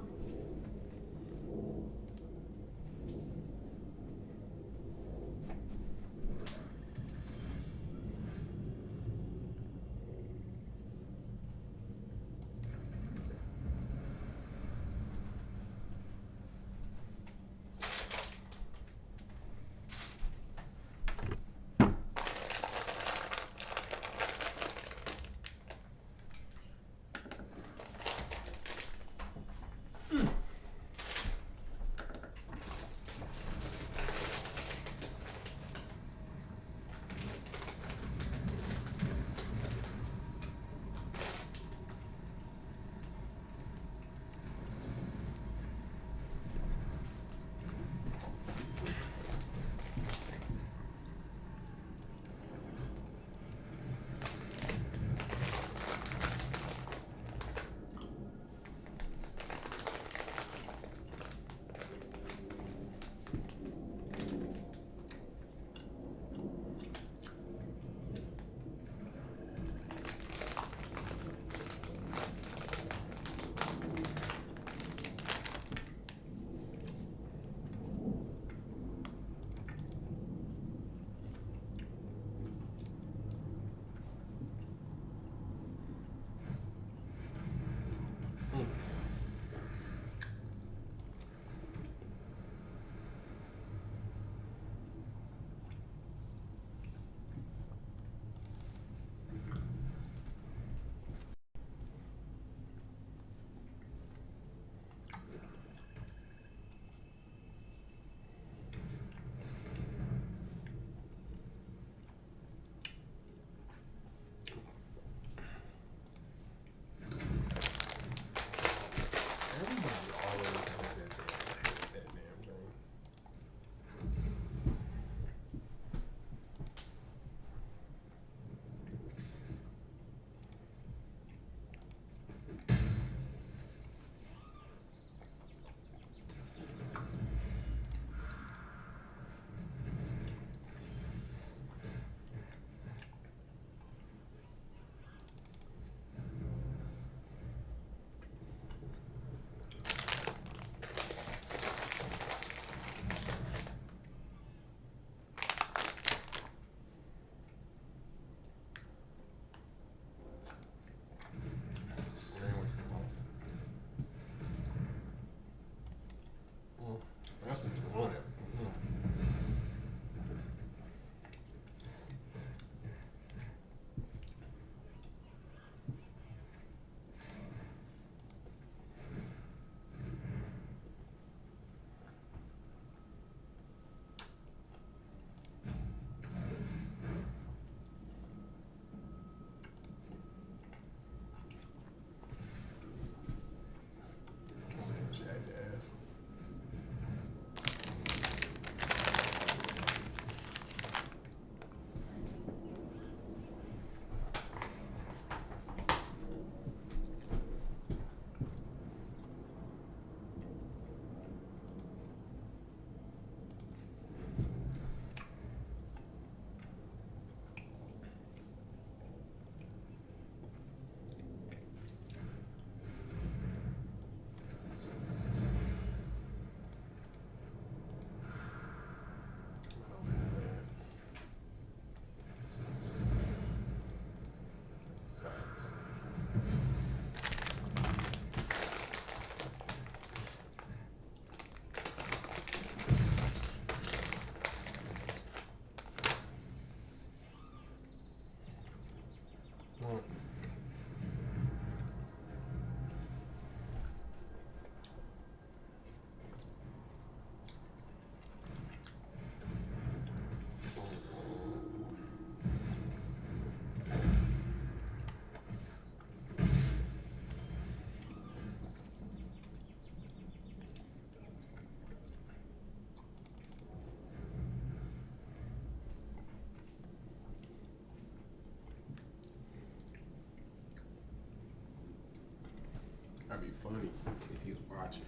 That'd be funny if he was watching.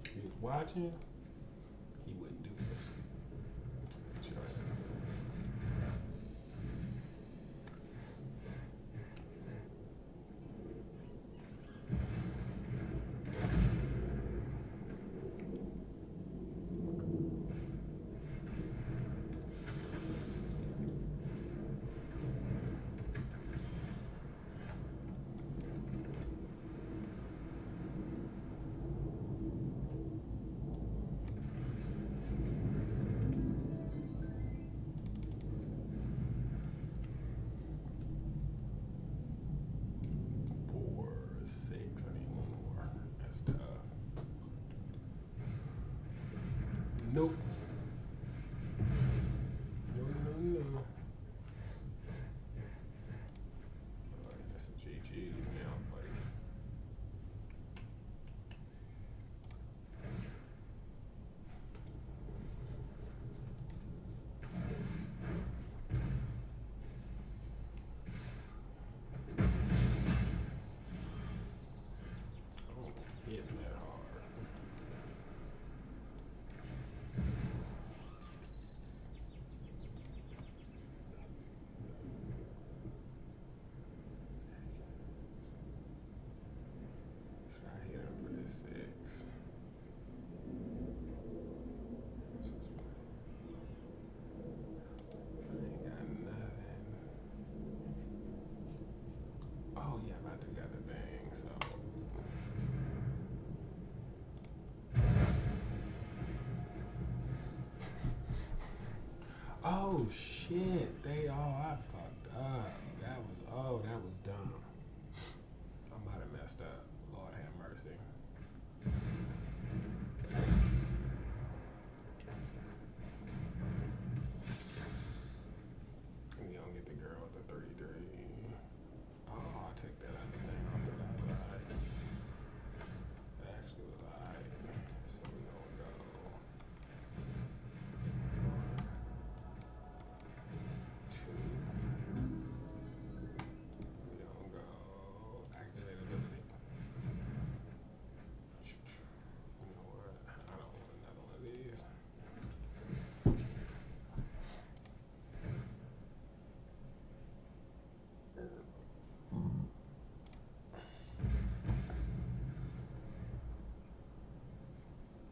If he was watching, he wouldn't do this. Sure. Nope. No. Alright, that's some GG's now, buddy. Oh, hitting that hard. Six. I ain't got nothing. Oh yeah, I do got a thing, so. Oh shit, I fucked up. That was dumb. I might have messed up. Lord have mercy. We gonna get the girl with the 3-3. Oh, I took that other thing off that I lied. That actually was alright. So we gonna go 2. We gonna go activate ability. You know what? I don't want another one of these.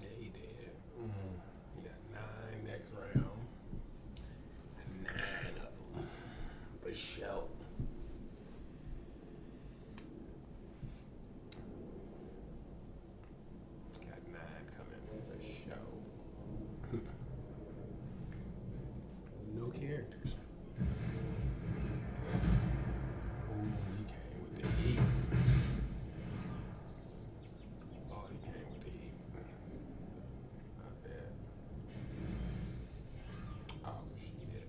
Yeah, he did. He got 9 next round. 9 of them. For sure. Got 9 coming for sure. No characters. Oh, he came with the heat. Oh, he came with the heat. Not bad. Oh, shit.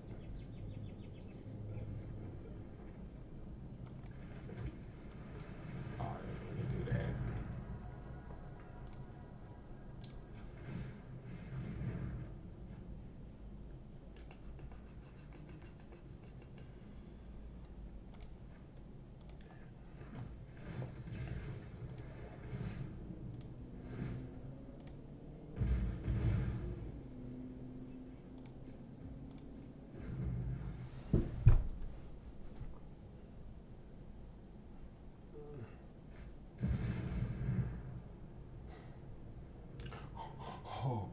Oh, I didn't mean to do that. Oh,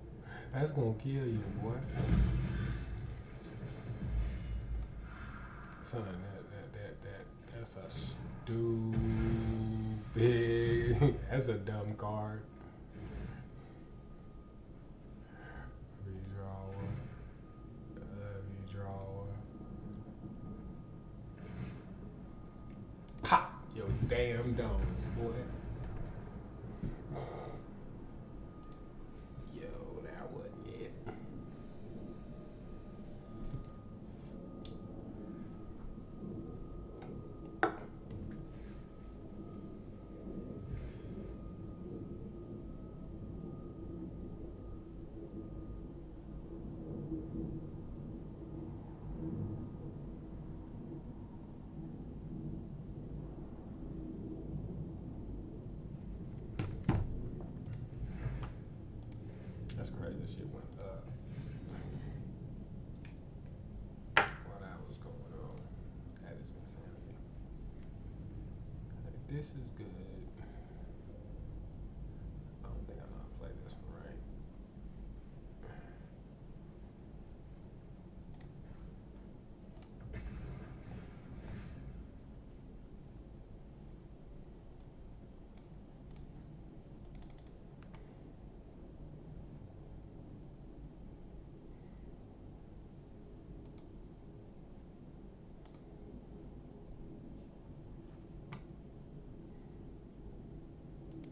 that's gonna kill you, boy. Son, that's a stupid. That's a dumb card. Redrawer. damn dome, boy. Yo, that wasn't it. That's crazy. That shit went up while that was going on. That is insanity. Okay, this is good. I don't think I know how to play this one right.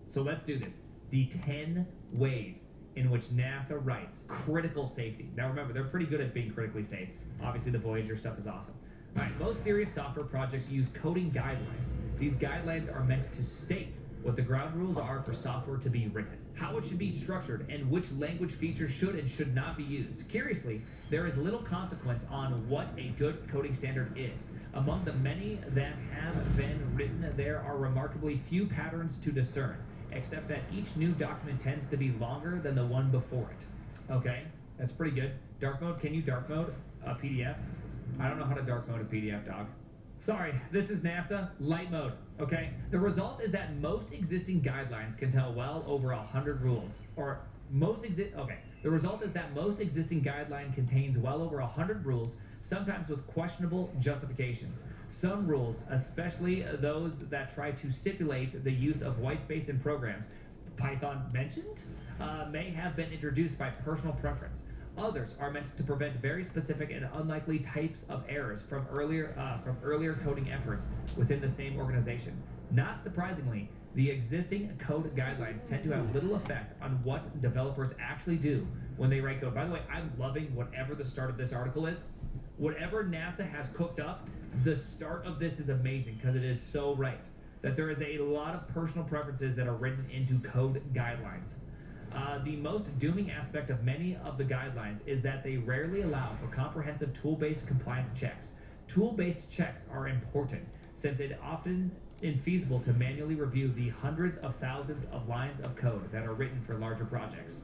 So let's do this. The 10 ways in which NASA writes critical safety. Now remember, they're pretty good at being critically safe. Obviously the Voyager stuff is awesome. All right, most serious software projects use coding guidelines. These guidelines are meant to state what the ground rules are for software to be written, how it should be structured, and which language features should and should not be used. Curiously, there is little consequence on what a good coding standard is. Among the many that have been written, there are remarkably few patterns to discern, except that each new document tends to be longer than the one before it. Okay, that's pretty good. Dark mode, can you dark mode a PDF? I don't know how to dark mode a PDF, dog. Sorry, this is NASA, light mode, okay? The result is that most existing guidelines contain well over 100 rules, or the result is that most existing guideline contains well over 100 rules, sometimes with questionable justifications. Some rules, especially those that try to stipulate the use of whitespace in programs, Python mentioned, may have been introduced by personal preference. Others are meant to prevent very specific and unlikely types of errors from earlier coding efforts within the same organization. Not surprisingly, the existing code guidelines tend to have little effect on what developers actually do when they write code. By the way, I'm loving whatever the start of this article is. Whatever NASA has cooked up, the start of this is amazing because it is so right that there is a lot of personal preferences that are written into code guidelines. The most dooming aspect of many of the guidelines is that they rarely allow for comprehensive tool-based compliance checks. Tool-based checks are important since it often infeasible to manually review the hundreds of thousands of lines of code that are written for larger projects.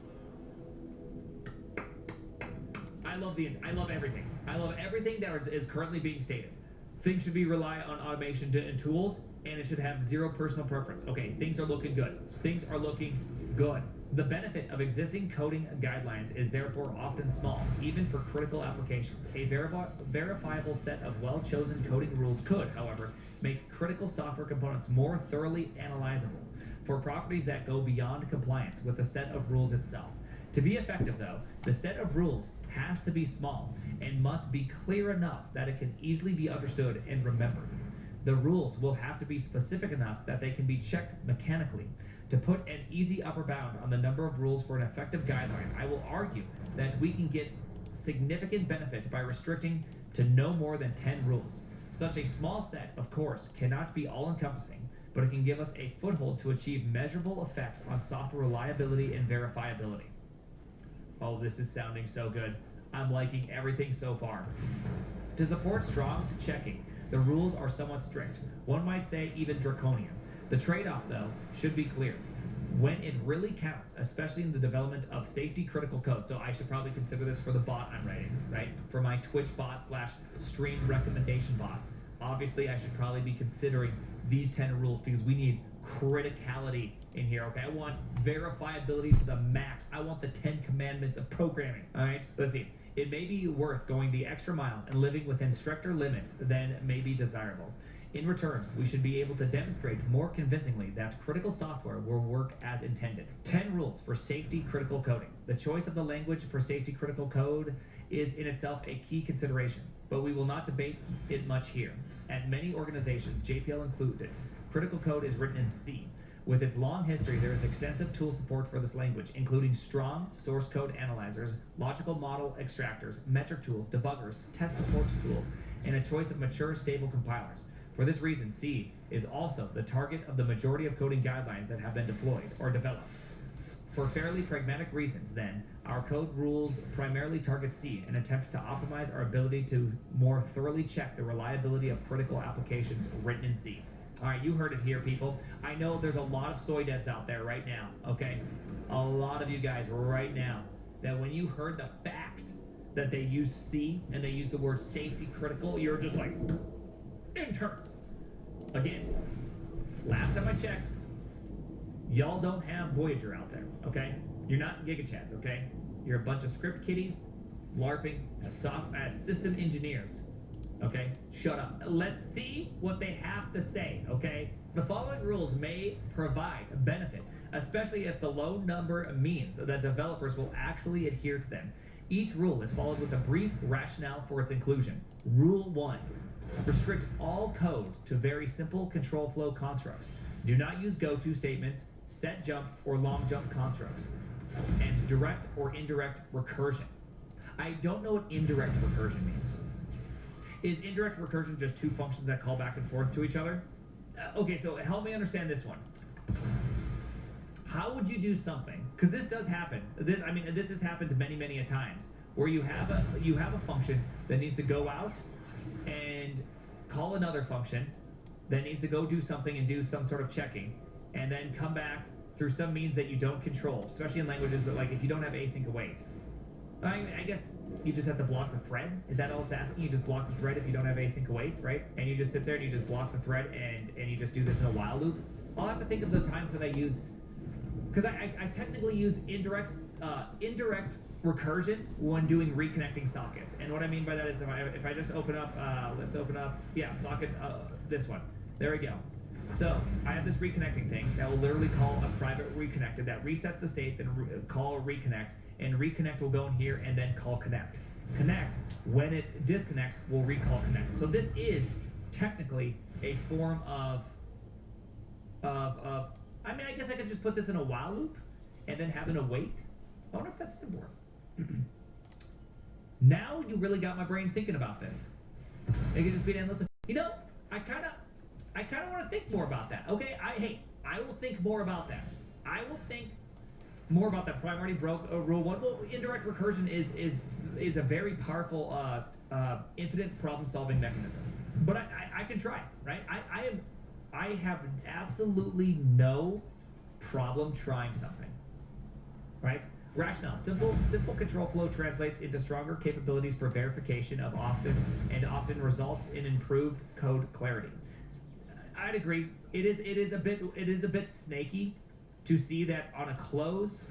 I love everything. I love everything that is currently being stated. Things should be rely on automation and tools, and it should have zero personal preference. Okay, things are looking good. Things are looking good. The benefit of existing coding guidelines is therefore often small, even for critical applications. A verifiable set of well-chosen coding rules could, however, make critical software components more thoroughly analyzable for properties that go beyond compliance with the set of rules itself. To be effective, though, the set of rules has to be small and must be clear enough that it can easily be understood and remembered. The rules will have to be specific enough that they can be checked mechanically. To put an easy upper bound on the number of rules for an effective guideline, I will argue that we can get significant benefit by restricting to no more than 10 rules. Such a small set, of course, cannot be all-encompassing, but it can give us a foothold to achieve measurable effects on software reliability and verifiability. Oh, this is sounding so good. I'm liking everything so far. To support strong checking, the rules are somewhat strict. One might say even draconian. The trade-off, though, should be clear. When it really counts, especially in the development of safety-critical code, so I should probably consider this for the bot I'm writing, right? For my Twitch bot / stream recommendation bot. Obviously, I should probably be considering these 10 rules because we need criticality in here, okay? I want verifiability to the max. I want the 10 commandments of programming, all right? Let's see. It may be worth going the extra mile and living within stricter limits than may be desirable. In return, we should be able to demonstrate more convincingly that critical software will work as intended. 10 rules for safety critical coding. The choice of the language for safety critical code is in itself a key consideration, but we will not debate it much here. At many organizations, JPL included, critical code is written in C. With its long history, there is extensive tool support for this language, including strong source code analyzers, logical model extractors, metric tools, debuggers, test support tools, and a choice of mature, stable compilers. For this reason, C is also the target of the majority of coding guidelines that have been deployed or developed. For fairly pragmatic reasons, then, our code rules primarily target C and attempt to optimize our ability to more thoroughly check the reliability of critical applications written in C. All right, you heard it here, people. I know there's a lot of soy devs out there right now, okay? A lot of you guys right now, that when you heard the fact that they used C and they used the word safety critical, you're just like, interns. Again, last time I checked, y'all don't have Voyager out there, okay? You're not GigaChads, okay? You're a bunch of script kiddies, LARPing as system engineers, okay? Shut up. Let's see what they have to say, okay? The following rules may provide a benefit, especially if the low number means that developers will actually adhere to them. Each rule is followed with a brief rationale for its inclusion. Rule 1. Restrict all code to very simple control flow constructs. Do not use go-to statements, set jump, or long jump constructs. And direct or indirect recursion. I don't know what indirect recursion means. Is indirect recursion just two functions that call back and forth to each other? Okay, so help me understand this one. How would you do something? Because this does happen. This has happened many, many a times, where you have a function that needs to go out and call another function that needs to go do something and do some sort of checking, and then come back through some means that you don't control, especially in languages that, like, if you don't have async await. I guess you just have to block the thread. Is that all it's asking? You just block the thread if you don't have async await, right? And you just sit there and you just block the thread and you just do this in a while loop. I'll have to think of the times that I use, because I technically use indirect recursion when doing reconnecting sockets. And what I mean by that is if I just open up, let's open up, socket, this one. There we go. So I have this reconnecting thing that will literally call a private reconnected that resets the state, then call a reconnect, and reconnect will go in here and then call connect. Connect, when it disconnects, will recall connect. So this is technically a form of I mean, I guess I could just put this in a while loop and then have an await. I wonder if that's simpler. Now you really got my brain thinking about this. It could just be an endless. You know, I kind of want to think more about that. Okay, I will think more about that. I will think more about that. Prime already broke rule 1. Well, indirect recursion is a very powerful infinite problem-solving mechanism. But I can try, right? I have absolutely no problem trying something, right? Rationale. Simple control flow translates into stronger capabilities for verification of often results in improved code clarity. I'd agree. It is a bit snaky to see that on a close,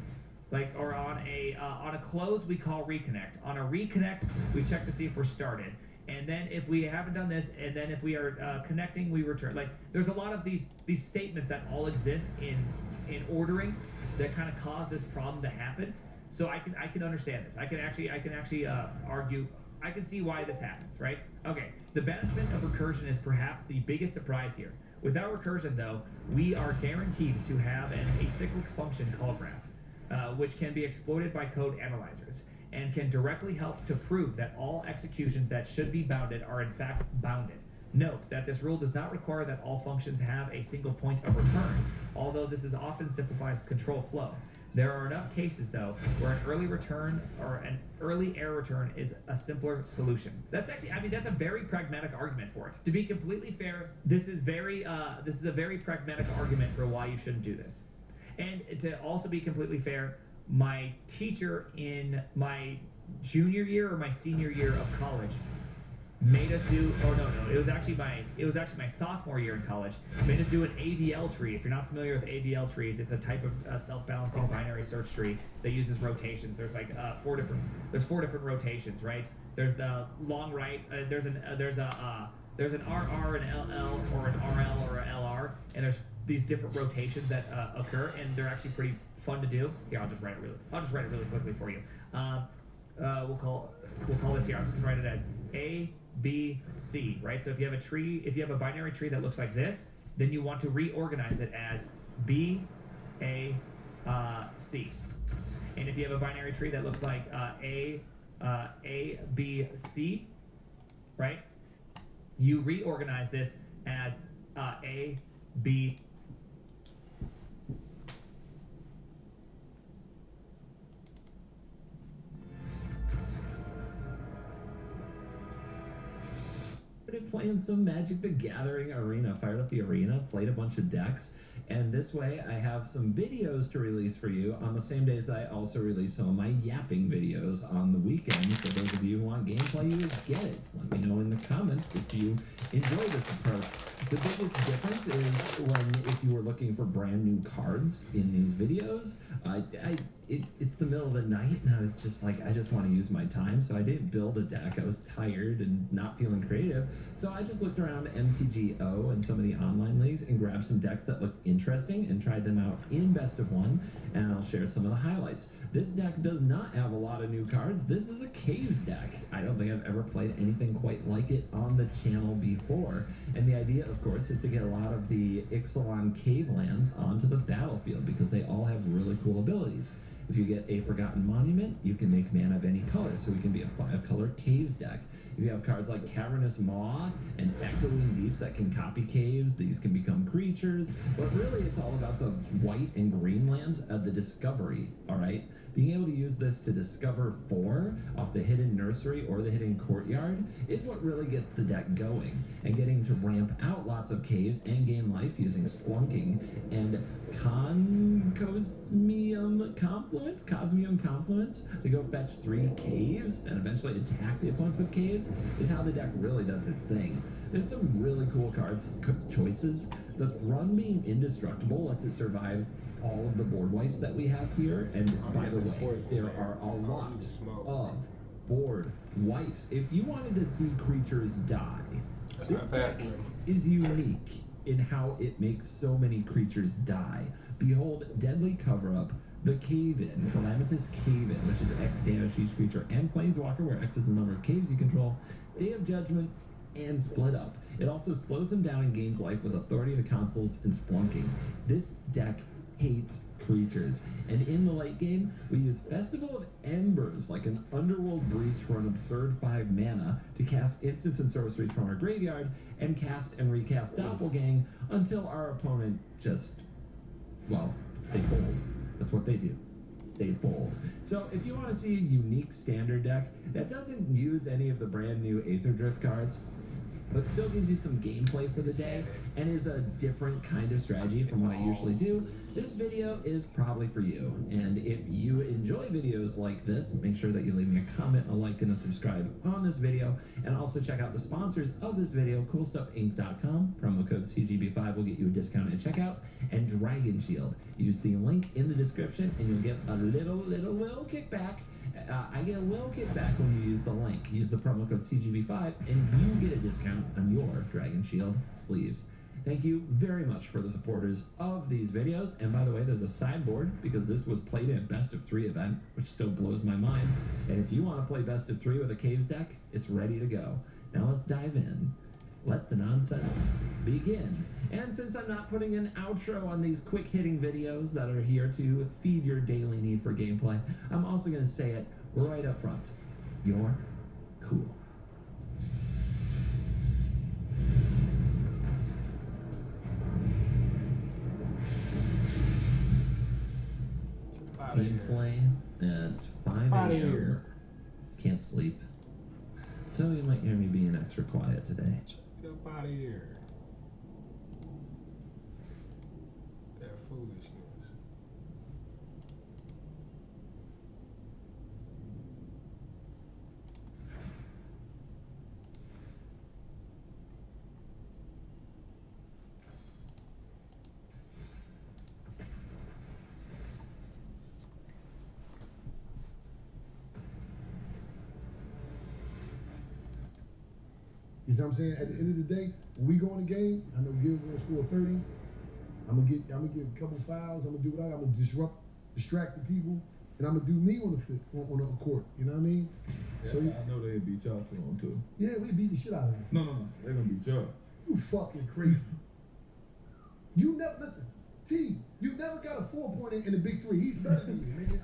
on a close we call reconnect. On a reconnect, we check to see if we're started. And then if we haven't done this, and then if we are connecting, we return. Like, there's a lot of these statements that all exist in ordering that kind of cause this problem to happen. So I can understand this. I can actually argue. I can see why this happens, right? Okay. The benefit of recursion is perhaps the biggest surprise here. Without recursion, though, we are guaranteed to have an acyclic function call graph, which can be exploited by code analyzers, and can directly help to prove that all executions that should be bounded are in fact bounded. Note that this rule does not require that all functions have a single point of return, although this is often simplifies control flow. There are enough cases, though, where an early return or an early error return is a simpler solution. That's actually, that's a very pragmatic argument for it. To be completely fair, this is a very pragmatic argument for why you shouldn't do this. And to also be completely fair, my teacher in my junior year or my senior year of college made us do, it was actually my sophomore year in college, made us do an AVL tree. If you're not familiar with AVL trees, it's a type of self-balancing binary search tree that uses rotations. There's like four different rotations, right? There's the long right, there's an RR, an LL, or an RL or an LR, and there's these different rotations that occur, and they're actually pretty fun to do. Here, I'll just write it really quickly for you. we'll call this here. I'm just gonna write it as A, B, C, right? So if you have a tree, if you have a binary tree that looks like this, then you want to reorganize it as B, A, C. And if you have a binary tree that looks like A, B, C, right? You reorganize this as A, B. Playing some Magic the Gathering Arena. Fired up the arena, played a bunch of decks, and this way I have some videos to release for you on the same days that I also release some of my yapping videos on the weekends. For those of you who want gameplay, you get it. Let me know in the comments if you enjoy this approach. The biggest difference is when if you were looking for brand new cards in these videos, it's the middle of the night and I was just like, I just want to use my time, so I didn't build a deck. I was tired and not feeling creative, so I just looked around MTGO and some of the online leagues and grabbed some decks that looked interesting and tried them out in Best of One, and I'll share some of the highlights. This deck does not have a lot of new cards. This is a Caves deck. I don't think I've ever played anything quite like it on the channel before, and the idea, of course, is to get a lot of the Ixalan cave lands onto the battlefield because they all have really cool abilities. If you get a Forgotten Monument, you can make mana of any color, so we can be a 5-color Caves deck. If you have cards like Cavernous Maw and Echoing Deeps that can copy caves, these can become creatures, but really it's all about the white and green lands of the discovery, alright? Being able to use this to discover 4 off the hidden nursery or the hidden courtyard is what really gets the deck going, and getting to ramp out lots of caves and gain life using Splunking and Cosmium Confluence to go fetch 3 caves and eventually attack the opponents with caves is how the deck really does its thing. There's some really cool cards choices. The Thrun being indestructible lets it survive all of the board wipes that we have here, and by the way, there are a lot of board wipes. If you wanted to see creatures die, this deck is unique in how it makes so many creatures die. Behold Deadly Cover-Up, the Cave-In, Calamitous Cave-In, which is X damage each creature, and Planeswalker, where X is the number of caves you control, Day of Judgment, and Split Up. It also slows them down and gains life with Authority of the Consuls and Splunking. This deck hates creatures, and in the late game we use Festival of Embers like an Underworld Breach for an absurd 5 mana to cast instants and sorceries from our graveyard and cast and recast Doppelgang until our opponent just, well, they fold. That's what they do. They fold. So if you want to see a unique standard deck that doesn't use any of the brand new AETHERDRIFT cards, but still gives you some gameplay for the day and is a different kind of strategy from what I usually do, this video is probably for you. And if you enjoy videos like this, make sure that you leave me a comment, a like, and a subscribe on this video. And also check out the sponsors of this video, CoolStuffInc.com. Promo code CGB5 will get you a discount at checkout. And Dragon Shield. Use the link in the description and you'll get a little kickback. I get a little kickback when you use the link. Use the promo code CGB5 and you get a discount on your Dragon Shield sleeves. Thank you very much for the supporters of these videos. And by the way, there's a sideboard because this was played in a best of 3 event, which still blows my mind. And if you want to play best of 3 with a Caves deck, it's ready to go. Now let's dive in. Let the nonsense begin. And since I'm not putting an outro on these quick hitting videos that are here to feed your daily need for gameplay, I'm also going to say it right up front. You're cool. Gameplay at 5 a.m. Can't sleep. So you might hear me being extra quiet today. Get up out of here. That foolishness. You see what I'm saying? At the end of the day, when we go in the game, I know Gil's gonna score 30. I'm gonna get a couple fouls. I'm gonna do what I'm gonna distract the people, and and I'm gonna do me on the field, on the court. You know what I mean? Yeah, So I know they beat y'all too. yeah, we beat the shit out of them. No, they're gonna beat y'all. You fucking crazy. You never listen. T, you never got a 4-pointer in the big three. He's better than you, nigga.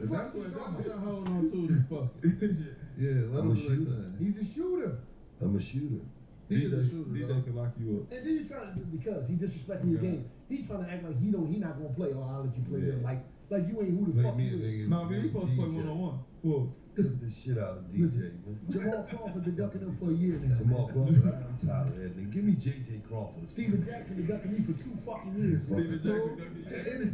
If that's what y'all hold on to, then fuck it. Yeah, let him do that. He's a shooter. I'm a shooter. He is a shooter. DJ can lock you up. And then you trying to do it because he disrespecting your game. He trying to act like he not gonna play. Oh, I'll let you play them. Like you ain't who the fuck you is. No, man, you supposed to play one-on-one. Who else? The shit out of DJ, man. Jamal Crawford been ducking him for a year now. Jamal Crawford, I'm tired of that nigga. Give me JJ Crawford. Steven Jackson been ducking me for 2 fucking years. Steven Jackson ducking you. I see the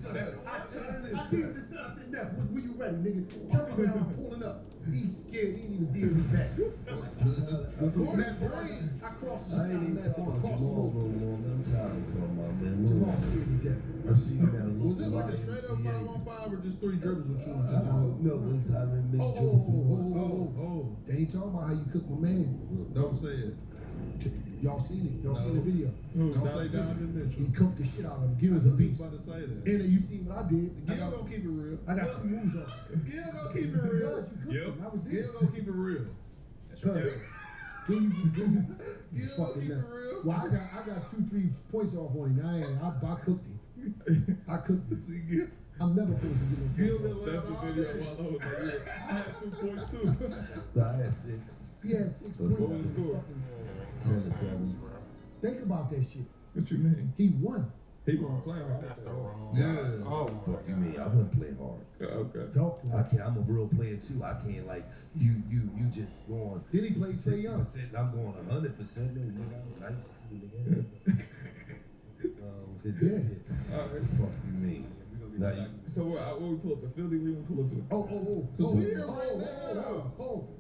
son. I said, Neff, when you ready, nigga? Tell me when I'm pulling up. He's scared. He ain't even deal me back. On that brain, I crossed the I ain't even stop talking about Jamal no more, man. I'm tired of talking about, man. Jamal scared me death. I see him at a local Was it like a straight up 5-on-5 or just 3 dribbles with you and Jamal? No, it's having been They ain't talking about how you cook my man. Don't say it. Y'all seen it. Y'all seen the video. Don't say Donovan Mitchell. He cooked the shit out of him. Give us a beast. I was about to say that. And then you see what I did. Gil gonna keep it real. I got 2 moves up. Gil gonna keep it real. I was there. Gil gonna keep it real. That's right. Gil gonna keep it real. Well, I got 2-3 points off on him. I cooked him. I cooked him. See, Gil. I'm never supposed to get no Gil points. been laying all day. I had 2 points too. I had 6. He had 6 points. What was the score? 10-7. Think about that shit. What you mean? He won. He wasn't playing hard. That's the wrong. Yeah. Oh, fuck you mean? I wouldn't play hard. Okay. I can't. I'm a real player too. I can't like you just going. Then he played Trae Young. I'm going 100%. No, nigga. I used to do the game. All right. Fuck you mean? Now you, So what we pull up to Philly? We gonna pull up to.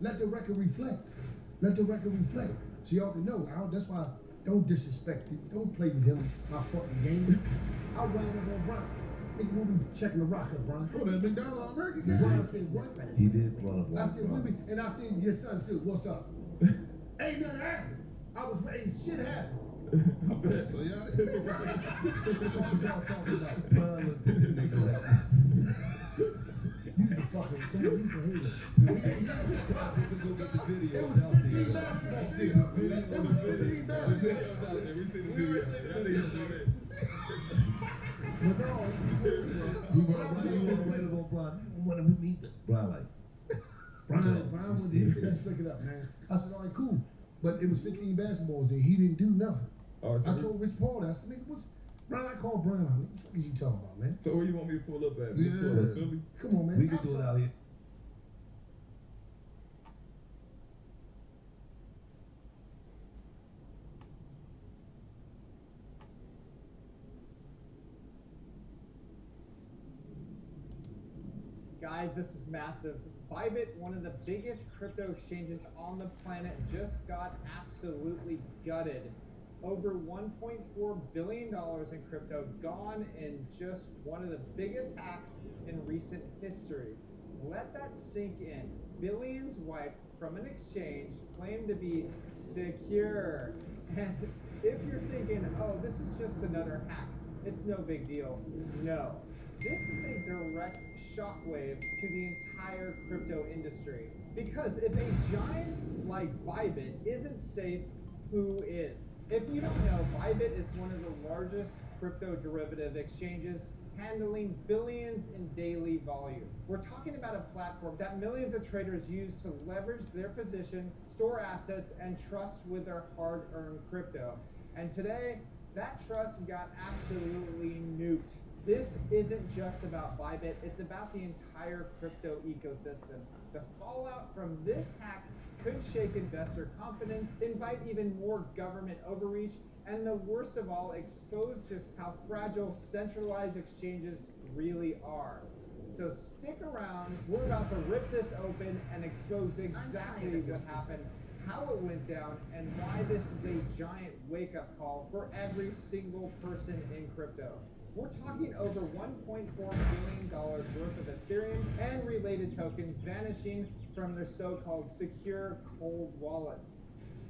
Let the record reflect. Let the record reflect. So y'all can know. That's why don't disrespect it. Don't play with him. My fucking game. I wound up on Brian. Nigga, we'll be checking the rock up, Brian. Oh, that McDonald All-American Brian game. said what? he did run up. I said and I said your son too. What's up? Ain't nothing happened. I was ready. Shit happened. I bet. So y'all. This is what y'all talking about. Brian looked at the nigga like. You a fucking you a hater. Go get the video. It was 15 basketball. It was 15 basketball. We see the video. That nigga do that. But no, He wanted to Brian. We meet the Brian like. Brian was there. Let's look it up, man. I said, all right, cool. But it was 15 basketballs there. He didn't do nothing. Oh, so I told Rich Paul that. I said, nigga, what's Brian? I called Brian. What the fuck are you talking about, man? So where you want me to pull up at? Yeah. Pull up Philly? Come on, man. We can do it out here. Guys, this is massive. Bybit, one of the biggest crypto exchanges on the planet, just got absolutely gutted. Over $1.4 billion in crypto gone in just one of the biggest hacks in recent history. Let that sink in. Billions wiped from an exchange claimed to be secure. And if you're thinking, oh, this is just another hack, it's no big deal. No. This is a direct shockwave to the entire crypto industry. Because if a giant like Bybit isn't safe, who is? If you don't know, Bybit is one of the largest crypto derivative exchanges, handling billions in daily volume. We're talking about a platform that millions of traders use to leverage their position, store assets, and trust with their hard-earned crypto. And today, that trust got absolutely nuked. This isn't just about Bybit, it's about the entire crypto ecosystem. The fallout from this hack could shake investor confidence, invite even more government overreach, and the worst of all, expose just how fragile centralized exchanges really are. So stick around, we're about to rip this open and expose exactly what happened, how it went down, and why this is a giant wake-up call for every single person in crypto. We're talking over $1.4 billion worth of Ethereum and related tokens vanishing from their so-called secure cold wallets.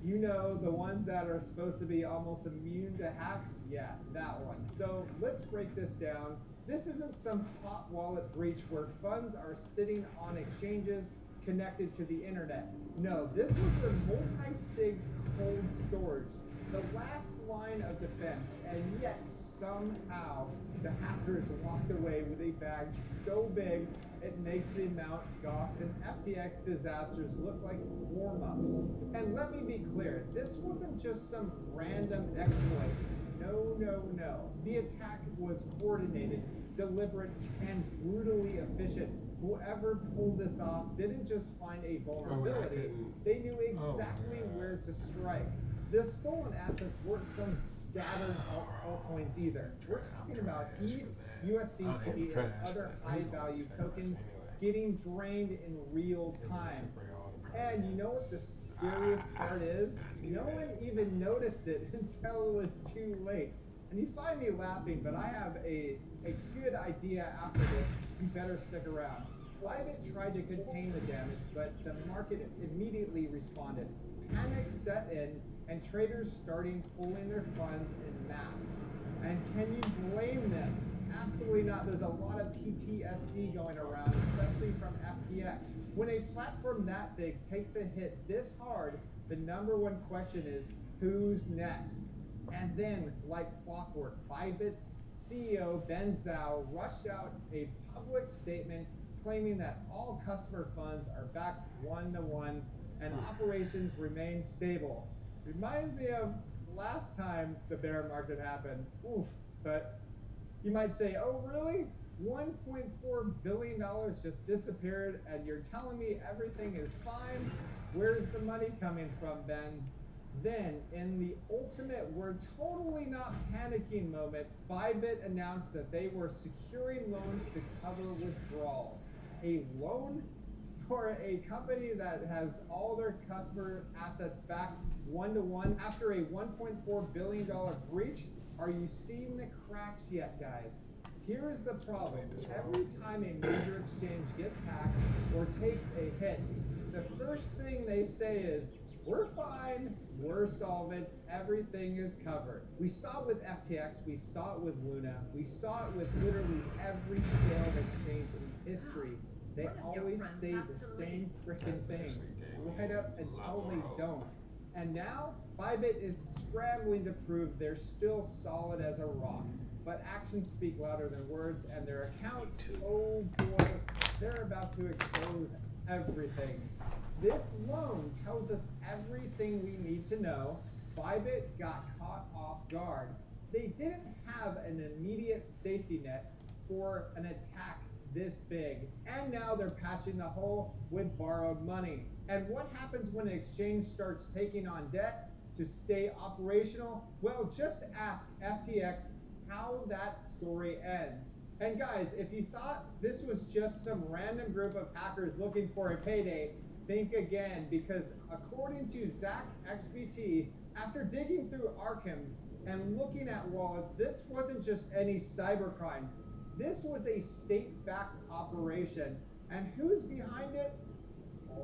You know, the ones that are supposed to be almost immune to hacks? Yeah, that one. So let's break this down. This isn't some hot wallet breach where funds are sitting on exchanges connected to the internet. No, this was the multi-sig cold storage, the last line of defense, and yet somehow the hackers walked away with a bag so big it makes the Mt. Gox and FTX disasters look like warm-ups. And let me be clear, this wasn't just some random exploit. No, no, no. The attack was coordinated, deliberate, and brutally efficient. Whoever pulled this off didn't just find a vulnerability, they knew exactly where to strike. The stolen assets weren't some scattered altcoins either. We're talking about ETH, USDT, and other high-value tokens getting drained in real time. And you know what the scariest part is? No one even noticed it until it was too late. And you find me laughing, but I have a good idea after this. You better stick around. Bybit tried to contain the damage, but the market immediately responded. Panic set in, and traders starting pulling their funds en masse. And can you blame them? Absolutely not. There's a lot of PTSD going around, especially from FTX. When a platform that big takes a hit this hard, the #1 question is, who's next? And then, like clockwork, Bybit's CEO Ben Zhao rushed out a public statement claiming that all customer funds are back 1-to-1 and operations remain stable. Reminds me of last time the bear market happened. Oof. But you might say, oh really? $1.4 billion just disappeared and you're telling me everything is fine? Where's the money coming from, Ben? Then, in the ultimate we're totally not panicking moment, Bybit announced that they were securing loans to cover withdrawals. A loan for a company that has all their customer assets back 1-to-1 after a $1.4 billion breach? Are you seeing the cracks yet, guys? Here's the problem. Every time a major exchange gets hacked or takes a hit, the first thing they say is, we're fine, we're solvent, everything is covered. We saw it with FTX, we saw it with Luna, we saw it with literally every scaled exchange in history. They always say the same freaking thing, right up until they don't. And now, Bybit is scrambling to prove they're still solid as a rock. But actions speak louder than words, and their accounts, oh boy, they're about to expose everything. This loan tells us everything we need to know. Bybit got caught off guard. They didn't have an immediate safety net for an attack this big, and now they're patching the hole with borrowed money. And what happens when an exchange starts taking on debt to stay operational? Well, just ask FTX how that story ends. And guys, if you thought this was just some random group of hackers looking for a payday, think again, because according to Zach XBT, after digging through Arkham and looking at wallets, this wasn't just any cybercrime. This was a state-backed operation. And who's behind it?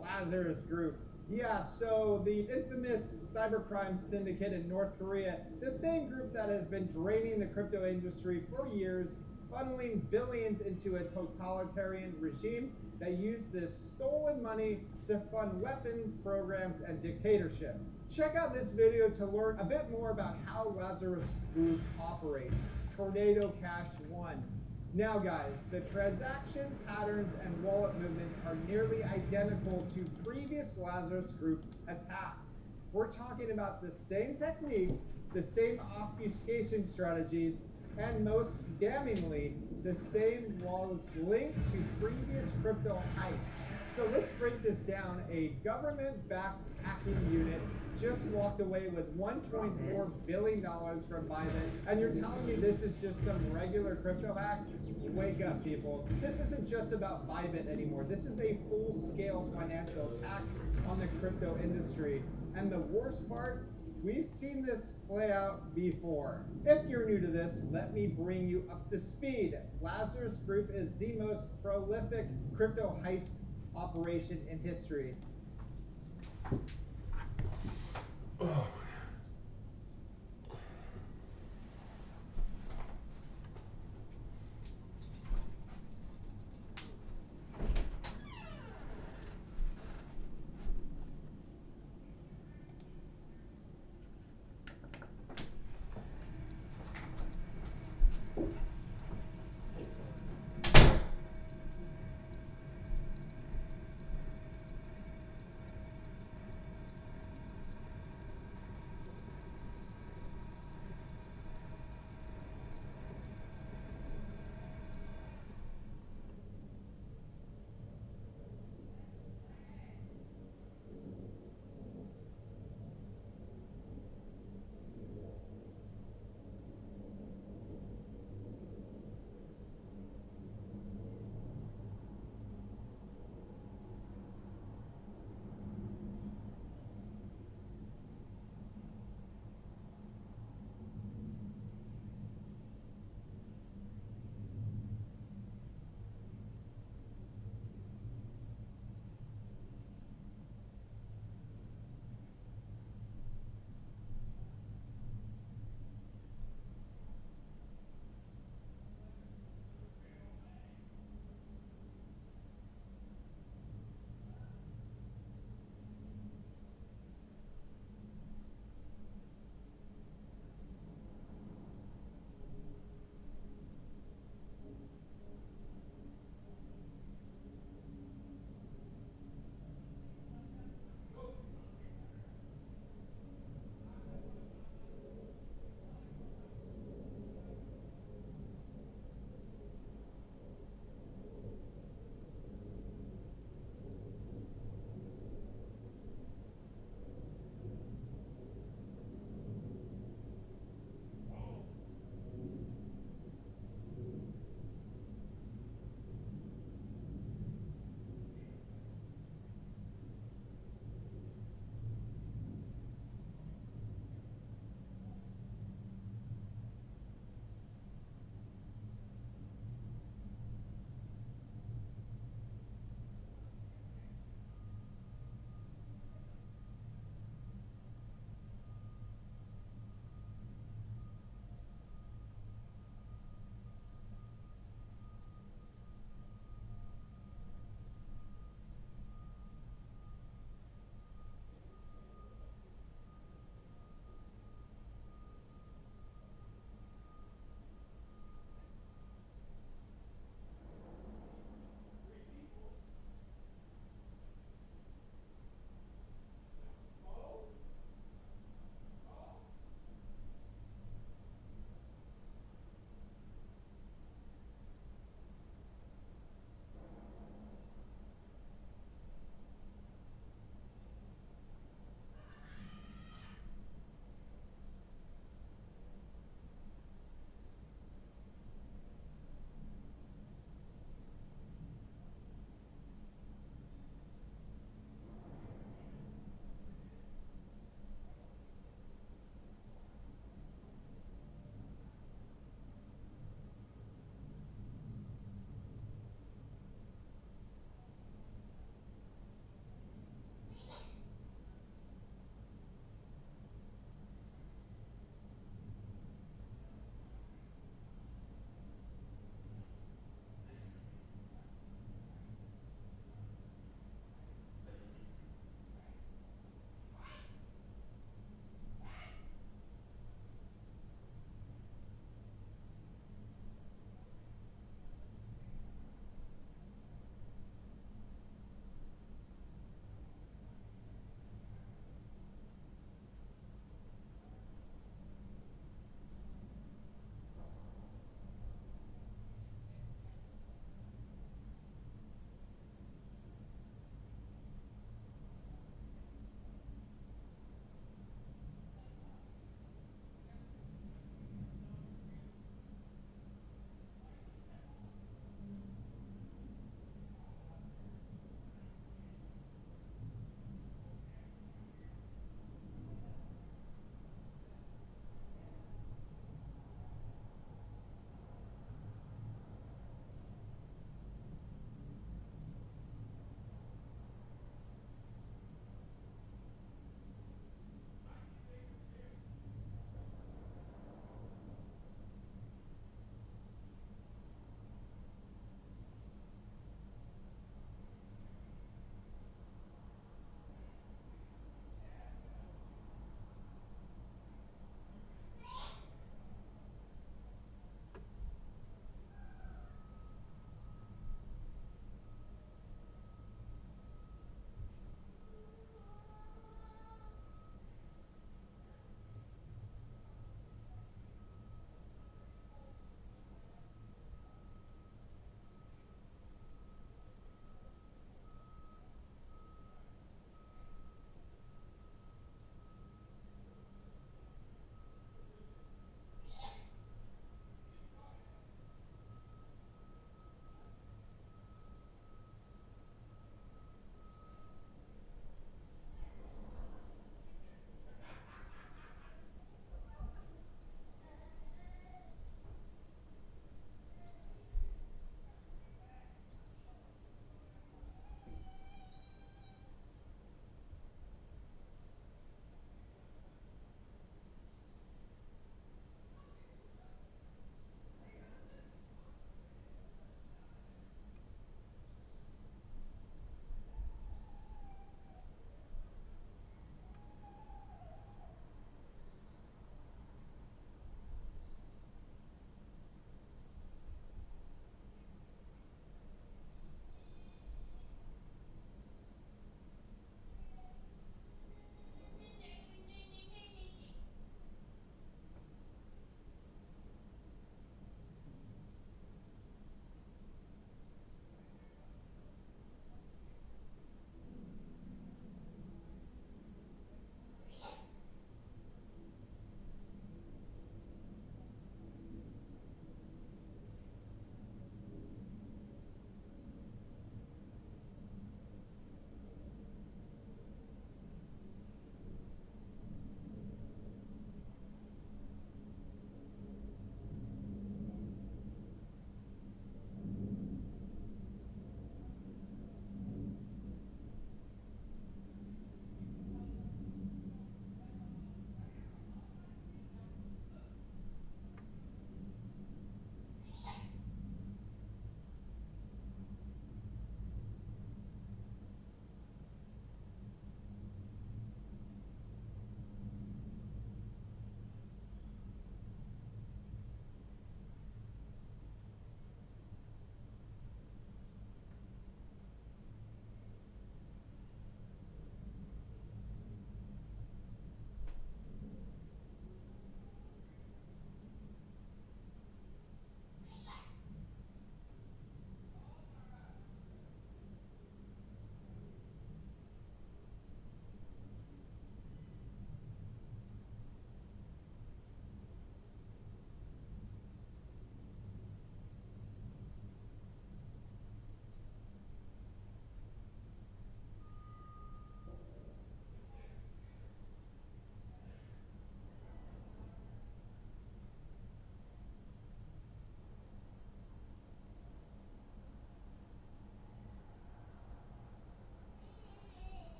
Lazarus Group. Yeah, so the infamous cybercrime syndicate in North Korea, the same group that has been draining the crypto industry for years, funneling billions into a totalitarian regime that used this stolen money to fund weapons programs and dictatorship. Check out this video to learn a bit more about how Lazarus Group operates. Tornado Cash 1. Now guys, the transaction patterns and wallet movements are nearly identical to previous Lazarus Group attacks. We're talking about the same techniques, the same obfuscation strategies, and most damningly, the same wallets linked to previous crypto heists. So let's break this down. A government-backed hacking unit just walked away with $1.4 billion from Bybit, and you're telling me this is just some regular crypto hack? Wake up, people. This isn't just about Bybit anymore. This is a full-scale financial attack on the crypto industry. And the worst part, we've seen this play out before. If you're new to this, let me bring you up to speed. Lazarus Group is the most prolific crypto heist operation in history. Oh.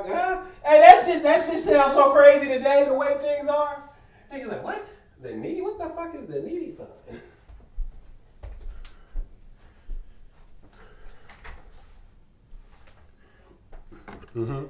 Hey, that shit sounds so crazy today, the way things are. Niggas like, what? The needy? What the fuck is the needy fund? Mm-hmm.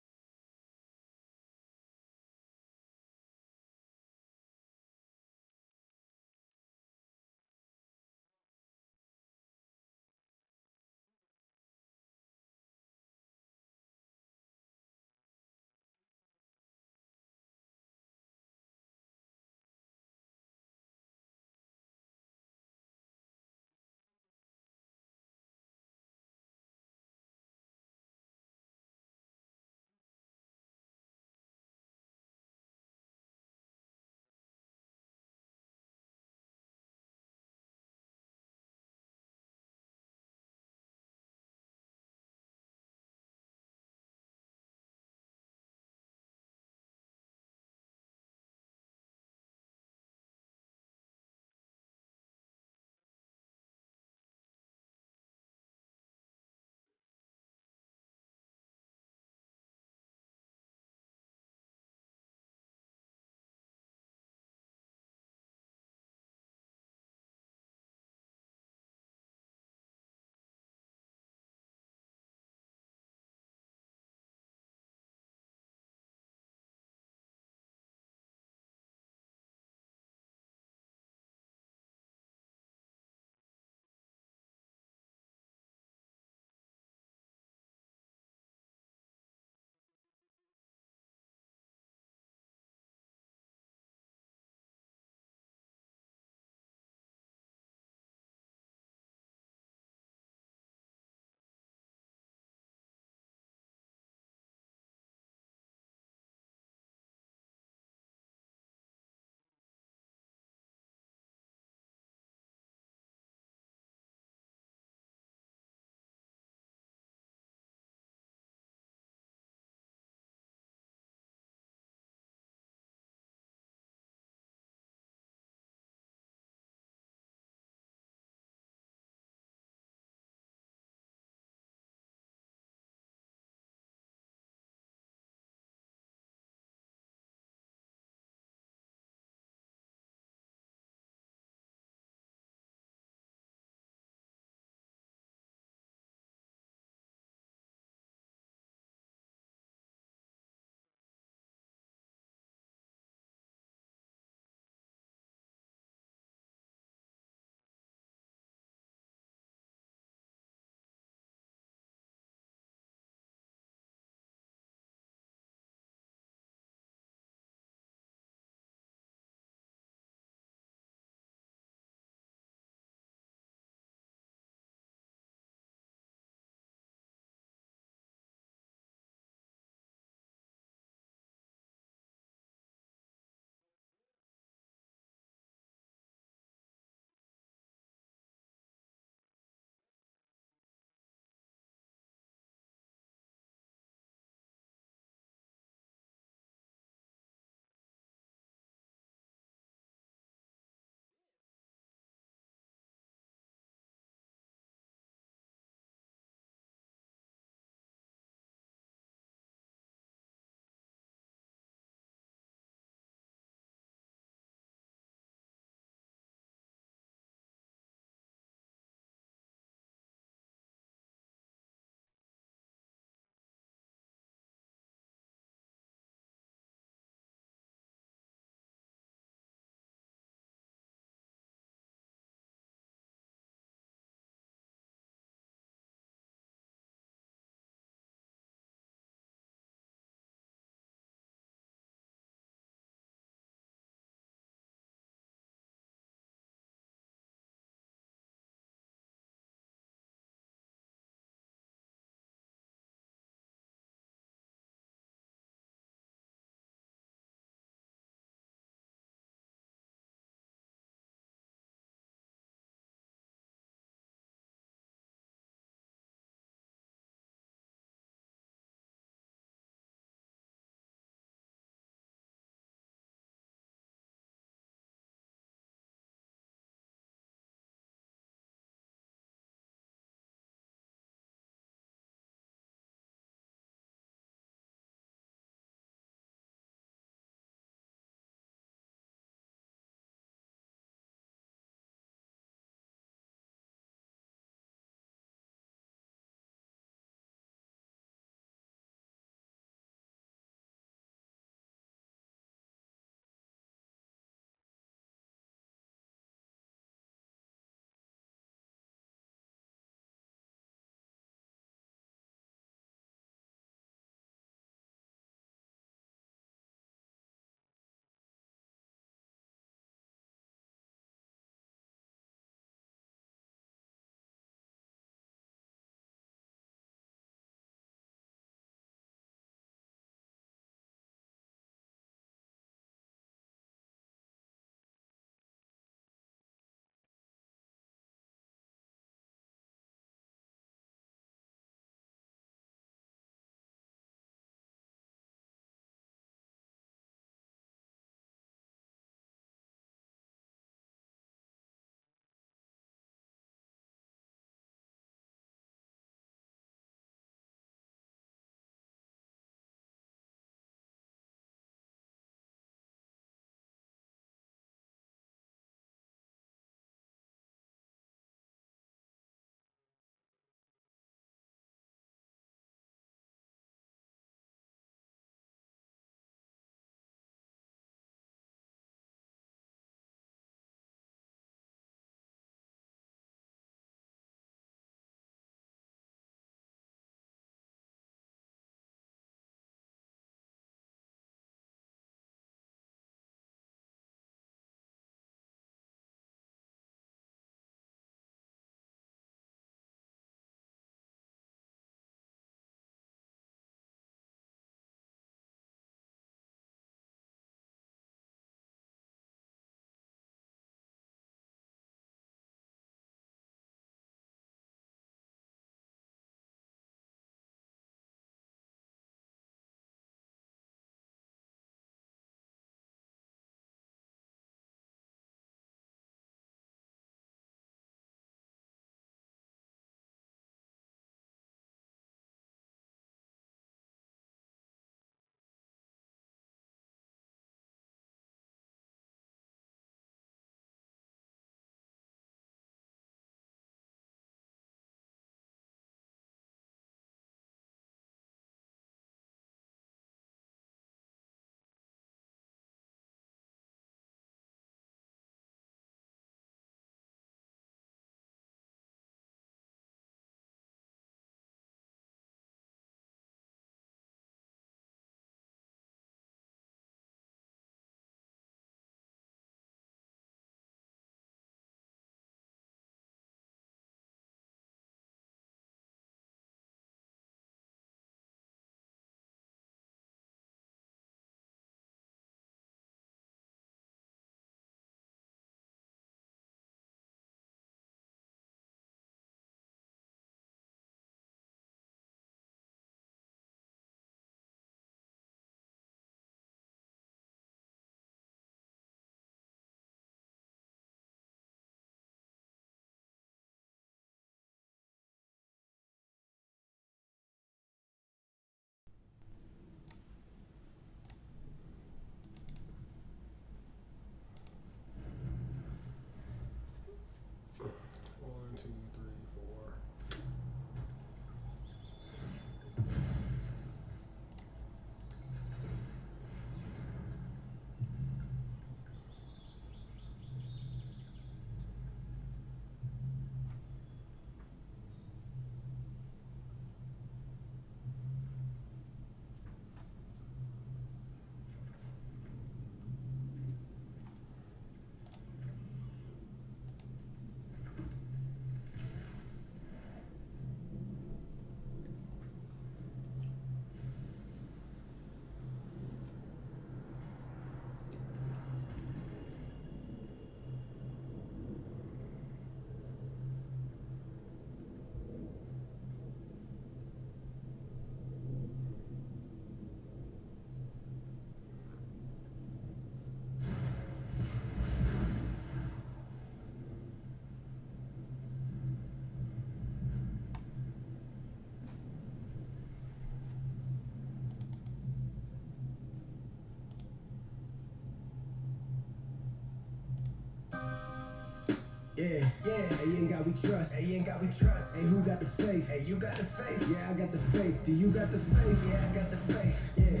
Yeah, hey, ain't got we trust. Hey, ain't got we trust. Hey, who got the faith? Hey, you got the faith. Yeah, I got the faith. Do you got the faith? Yeah, I got the faith. Yeah,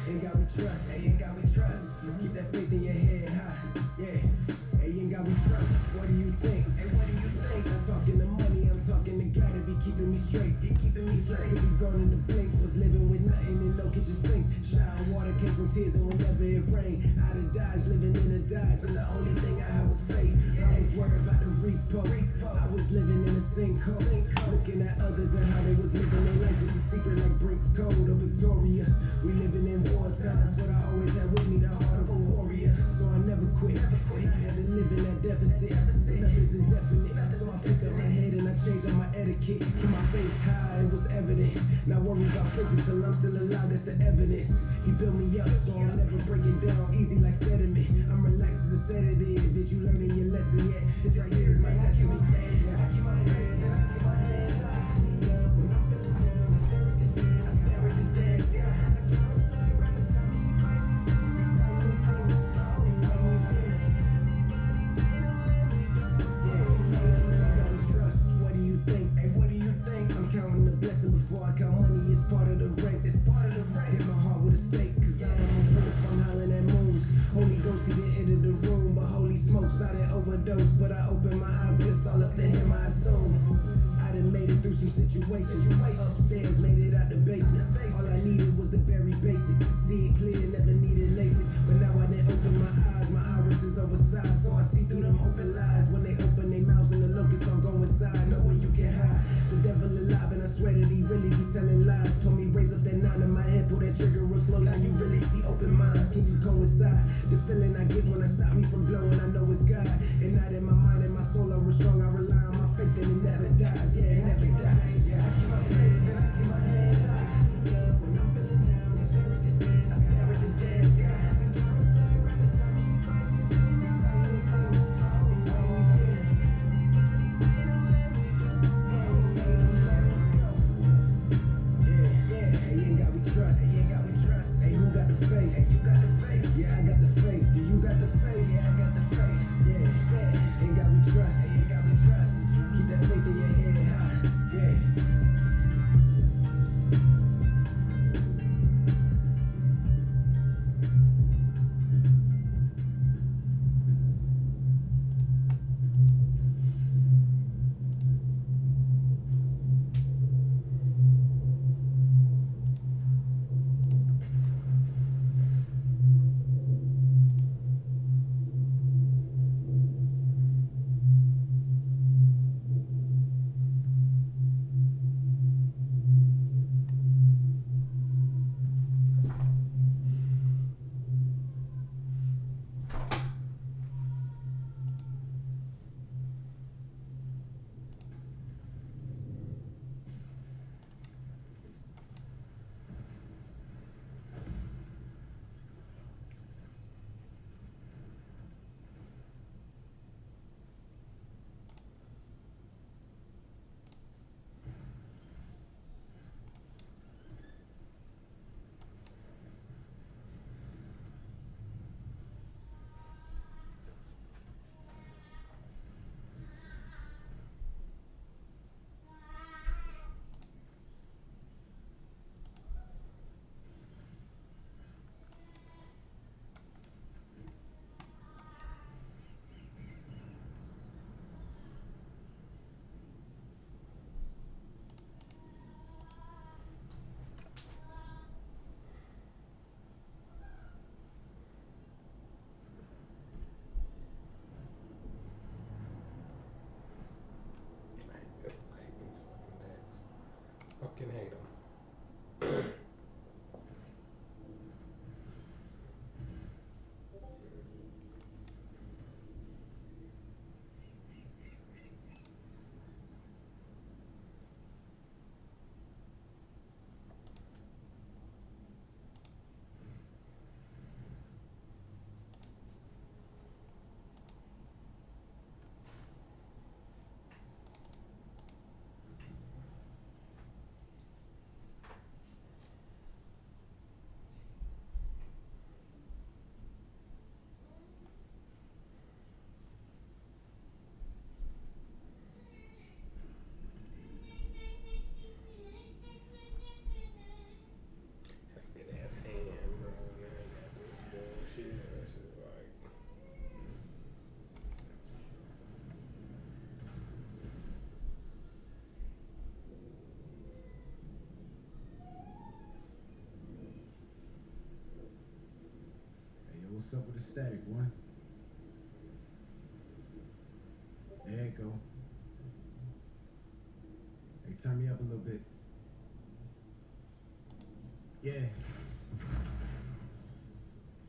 ain't got we trust. Hey, ain't got we trust. Keep that faith in your head high. Yeah, hey, ain't got we trust. What do you think? Hey, what do you think? I'm talking to money. I'm talking to God to be keeping me straight. He keeping me straight. Could be gone in the blink. Was living with nothing and no kitchen sink. Shower water came from tears and whenever it rained. Out of Dodge, living in a Dodge, and the only thing I had was faith. I was worried about the repo. I was living in a sinkhole. Looking at others and how they was living their life was a secret like Brink's Code of Victoria. We living in war times, but I always had with me the heart of a warrior. So I never quit. And I had to live in that deficit. Nothing's indefinite. So I picked up my head and I changed up my etiquette. Keep my faith high, it was evident. Not worried about physical, I'm still alive, that's the evidence. He built me up, so I'm never breaking down easy like sediment. I'm relaxed as a sedative. Is you learning your lesson yet? This right here is my testament. I keep my head and I keep my head high. When I'm feeling down, I stare at the dance. I stare at the dance, yeah. I keep my side right beside me. What do you think? Hey, what do you think? I'm counting the blessing before I count money. It's part of the rank. It's part of the rank. Hit my heart with a stake, cause I am a wolf. I'm howling at moons. Holy Ghost, he didn't enter the room, but holy smokes, I didn't overdose. But I opened my eyes, it's all up to him, I assume. I done made it through some situations. Upstairs, made it out the basement. All I needed was the very basic. See it clear, never needed LASIK. But now I didn't open my eyes, my iris is oversized. So I see through them open lies. When they open their mouths and the locusts all go inside. No way you can hide. The devil alive, and I swear that he really be telling lies. Told me raise up that 9 in my head, pull that trigger real slow. Now you really see open minds. Can you coincide? The feeling I get when I stop me from blowing, I know it's God. And not in my mind and my soul, I was strong. I rely on my faith and it never dies. Yeah, it never dies. Yeah, I keep my head and I keep my head high. Yeah, when I'm feeling down, I stare at the dance. I stare at the dance. Yeah, I keep my side right beside me. Trust. Hey, ain't got we trust. Hey, who got the faith? Hey, you got the faith. Yeah, I got the faith. Do you got the faith? Yeah, I got the faith. Yeah, ain't got we trust. Hey, ain't got we trust. Keep that faith in your head high. static, one. There you go. Hey, turn me up a little bit. Yeah.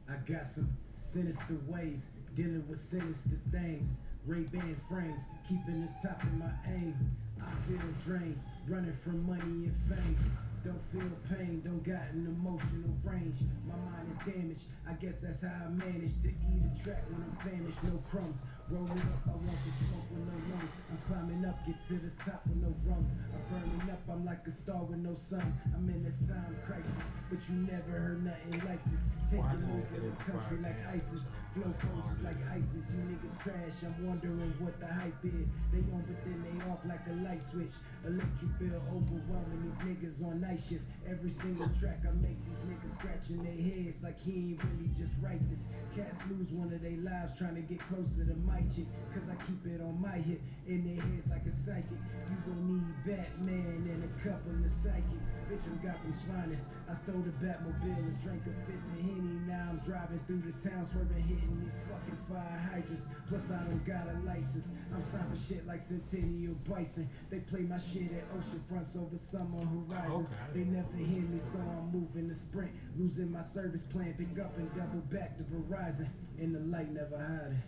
I got some sinister ways, dealing with sinister things. Ray-Ban frames, keeping the top of my aim. I feel drained, running from money and fame. Don't feel pain, don't got an emotional range. My mind is damaged, I guess that's how I manage to eat a track when I'm famished. No crumbs, roll it up, I want the smoke with no lungs. I'm climbing up, get to the top with no rungs. I'm burning up, I'm like a star with no sun. I'm in a time crisis, but you never heard nothing like this. Taking over the country like ISIS. Flow coaches like ISIS, you niggas trash. I'm wondering what the hype is. They on but then they off like a light switch. Electric bill overwhelming these niggas on night shift. Every single track I make, these niggas scratching their heads like he ain't really just write this. Cats lose one of their lives trying to get closer to my chick, cause I keep it on my hip, in their heads like a psychic. You gon' need Batman and a couple of psychics. Bitch, I'm Gotham's finest. I stole the Batmobile and drank a fifth of Henny. Now I'm driving through the town, swerving, hitting these fucking fire hydrants. Plus I don't got a license. I'm stopping shit like Centennial Bison. They play my shit at ocean fronts over summer horizons. They never hear me, so I'm moving the sprint. Losing my service plan, pick up and double back to Verizon. And the light never hiding.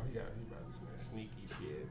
He about to some sneaky shit.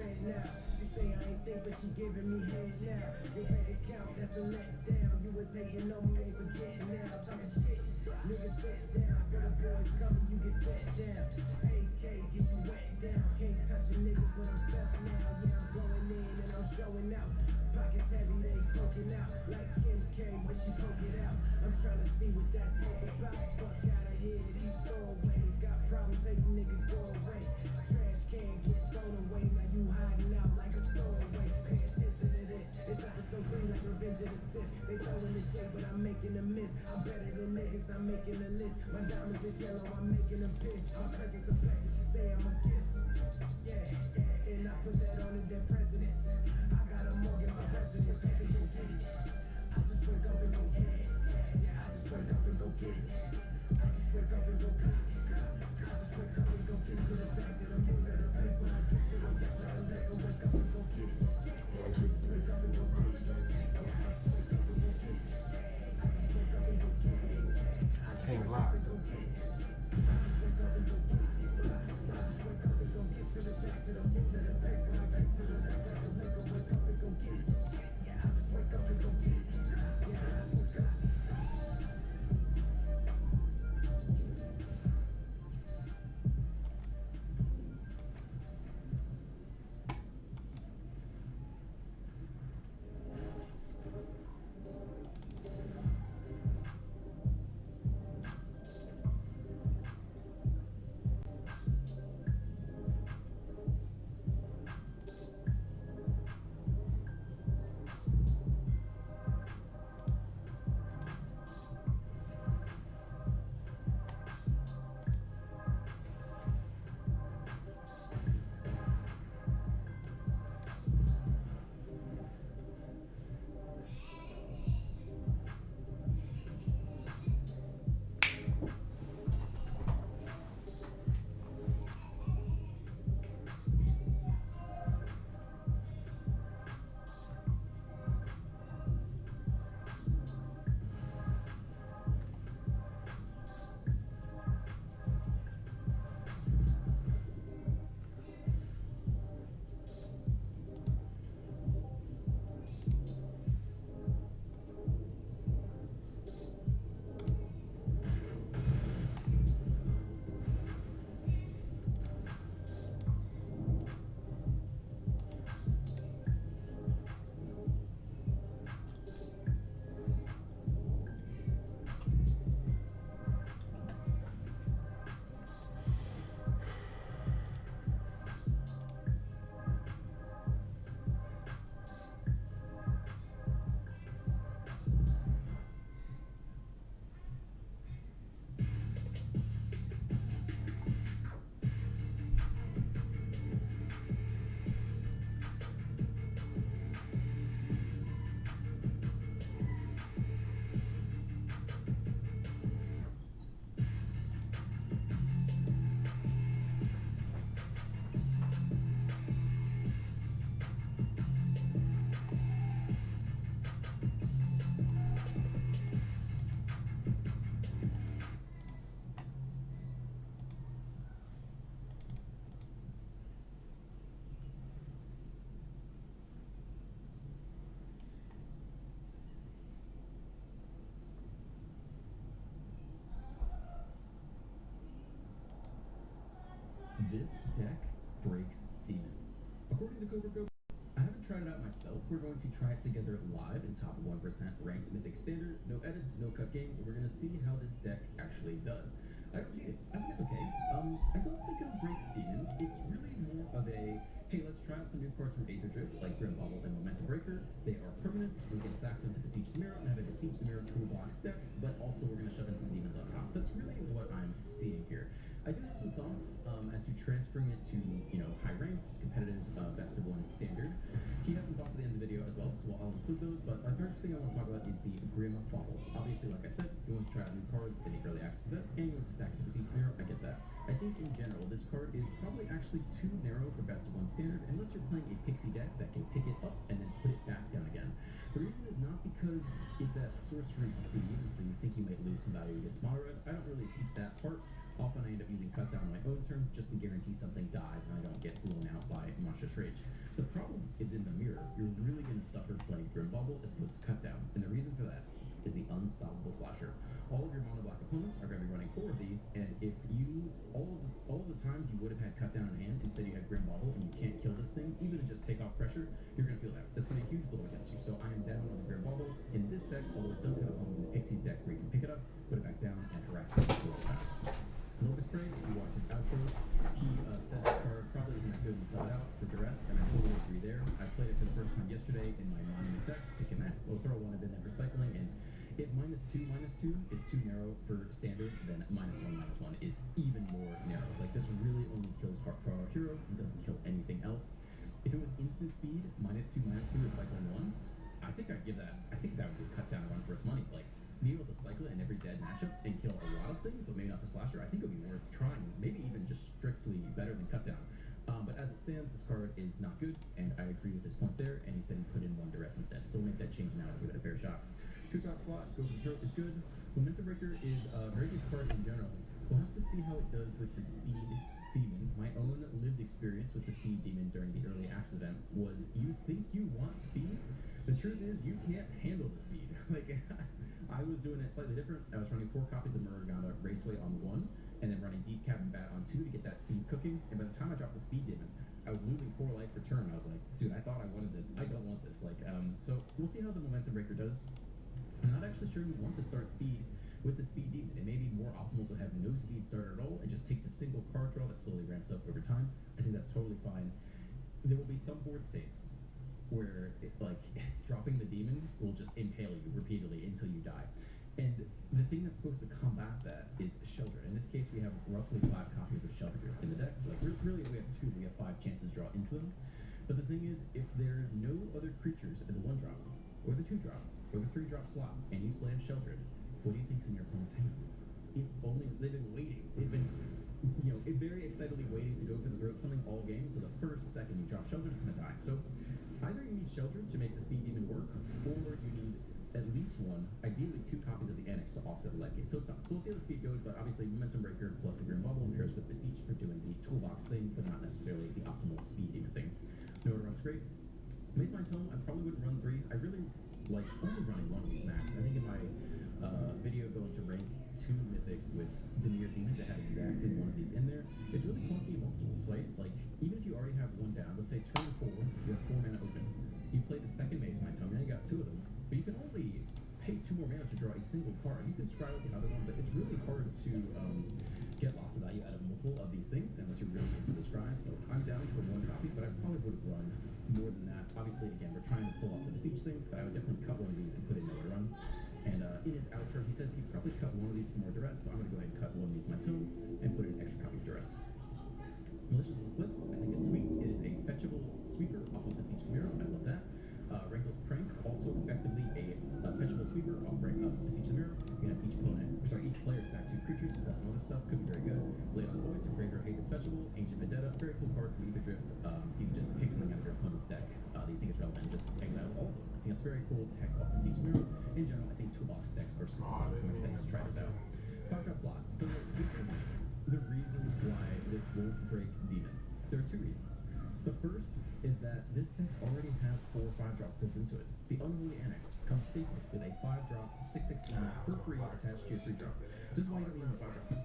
bread now. She say I ain't think, but she giving me head now. Your bank account, that's a letdown. You was hating on me, ain't forgetting now. Talking shit, niggas set down. For the boys coming, you get set down. AK, get you wet down. Can't touch a nigga, but I'm tough now. Yeah, I'm going in and I'm showing out. Pockets heavy, they poking out. Like Kim K, when she poke it out. I'm trying to see what that's all about. Fuck out of here, these throwaways. Got problems, hate nigga, go away. Trash can get thrown away. Now you hiding out like a stowaway. Pay attention to this. It's episode 3 like Revenge of the Sith. They throwing the shade, but I'm making a miss. I'm better than niggas, I'm making a list. My diamonds is yellow, I'm making them piss. My presence a blessing, she say I'm a gift. Yeah, and I put that on the dead presidents. I got a mortgage, my residence, I can go get it. I just wake up and go get it. Yeah, I just wake up and go get it. I just wake up and go get it. I just wake up and go get to the bank that I'm in, that I pay when I get to the bank that I let go, wake up and go get it. I just wake up and go get it. I just wake up and go get it. I just wake up and go get it. I just wake up and go get it. I just wake up and go get it. I just wake up and go get to the bank that I'm in, that I pay when I get to the bank that I let go, wake up and go get it. Yeah, I just wake up and go get it. Yeah, I just wake up. This deck breaks demons. According to CoverGo, I haven't tried it out myself. We're going to try it together live in top 1% ranked Mythic Standard. No edits, no cut games, and we're going to see how this deck actually does. I don't hate it. I think it's okay. I don't think it'll break demons. It's really more of a, hey, let's try out some new cards from AETHERDRIFT, like Grim Bubble and Momentum Breaker. They are permanents. We can sack them to Besiege Samira and have a Besiege Samira toolbox deck, but also we're going to shove in some demons on top. That's really what I'm seeing here. I do have some thoughts as to transferring it to, high ranked, competitive, best of 1 standard. He had some thoughts at the end of the video as well, so I'll include those. But my first thing I want to talk about is the Grim Bubble. Obviously, obviously, like I said, he wants to try out new cards in the early access event, and he wants to stack the Besiege Scenario. I get that. I think in general, this card is probably actually too narrow for best of one standard, unless you're playing a pixie deck that can pick it up and then put it back down again. The reason is not because it's at sorcery speed, so you think you might lose some value against mono red. I don't really keep that part. Often I end up using cut down on my own turn just to guarantee something dies and I don't get blown out by Monstrous Rage. The problem is in the mirror. You're really going to suffer playing Grim Bubble as opposed to cut down, and the reason for that is the Unstoppable Slasher. All of your mono black opponents are going to be running 4 of these, and if you all of the times you would have had cut down in hand, instead you had Grim Bubble and you can't kill this thing, even to just take off pressure, you're going to feel that. That's going to be a huge blow against you. So I am down on the Grim Bubble in this deck, although it does have a home in the Pixies deck where you can pick it up, put it back down, and harass it for a time. Locust Spray, if you watch his outro, he says this card probably isn't that good inside out for duress, and I totally agree there. I played it for the first time yesterday in my Monument deck, thinking that we'll throw one I've been there for cycling, and if -2/-2 is too narrow for standard, then -1/-1 is even more narrow. Like, this really only kills for our hero and doesn't kill anything else. If it was instant speed, -2/-2 is cycling 1, I think I'd give that, I think that would be cut down a run for its money. Like, being able to cycle it in every dead matchup and kill a lot of things, but maybe not the slasher, I think it would be worth trying. Maybe even just strictly better than cut down. But as it stands, this card is not good, and I agree with his point there, and he said he put in 1 duress instead. So we'll make that change now and give it a fair shot. 2-drop slot, go for the throat is good. Momentum Breaker is a very good card in general. We'll have to see how it does with the Speed Demon. My own lived experience with the Speed Demon during the early axe event was, you think you want speed? The truth is, you can't handle the speed. Like, I was doing it slightly different. I was running 4 copies of Murugana Raceway on 1, and then running Deep Cap and Bat on 2 to get that speed cooking. And by the time I dropped the Speed Demon, I was losing 4 life per turn. I was like, dude, I thought I wanted this. I don't want this. Like, so we'll see how the Momentum Breaker does. I'm not actually sure you want to start speed with the Speed Demon. It may be more optimal to have no speed starter at all and just take the single card draw that slowly ramps up over time. I think that's totally fine. There will be some board states where dropping the demon will just impale you repeatedly until you die. And the thing that's supposed to combat that is Sheldred. In this case, we have roughly 5 copies of Sheldred in the deck. Like, really, we have 2. We have 5 chances to draw into them. But the thing is, if there are no other creatures in the 1-drop, or the 2-drop, or the 3-drop slot, and you slam Sheldred, what do you think's in your opponent's hand? It's only, they've been waiting. They've been, very excitedly waiting to go for the throat something all game. So the first second you drop Sheldred, it's gonna die. So either you need Sheldred to make the Speed Demon work, or you need at least 1, ideally 2 copies of the Annex to offset the leg gate. So we'll see how the speed goes, but obviously Momentum Breaker plus the Grim Bubble pairs with Besiege for doing the toolbox thing, but not necessarily the optimal Speed Demon thing. No run's great. Mace Mind Tome, I probably wouldn't run 3. I really like only running 1 of these max. I think in my video going to rank 2 Mythic with Demir Demons, I had exactly 1 of these in there. It's really clunky in multiple sight. Like, even if you already have 1 down, let's say turn 4, you have 4 mana open. You play the second Mace Mind Tome, now you got 2 of them. But you can only pay 2 more mana to draw a single card. You can scry out the other one, but it's really hard to get lots of value out of multiple of these things unless you're really into the scries. So I'm down for 1 copy, but I probably wouldn't run more than that. Obviously, again, we're trying to pull off the Besiege thing, but I would definitely cut 1 of these and put in another run. And in his outro, he says he'd probably cut 1 of these for more duress, so I'm going to go ahead and cut 1 of these my tome and put in an extra copy of duress. Malicious Eclipse, I think is sweet. It is a fetchable sweeper off of Besiege Samira. I love that. Rankle's Prank, also effectively a fetchable sweeper off Besiege Samira. You can have each player stack 2 creatures plus some other stuff. Could be very good. Blade on the Void, so Graveyard Hate that's fetchable. Ancient Vendetta, very cool card from AETHERDRIFT. You can just pick something out of your opponent's deck that you think is relevant and just exile all of them. I think that's very cool tech off Besiege Samira. In general, I think toolbox decks are super fun, so I'm excited to try this out. 5-drop slot. So this is the reason why this won't break demons. There are 2 reasons. The first is that this deck already has 4 5-drops built into it. The Unholy Annex comes stapled with a 5-drop 6/6 for free attached to your 3-drop. This is why you don't need the 5-drops.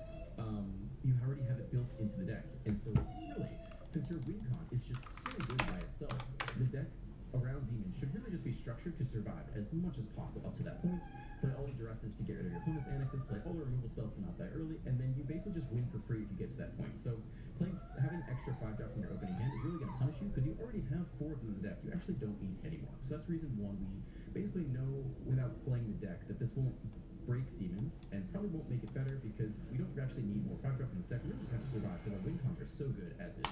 You already have it built into the deck. And so really, since your win con is just so good by itself, the deck around demons should really just be structured to survive as much as possible up to that point. Play all the duresses to get rid of your opponent's annexes, play all the removal spells to not die early, and then you basically just win for free if you get to that point. So having extra 5-drops in your opening hand is really going to punish you because you already have 4 of them in the deck. You actually don't need any more. So that's reason 1 we basically know without playing the deck that this won't break demons and probably won't make it better because we don't actually need more 5-drops in this deck. We just have to survive because our win cons are so good as is.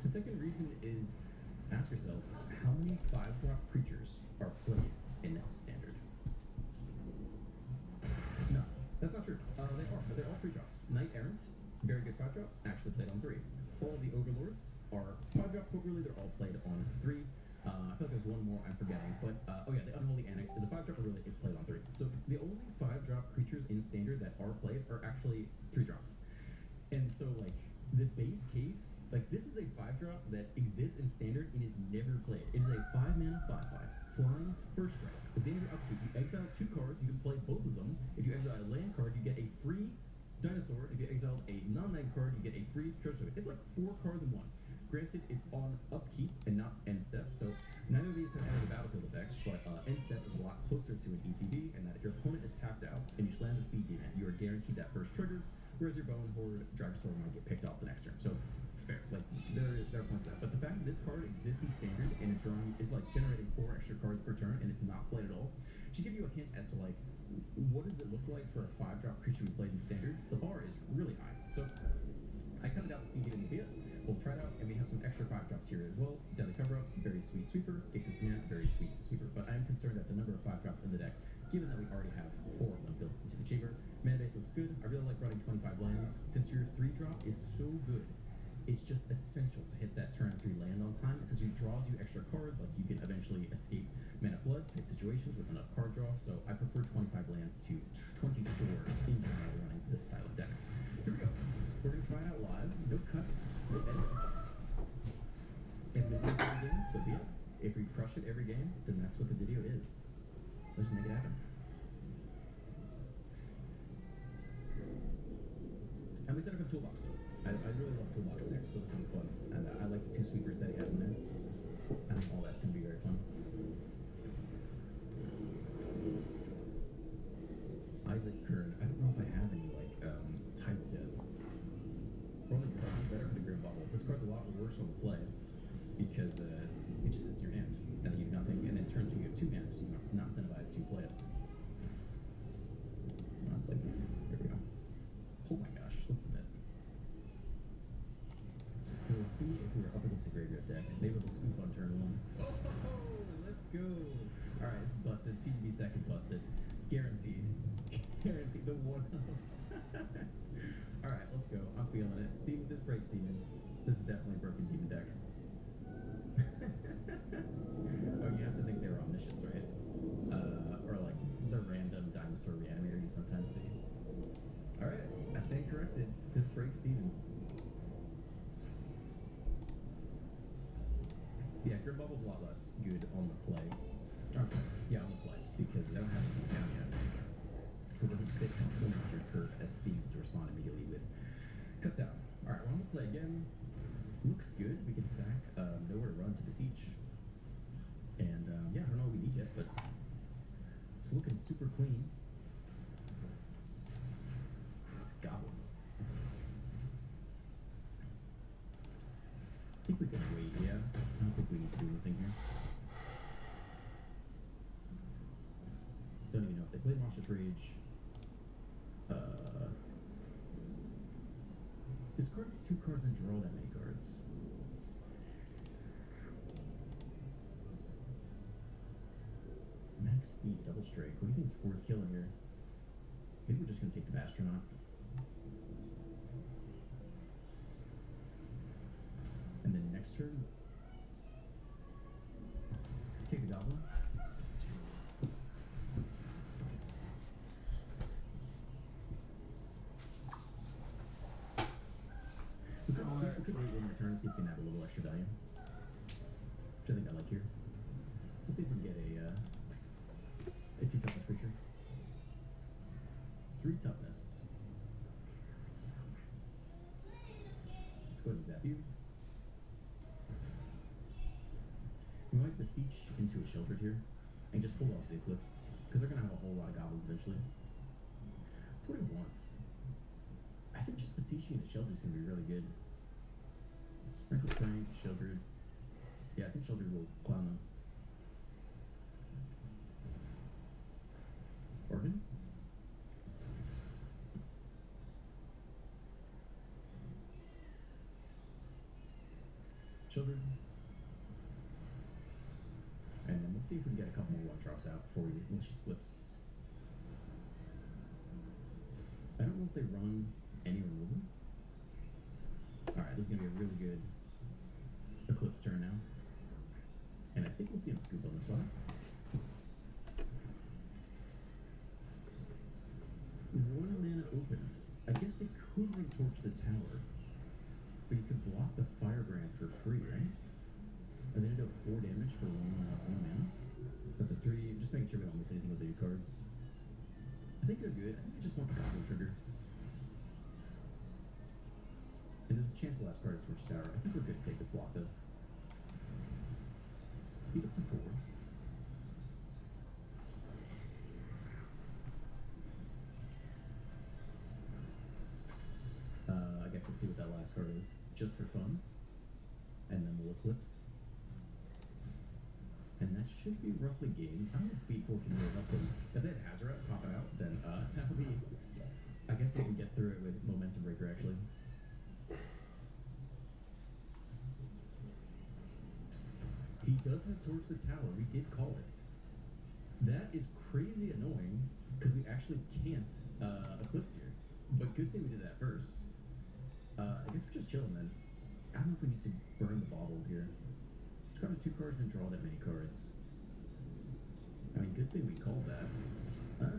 The second reason is ask yourself how many 5-drop creatures are played in standard. Knight Errant, very good 5-drop, actually played on 3. All the Overlords are 5-drops, but really they're all played on 3. I feel like there's one more I'm forgetting, but oh yeah, the Unholy Annex is a 5-drop, but really it's played on 3. So the only 5-drop creatures in Standard that are played are actually 3-drops. And so like the base case, like this is a 5-drop that exists in Standard and is never played. It is a 5-mana 5/5 flying first strike. At the end of your upkeep, you exile 2 cards. You can play both of them. If you exile a land card, you get a free dinosaur. If you exile a non-land card, you get a free treasure. It's like 4 cards in 1. Granted, it's on upkeep and not end step, so none of these have any battlefield effects, but end step is a lot closer to an ETB, and that if your opponent is tapped out and you slam the speed demon, you are guaranteed that first trigger, whereas your Bone Horde Dragosaur might get picked off the next turn. So fair, like there are points to that. But the fact that this card exists in Standard and is like generating 4 extra cards per turn and it's not played at all should give you a hint as to like what does it look like for a 5-drop creature we played in Standard. The bar is really high. So I cut it out the speed demon bit. We'll try it out, and we have some extra 5-drops here as well. Deadly Cover Up, very sweet sweeper. Gix's Command, very sweet sweeper. But I'm concerned at the number of 5-drops in the deck, given that we already have 4 of them built into the chamber. Mana base looks good. I really like running 25 lands. Since your 3-drop is so good, it's just essential to hit that turn 3 land on time. It says it draws you extra cards, like you can eventually escape Mana Flood type situations with enough card draw. So I prefer 25 lands to 24 in general running this style of deck. Here we go. We're going to try it out live. No cuts, no edits. If we win every game, so be it. If we crush it every game, then that's what the video is. Let's make it happen. I'm excited for the toolbox though. I really love toolbox decks, so this will be fun. And I like the 2 sweepers that he has in there. I think all that's going to be very fun. Isaac Kern, I don't know if I have any like types yet. Rolling Drugs is better for the Grim Bubble. This card's a lot worse on the play because it just sits in your hand and then you have nothing. And then turn 2 you have 2 mana, so you're not incentivized to play it. Here we go. Oh my gosh, let's submit. We'll see if we're up against a graveyard deck. Maybe we'll scoop on turn 1. Oh, let's go. Alright, this is busted. CGB's deck is busted. Guaranteed. Guaranteed. The one of. Alright, let's go. I'm feeling it. This breaks demons. This is definitely a broken demon deck. Oh, you have to think they're omniscience, right? Or like the random dinosaur reanimator you sometimes see. Alright, I stand corrected. This breaks demons. Yeah, Grim Bubble's a lot less good on the play. I'm sorry, yeah, on the play. Because they don't have it down yet. So it doesn't fit as clean as your curve as being to respond immediately with cut down. Alright, well, I'm gonna play again. Looks good. We can sack Nowhere to Run to Beseech. And yeah, I don't know what we need yet, but it's looking super clean. It's goblins. I think we can wait, yeah. I don't think we need to do anything here. Don't even know if they play Monstrous Rage. Discard 2 cards and draw that many cards. Max speed, double strike. What do you think is worth killing here? Maybe we're just gonna take the Astronaut. And then next turn, take the Goblin. We could wait 1 more turn, see if we can add a little extra value. Which I think I like here. Let's see if we can get a 2 toughness creature. 3 toughness. Let's go ahead and zap you. We might Beseech into a Sheltered here and just hold off to the Eclipse because they're going to have a whole lot of goblins eventually. That's what he wants. I think just Beseeching into Sheltered is going to be really good. Reckless Prank, Sheltered. Yeah, I think Sheltered will clown them. Organ? Sheltered. And then let's see if we can get a couple more 1-drops out before we Flips. I don't know if they run any removal. Alright, this is going to be a really good Eclipse turn now. And I think we'll see him scoop on this one. One mana open. I guess they could retorch the tower, but you could block the Firebrand for free, right? And then it'll 4 damage for one mana. But the 3, just making sure we don't miss anything with the new cards. I think they're good. I think they just want the combo trigger. And there's a chance the last card is Switch Tower. I think we're good to take this block though. Speed up to 4. I guess we'll see what that last card is, just for fun. And then we'll Eclipse. And that should be roughly game. I don't know if Speed 4 can really help them. If they had Hazaret popping out, then that would be... I guess we can get through it with Momentum Breaker, actually. He does have Torch the Tower. We did call it. That is crazy annoying, because we actually can't Eclipse here. But good thing we did that first. I guess we're just chilling then. I don't know if we need to burn the bottle here. Discard 2 cards and draw that many cards. I mean, good thing we called that. I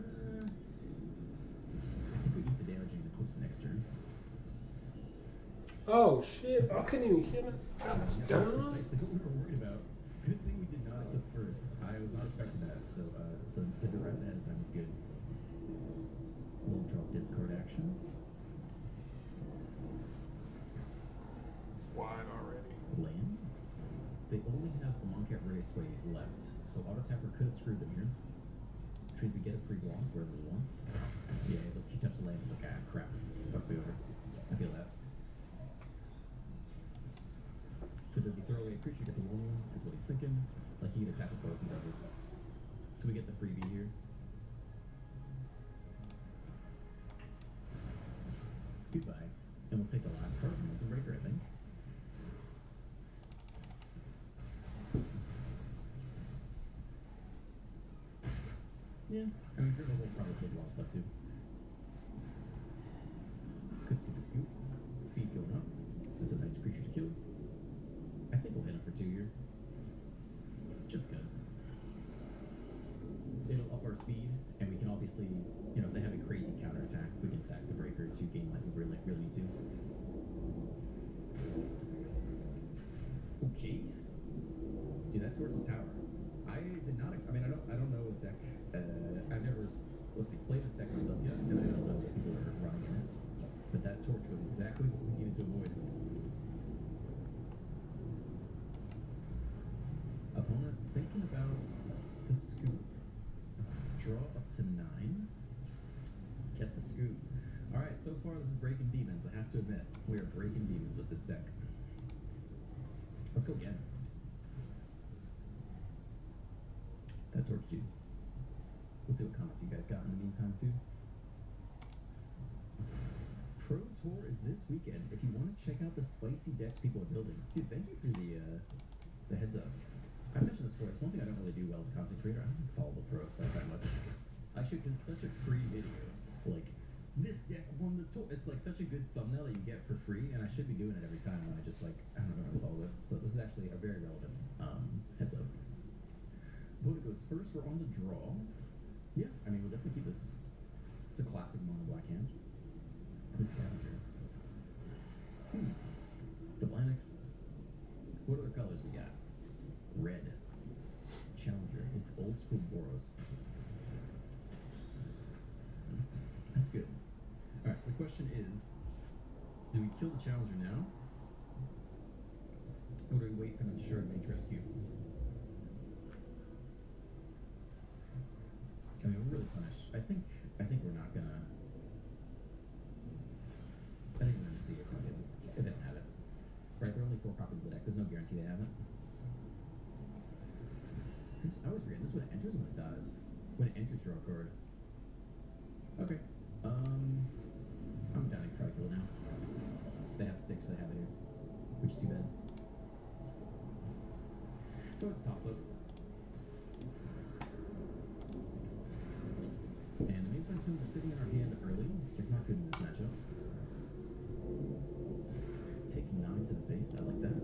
think we eat the damage and Eclipse next turn. Oh shit! I couldn't even hit him. I was dumb. Precisely what we were worried about. Good thing we did not Eclipse first. I was not expecting that, so the duress ahead of time was good. We'll drop discard action. Wide already. Land. They only have a Monket Raceway left, so Auto Tapper could have screwed them here. Which means we get a free block wherever he wants. Yeah, he's like, he touched the land, he's like, ah, crap. Fuck me over. I feel that. So does he throw away a creature, get the 1/1? That's what he's thinking. Like he could attack with both and double. So we get the freebie here. Goodbye. And we'll take the last card from Momentum Breaker, I think. Yeah, I mean, Dribble will probably kills a lot of stuff too. Could see the scoop. Speed going up. That's a nice creature to kill. I think we'll hit him for 2 here. Just cause. It'll up our speed, and we can obviously, you know, if they have a crazy counterattack, we can sack the breaker to gain like we really need to. Okay. Do that towards the tower. I did not I mean, I don't know what deck, I've never, let's see, played this deck myself yet, and I don't know what people are running in it. But that torch was exactly what we needed to avoid. Opponent thinking about the scoop. Draw up to 9. Get the scoop. Alright, so far this is breaking demons. I have to admit, we are breaking demons with this deck. Let's go again. That torch you. We'll see what comments you guys got in the meantime too. Pro Tour is this weekend. If you want to check out the spicy decks people are building. Dude, thank you for the heads up. I mentioned this before. It's one thing I don't really do well as a content creator. I don't follow the pro stuff that much. I should, because it's such a free video. Like, this deck won the tour. It's like such a good thumbnail that you get for free, and I should be doing it every time. And I just like, I don't know how to follow it. So this is actually a very relevant heads up. Opponent goes first. We're on the draw. Yeah, I mean, we'll definitely keep this. It's a classic mono black hand. The Scavenger. The Blanix. What other colors we got? Red. Challenger. It's old school Boros. That's good. Alright, so the question is, do we kill the Challenger now? Or do we wait for them to Shard Mage Rescue? I mean, we're really punished. I think we're not gonna... I think we're gonna see if we can, if they don't have it. Right, there are only 4 copies of the deck. There's no guarantee they have it. This, I always forget, this is when it enters and when it dies. When it enters, draw a card. Okay. I'm down to try to kill it now. They have sticks, they have it here. Which is too bad. So it's a toss-up. And the Maze Tomb are sitting in our hand early. It's not good in this matchup. to the face. I like that.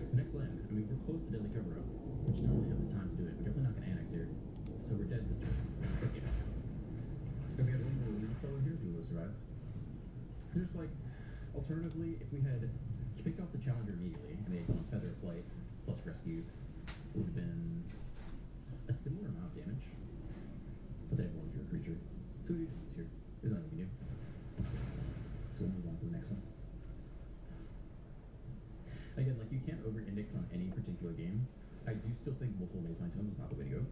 The next land, I mean, we're close to deadly cover-up. We just don't really have the time to do it. We're definitely not going to annex here. So we're dead this turn. It's okay. If we had one more release spell in here, we would have survived. There's like, alternatively, if we had picked off the challenger immediately and they had gone Feather of Flight plus Rescue, it would have been a similar amount of damage. But they have one fewer creature. So we lose here. There's nothing we can do. So we'll move on to the next one. Again, like you can't over-index on any particular game. I do still think multiple Mazeline Tomes is not the way to go.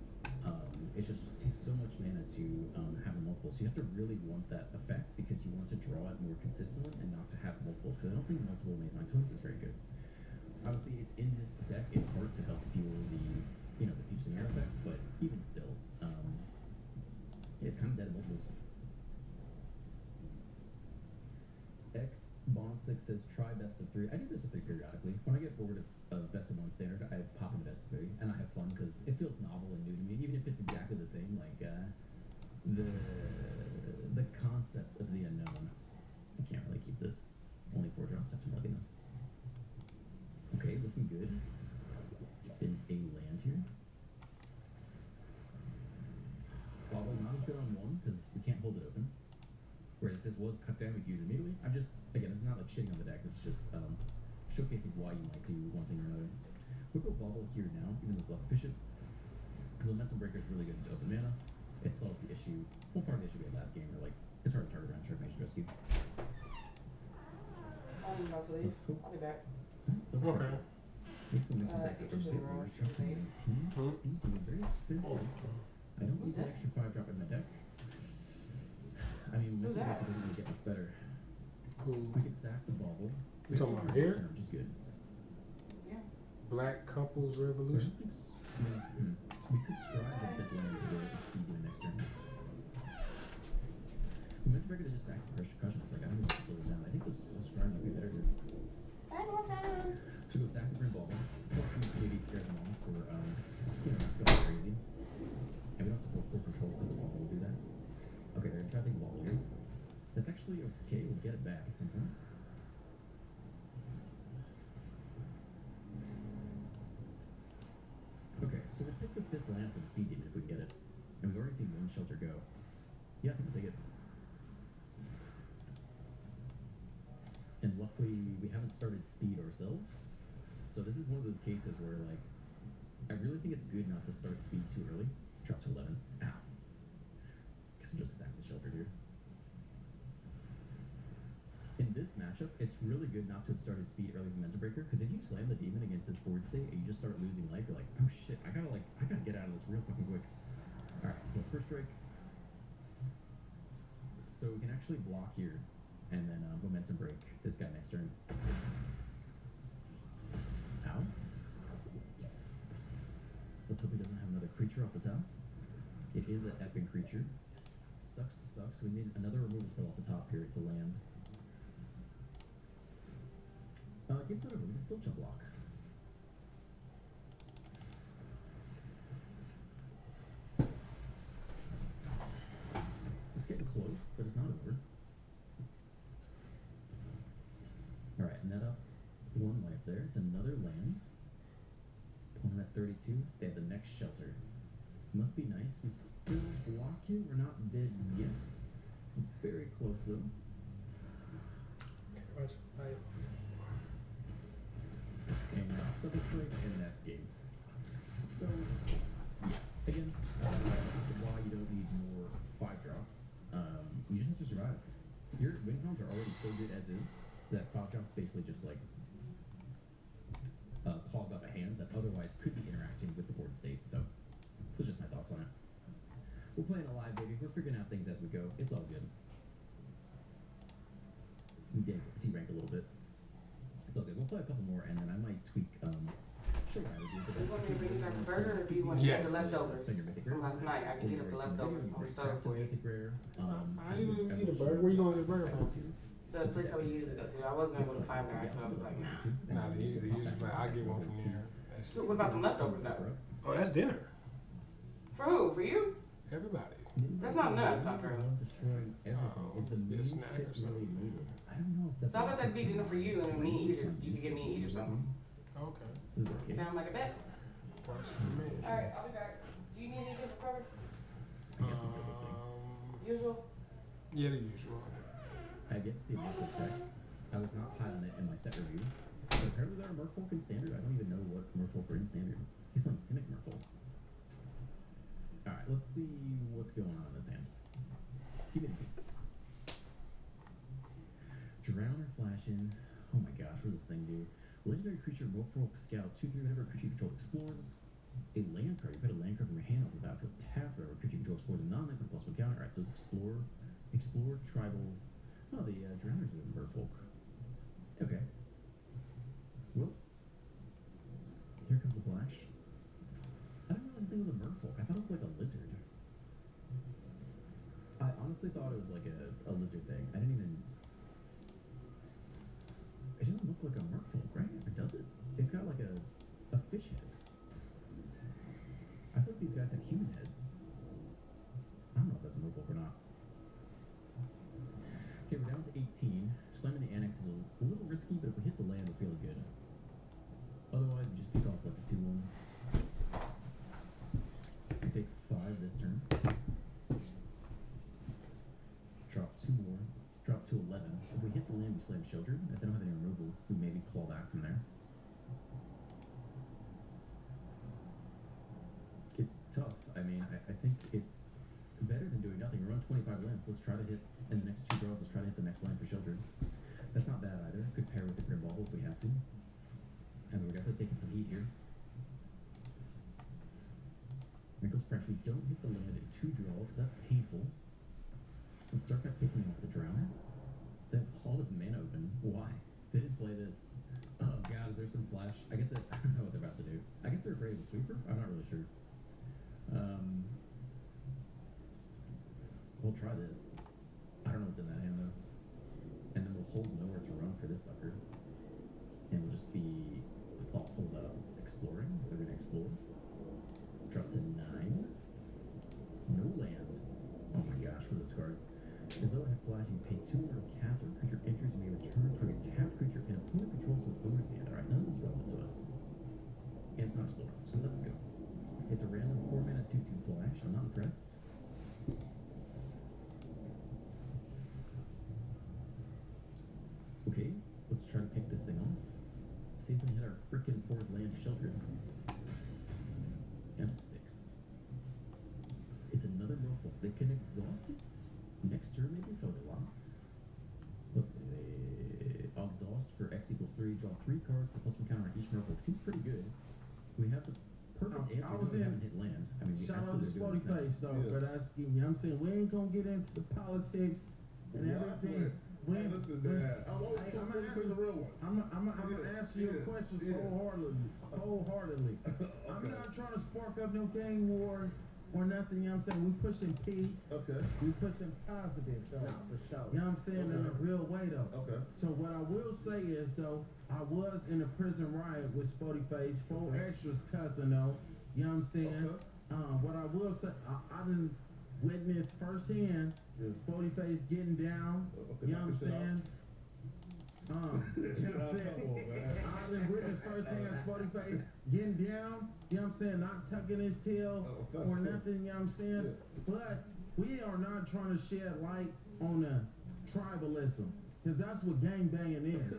It just takes so much mana to have a multiple. So you have to really want that effect because you want to draw it more consistently and not to have multiples. Because I don't think multiple Mazeline Tomes is very good. Obviously, it's in this deck in part to help fuel the, you know, the Siege Snare effect, but even still, it's kind of dead at multiples. X Bond 6 says try best of 3. I do best of 3 periodically. When I get bored of best of 1 standard, I pop into best of 3, and I have fun because it feels novel and new to me, even if it's exactly the same. Like the concept of the unknown. I can't really keep this. Only 4 drops after looking this. Okay, looking good. In a land here. Bobble not as good on 1 because we can't hold it open. Whereas if this was cut down, we could use it immediately. I'm just, again, this is not like shitting on the deck. This is just showcasing why you might do one thing or another. We'll go Bobble here now, even though it's less efficient. Because Momentum Breaker is really good to open mana. It solves the issue. One part of the issue we had last game, where like, it's hard to target around Sharknation Rescue. I'm about to leave. Cool. I'll be back. Okay. Make some Momentum Breaker from State Wars. Drop some 18. Speed, very expensive. I don't need that extra 5 drop in my deck. I mean, Momentum Breaker doesn't really get much better. We can sack the Bobble. You talking about here? Which is good. Yeah. Black Couples Revolution. We could strive a bit longer to go with speed in the next turn. Momentum Breaker, they just sack the pressure cushion. It's like, I don't know if it's slow it down. I think this strive might be better here. So go sack the green Bobble. Plus, we maybe scare them off for, you know, going crazy. And we don't have to hold full control because the Bobble will do that. Okay, they're gonna try to take the Bobble here. That's actually okay. We'll get it back at some point. Okay, so we'll take the 5th land for the speed demon if we can get it. And we've already seen 1 shelter go. Yeah, I think we'll take it. And luckily, we haven't started speed ourselves. So this is one of those cases where, like, I really think it's good not to start speed too early. Drop to 11. Ow. Guess I'll just sack the shelter here. In this matchup, it's really good not to have started speed early with Momentum Breaker, because if you slam the demon against this board state and you just start losing life, you're like, oh shit, I gotta get out of this real fucking quick. Alright, let's first strike. So we can actually block here, and then Momentum Break this guy next turn. Ow. Let's hope he doesn't have another creature off the top. It is an effing creature. Sucks to suck, so we need another removal spell off the top here. It's a land. Game's not over. We can still jump block. It's getting close, but it's not over. Alright, net up 1 life there. It's another land. Opponent at 32. They have the next shelter. Must be nice. We still block here. We're not dead yet. Very close though. And that's double click, and that's game. So, yeah, again, this is why you don't need more 5 drops. You just have to survive. Your win counts are already so good as is that 5 drops basically just like clog up a hand that otherwise could be interacting with the board state. So, those are just my thoughts on it. We're playing a live, baby. We're figuring out things as we go. It's all good. We did D-rank a little bit. It's all good. We'll play a couple more, and then I might tweak. Show what I would do. Do you want me to bring you back the burger, or do you want to get the leftovers from last night? I can get up the leftovers on the stove for you. I didn't even eat a burger. Where you going to get a burger from? The place I usually go to. I was gonna go to Five Guys, but I was like, nah. Nah, they usually like, I get one from there. So what about the leftovers though? Oh, that's dinner. For who? For you? Everybody. That's not enough, Dr. Destroying everything. Is the main snack or ship really something. needed? I don't know if that's. So how about that be dinner for you and me eat it? You can get me to eat or something. Okay. Is it a case? Sound like a bet? Works for me. Alright, I'll be back. Do you need anything for cover? I guess I'm good this thing. Usual? Yeah, the usual. I get to see about this deck. I was not high on it in my set review. But apparently there are Merfolk in standard. I don't even know what Merfolk are in standard. He's playing Simic Merfolk. Alright, let's see what's going on in this hand. Give me the beats. Drowner flashing. Oh my gosh, what does this thing do? Legendary creature Merfolk Scout 2/3 whenever a creature you control explores. A land card. You put a land card from your hand onto the battlefield. Tap whenever a creature you control explores a non-land with +1 counter. Alright, so it's explore, tribal. Oh, the Drowners is a Merfolk. Okay. Well, here comes the flash. I didn't realize this thing was a Merfolk. I thought it was like a lizard. I honestly thought it was like a lizard thing. I didn't even. It doesn't look like a Merfolk, right? Or does it? It's got like a fish head. I thought these guys had human heads. I don't know if that's a Merfolk or not. Okay, we're down to 18. Slamming the Annex is a little risky, but if we hit the land, we're feeling good. Otherwise, we just pick off like the 2-1. We take 5 this turn. Drop 2 more. Drop to 11. If we hit the land, we slam Children. If they don't have any removal, we maybe claw back from there. It's tough. I mean, I think it's better than doing nothing. We run 25 lands. Let's try to hit, in the next 2 draws, let's try to hit the next land for Children. That's not bad either. Could pair with the Grim Bauble if we have to. And we're definitely taking some heat here. Wrinkles Prank. We don't hit the land in 2 draws. That's painful. Let's start by picking off the Drowner. They have all this mana open. Why? They didn't play this. Oh god, is there some flash? I guess I don't know what they're about to do. I guess they're afraid of a sweeper? I'm not really sure. We'll try this. I don't know what's in that hand though. And then we'll hold nowhere to run for this sucker. And we'll just be thoughtful about exploring if they're gonna explore. Drop to 9. No land. Oh my gosh, what is this card? As though I have flash, you pay 2 more to cast a creature enters and may return target tapped creature and opponent controls to its owner's hand. Alright, none of this is relevant to us. And it's not exploring, so let's go. It's a random 4 mana 2/2 flash. I'm not impressed. Okay, let's try to pick this thing off. See if we can hit our freaking 4th land Children. And 6. It's another Merfolk. They can exhaust it next turn maybe for a while. Let's see. They exhaust for X = 3. Draw 3 cards for +1 counter on each Merfolk. Seems pretty good. We have the perfect answer. I was we in. haven't hit land. I mean, we Shout out to absolutely Sporty Face though, Yeah. but that's, you know what I'm saying? We ain't gonna get into the politics and everything. Hey, listen, Dad. I'm always I'm talking to the real one. I'm gonna answer your questions wholeheartedly. I'm not trying to spark up no gang wars or nothing, you know what I'm saying? We pushing peace. Okay. We pushing positive though. For sure. You know what I'm saying? In a real way though. Okay. So what I will say is though, I was in a prison riot with Sporty Face, 4 extras cousin though. You know what I'm saying? What I will say, I didn't witness firsthand Sporty Face getting down. You know what I'm saying? You know what I'm saying? I didn't witness firsthand Sporty Face getting down. You know what I'm saying? Not tucking his tail or nothing. You know what I'm saying? But we are not trying to shed light on the tribalism. Because that's what gangbanging is.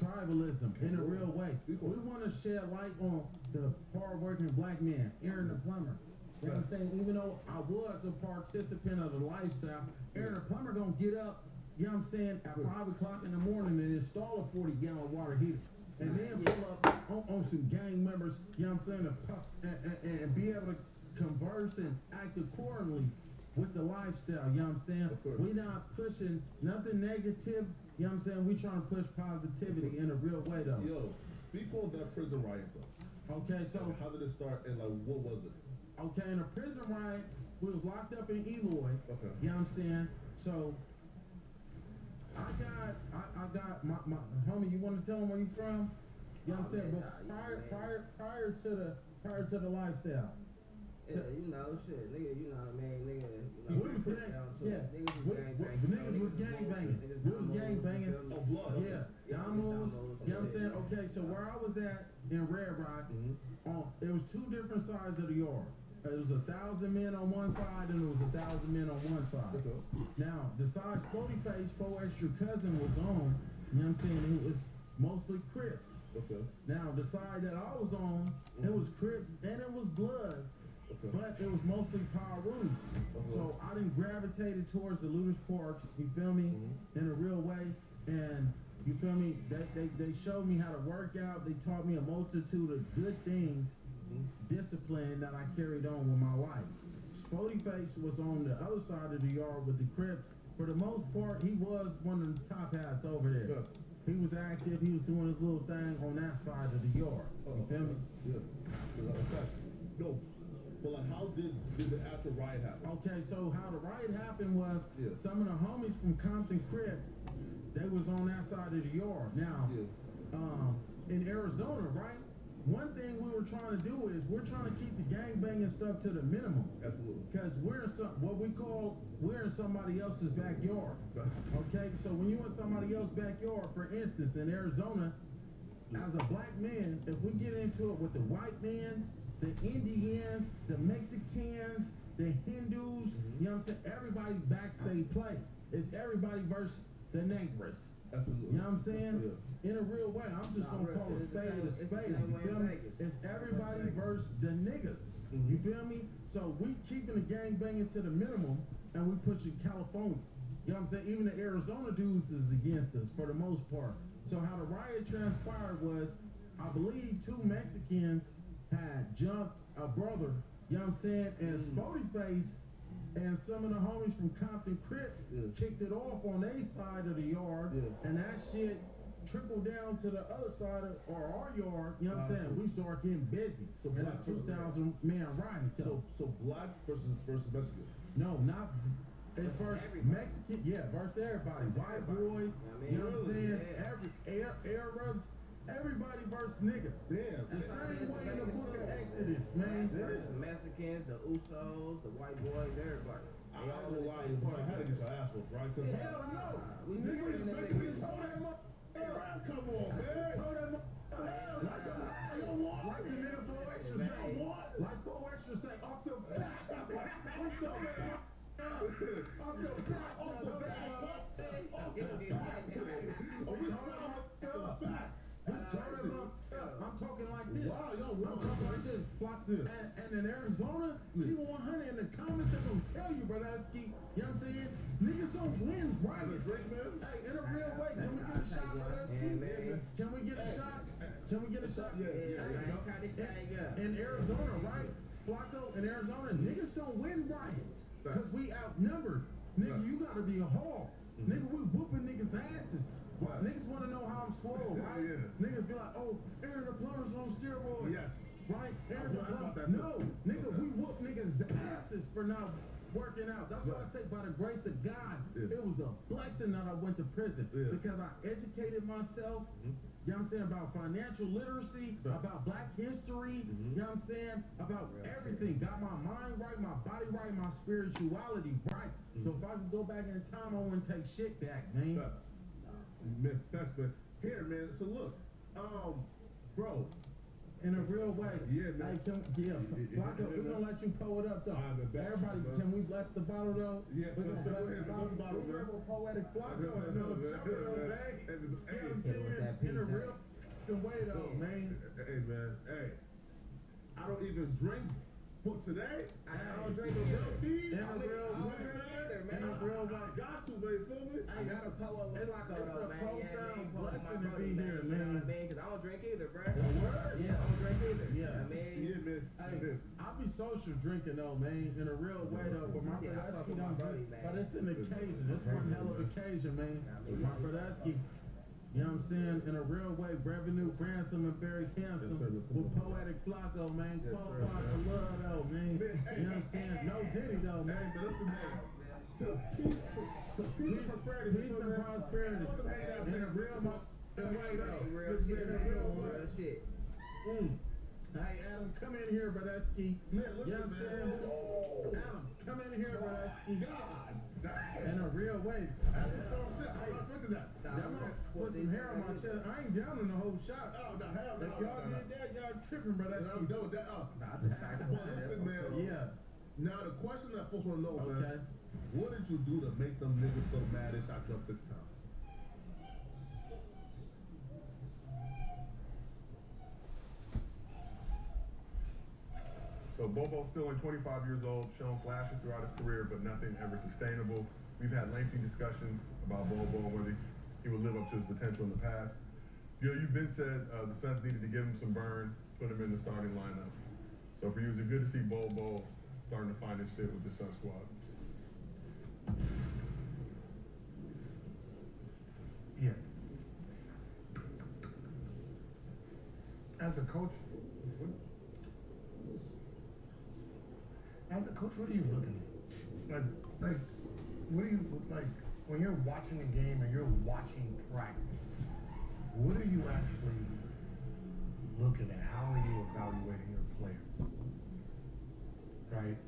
Tribalism in a real way. We want to shed light on the hard-working black man, Aaron the plumber. You know what I'm saying? Even though I was a participant of the lifestyle, Aaron the plumber gonna get up, you know what I'm saying, at 5 o'clock in the morning and install a 40-gallon water heater. And then pull up on some gang members, you know what I'm saying, and be able to converse and act accordingly with the lifestyle, you know what I'm saying? We not pushing nothing negative, you know what I'm saying? We trying to push positivity in a real way though. Yo, speak on that prison riot though. Okay, so how did it start and like what was it? Okay, in a prison riot, we was locked up in Eloy. Okay. You know what I'm saying? So I got my homie, you wanna tell him where you from? You know what I'm saying? But prior to the lifestyle. Yeah, you know, shit, nigga, you know what I mean, nigga, We was niggas was gang banging. We was gang banging. Oh, blood. Okay. Yeah, Damos. You know what I'm saying? Okay, so where I was at in Red Rock, it was two different sides of the yard. It was 1,000 men on one side and it was 1,000 men on one side. Okay. Now, the side Spody Face, 4 Extra Cousin was on, you know what I'm saying? It was mostly Crips. Okay. Now, the side that I was on, it was Crips and it was Bloods. Okay. But it was mostly Power Roots. So I didn't gravitated towards the Looters Parks, you feel me, in a real way. And you feel me, they showed me how to work out. They taught me a multitude of good things, discipline that I carried on with my life. Spody Face was on the other side of the yard with the Crips. For the most part, he was one of the top hats over there. Yeah. He was active, he was doing his little thing on that side of the yard. You feel me? Yeah. No. But like, how did the actual riot happen? Okay, so how the riot happened was some of the homies from Compton Crip, they was on that side of the yard. Now, in Arizona, right? One thing we were trying to do is we're trying to keep the gangbanging stuff to the minimum. Absolutely. Because we're in somebody else's backyard. Okay, so when you in somebody else's backyard, for instance, in Arizona, as a black man, if we get into it with the white man, the Indians, the Mexicans, the Hindus, you know what I'm saying? Everybody backstage play. It's everybody versus the Negros. Absolutely. You know what I'm saying? Yeah. In a real way, I'm just gonna call a spade a spade. You feel me? It's everybody versus the niggas. You feel me? So we keeping the gang banging to the minimum, and we pushing California. You know what I'm saying? Even the Arizona dudes is against us for the most part. So how the riot transpired was, I believe 2 Mexicans had jumped a brother, you know what I'm saying, and Spody Face and some of the homies from Compton Crip kicked it off on their side of the yard, and that shit trickled down to the other side of our yard, you know what I'm saying? We started getting busy. So and a 2,000 man riot. So blacks versus Mexicans? No, not it's versus Mexican, versus everybody. White boys, you know what I'm saying? Arabs. Everybody versus niggas. Damn. The same way in the book of Exodus, man. Versus the Mexicans, the Usos, the white boys, everybody. I ain't gonna lie, I had to get your ass whooped, right? Cause hell no. We niggas told that motherfucker. Come on, man. Told that motherfucker. Like the nigga 4 Extra say, like 4 Extra say, off the back. We told that motherfucker. Off the back. Off the back. I'm talking like this. Wow, yo, I'm talking like this. And in Arizona, people 100 in the comments, they're gonna tell you, Brodowski, you know what I'm saying? Niggas don't win riots. Hey, in a real way, can we get a shot, Brodowski? Can we get a shot? Can we get a shot? In Arizona, right? Flacco, in Arizona, niggas don't win riots. Because we outnumbered. Nigga, you gotta be a hog. Nigga, we whooping niggas' asses. Niggas want to know how I'm swole, right? Niggas be like, oh, Aaron the Plumber's on steroids. Yes. Right? Aaron the Plumber. No, nigga, we whoop niggas' asses for not working out. That's why I say by the grace of God, it was a blessing that I went to prison. Because I educated myself, you know what I'm saying, about financial literacy, about black history, you know what I'm saying, about everything. Got my mind right, my body right, my spirituality right. So if I could go back in time, I wouldn't take shit back, man. Man, that's good. Here, man. So look, bro. In a real way. Yeah, man. Flacco, we're gonna let you pull it up though. Everybody, can we bless the bottle though? Yeah, we're gonna bless the bottle. We're poetic Flacco and no chocolate, man. You know what I'm saying? In a real way though, man. Hey, man. Hey, I don't even drink. But today, I don't drink a real tea. In a real way. In a real way. Got to, man. Feel me? I gotta pull up with Flacco though, man. It's a blessing to be You here, know what I man. mean? Cause I don't drink either, bro. Word? Yeah, I don't drink either. Yeah. I mean, Hey, I be social drinking though, man. In a real way though, but my Brodowski don't drink. But it's an occasion. It's one hell of an occasion, man. My Brodowski. You know what I'm saying? In a real way, revenue, ransom, and very handsome with poetic Flacco, man. Flacco love though, man. You know what I'm saying? No Diddy though, man. But listen, man. Peace and prosperity. In a real way though. real shit. Hey, Adam, come in here, Bradesky. Man, look You know at what I'm that. saying? Oh. Adam, come in here, Bradesky. God damn. In a real way. That's a strong shot. I'm not expecting that. Y'all might put some hair on my chest. I ain't down in the whole shot. Oh, no, hell no. If y'all did that, y'all tripping, Bradesky. No, that, well, listen, man. Yeah. Now, the question I first want to know, Okay. man, what did you do to make them niggas so mad they shot you up 6 times? So Bobo's still 25 years old, shown flashes throughout his career, but nothing ever sustainable. We've had lengthy discussions about Bobo, whether he would live up to his potential in the past. You've been said the Suns needed to give him some burn, put him in the starting lineup. So for you, is it good to see Bobo starting to find his fit with the Sun squad? Yes. As a coach, what are you looking at? Like, what do you, like, when you're watching a game and you're watching practice, what are you actually looking at? How are you evaluating your players? Right?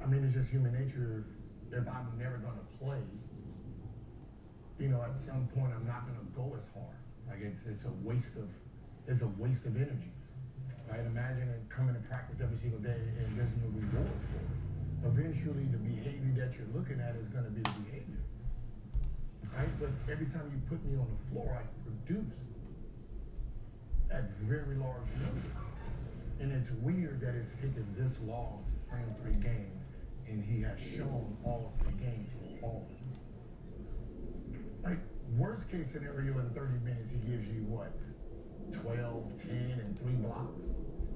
I mean, it's just human nature. If I'm never going to play, you know, at some point I'm not going to go as hard. Like, it's a waste of energy. Right? Imagine coming to practice every single day and there's no reward for it. Eventually, the behavior that you're looking at is going to be the behavior. Right? But every time you put me on the floor, I produce at very large numbers. And it's weird that it's taken this long to play in 3 games, and he has shown all 3 games all. Like, worst case scenario in 30 minutes, he gives you what? 12, 10, and 3 blocks.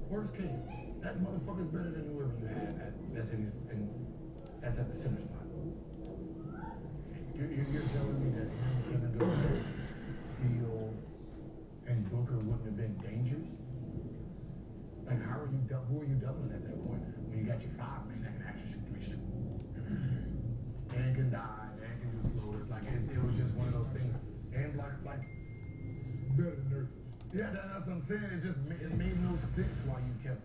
Worst case, that motherfucker's better than whoever you had that's at the center spot. You're telling me that him, Kevin Durant, Beal, and Booker wouldn't have been dangerous? Like, who are you doubling at that point when you got your 5 man that can actually shoot 3 straight? And can dive, and can do floaters. Like, it was just one of those things. And like Better than Nurkic. Yeah, that's what I'm saying. It made no sense why you kept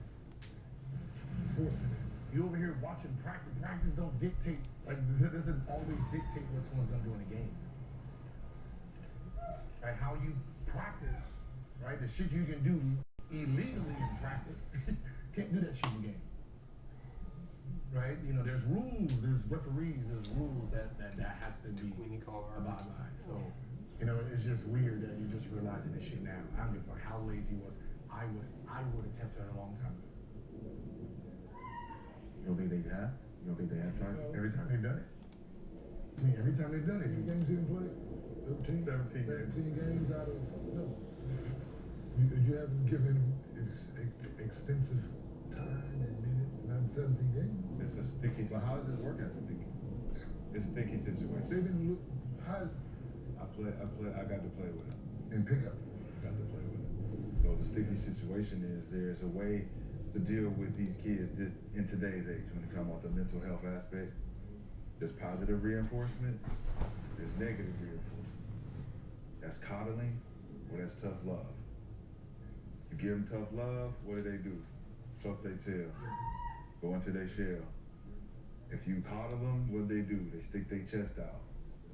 forcing it. You over here watching practice. Practice don't dictate. Like, it doesn't always dictate what someone's gonna do in a game. Right? How you practice, right? The shit you can do illegally in practice, can't do that shit in a game. Right? You know, there's rules, there's referees, there's rules that has to be abided by. So, you know, it's just weird that you're just realizing this shit now. I don't give a fuck how lazy he was. I would have tested it a long time ago. You don't think they have? You don't think they have tried? Every time they've done it. I mean, every time they've done it. How many games he didn't play? 17 games out of, no. You haven't given him extensive time and minutes, not 17 games. It's a sticky. But how does it work as a sticky? It's a sticky situation. They didn't look, how, I got to play with it. and pick up. Got to play with it. So the sticky situation is there's a way to deal with these kids in today's age when it comes off the mental health aspect. There's positive reinforcement, there's negative reinforcement. That's coddling or that's tough love. You give them tough love, what do? Tuck their tail, go into their shell. If you coddle them, what do? They stick their chest out.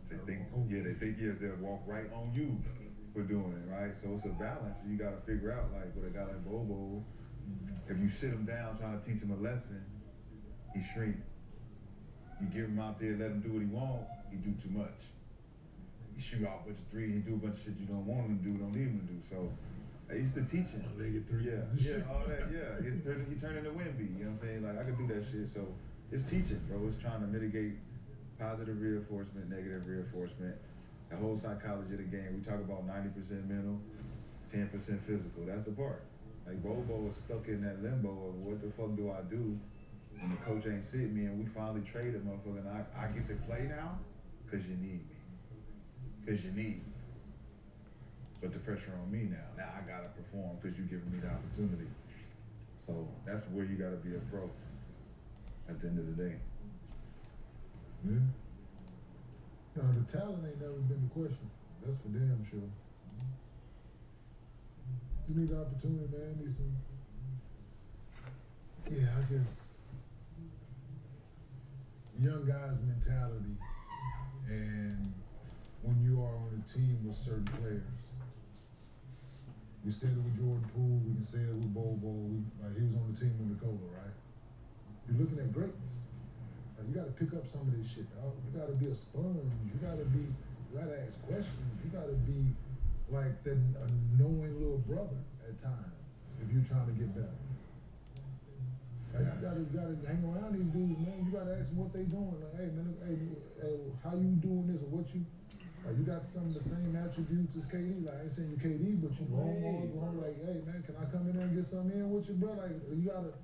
They think they'll walk right on you for doing it, right? So it's a balance. You got to figure out, like, with a guy like Bobo, if you sit him down trying to teach him a lesson, he shrink. You give him out there, let him do what he want, he do too much. He shoot off a bunch of threes, he do a bunch of shit you don't want him to do, don't need him to do. So it's the teaching. All that, yeah. He turned into Wemby, you know what I'm saying? Like, I could do that shit. So it's teaching, bro. It's trying to mitigate positive reinforcement, negative reinforcement. The whole psychology of the game. We talk about 90% mental, 10% physical. That's the part. Like, Bobo is stuck in that limbo of what the fuck do I do when the coach ain't sitting me and we finally traded motherfucker and I get to play now because you need me. Because you need me. But the pressure on me now. Now I gotta perform because you're giving me the opportunity. So that's where you gotta be a pro at the end of the day. Yeah. No, the talent ain't never been the question. That's for damn sure. Just need the opportunity, man. Need some. Yeah, I just young guys' mentality, and when you are on a team with certain players. We said it with Jordan Poole, we can say it with Bobo, like he was on the team with Nicola, right? You're looking at greatness. Like, you gotta pick up some of this shit, dog. You gotta be a sponge, you gotta ask questions, you gotta be like that annoying little brother at times if you're trying to get better. Like, you gotta hang around these dudes, man. You gotta ask them what they doing. Like, hey man, hey, how you doing this or what you like, you got some of the same attributes as KD. Like, I ain't saying you KD, but you long, like, hey man, can I come in there and get something in with you, bro? Like, you gotta,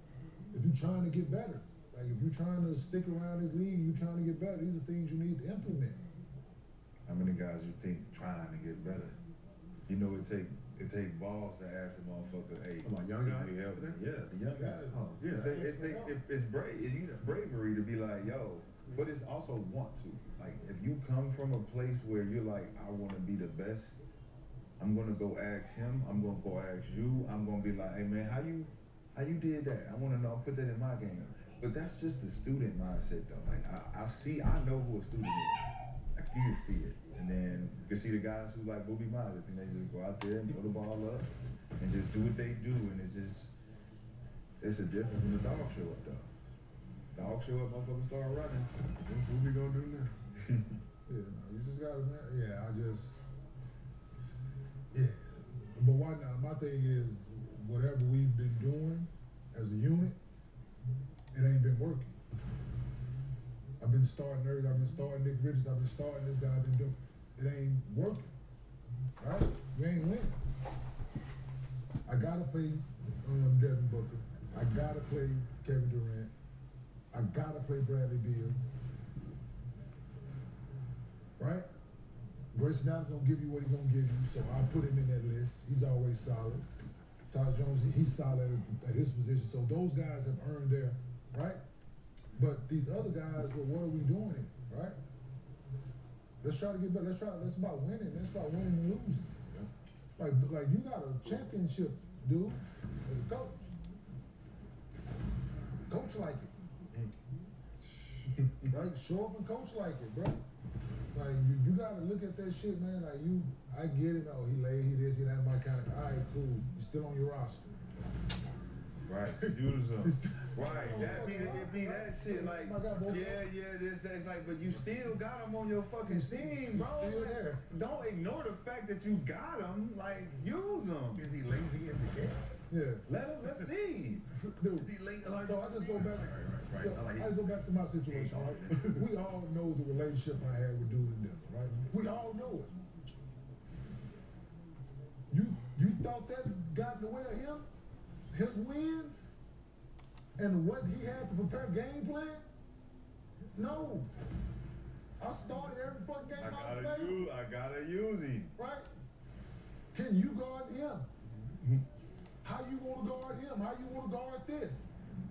if you're trying to get better, like if you're trying to stick around this league, you're trying to get better, these are things you need to implement. How many guys you think trying to get better? You know, it take balls to ask a motherfucker, hey, come on, young guys? Yeah, the young guys. Oh, yeah. It's brave. You need bravery to be like, yo, but it's also want to. Like, if you come from a place where you're like, I want to be the best, I'm gonna go ask him. I'm gonna go ask you. I'm gonna be like, hey man, how you did that? I want to know. Put that in my game. But that's just the student mindset, though. Like, I know who a student is. Like, you can see it, and then you can see the guys who like booby minded, and they just go out there and throw the ball up and just do what they do, and it's a difference when the dog show up, though. Dog show up, motherfuckers start running. What we gonna do now? Yeah, no, you just gotta, man. Yeah, but why not? My thing is, whatever we've been doing as a unit, it ain't been working. I've been starting Eric, I've been starting Nick Richards, I've been starting this guy, I've been doing, it ain't working, right? We ain't winning. I gotta play Devin Booker. I gotta play Kevin Durant. I gotta play Bradley Beal. Right? Grayson Allen's gonna give you what he's gonna give you, so I put him in that list. He's always solid. Tyus Jones, he's solid at his position. So those guys have earned their, right? But these other guys, well, what are we doing here, right? Let's try to get better. Let's about winning. Let's about winning and losing. Like you got a championship, dude, as a coach. Coach like it. Right? Show up and coach like it, bro. Like, you gotta look at that shit, man. Like, I get it. Oh, he this, he that, my kind of. All right, cool. You're still on your roster. Right. Use them. Right. It be that shit. Like, that's like, but you still got them on your fucking team, bro. Still there. Don't ignore the fact that you got them. Like, use them. Is he lazy in the game? Yeah. Let's leave. Dude, so I just go back. I go back to my situation, right? We all know the relationship I had with Dude and Denver, right? We all know it. You thought that got in the way of him? His wins? And what he had to prepare game plan? No. I started every fucking game I gotta use him. Right? Can you guard him? How you want to guard him? How you want to guard this?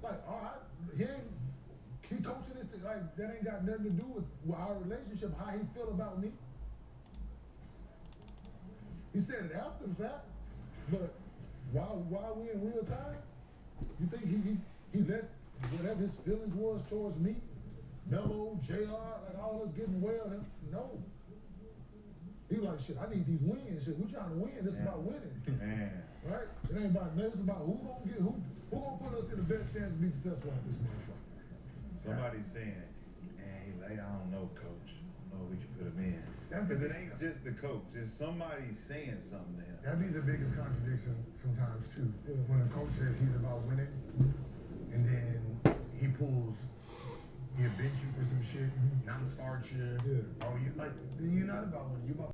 Like, all right, he coaching this thing, like, that ain't got nothing to do with our relationship, how he feel about me. He said it after the fact, but while we in real time, you think he let whatever his feelings was towards me, Melo, JR, like all us getting well, no. He was like, shit, I need these wins, shit. We trying to win. This is about winning. Man. Right? It ain't about nothing. It's about who gonna put us in the best chance to be successful at this motherfucker. Somebody's saying, man, I don't know, coach. I don't know we can put him in. Because it ain't just the coach. It's somebody saying something to him. That'd be the biggest contradiction sometimes, too. Yeah. When a coach says he's about winning, and then he pulls, he'll bench you for some shit, not start you. Yeah. Oh, you're not about winning. You about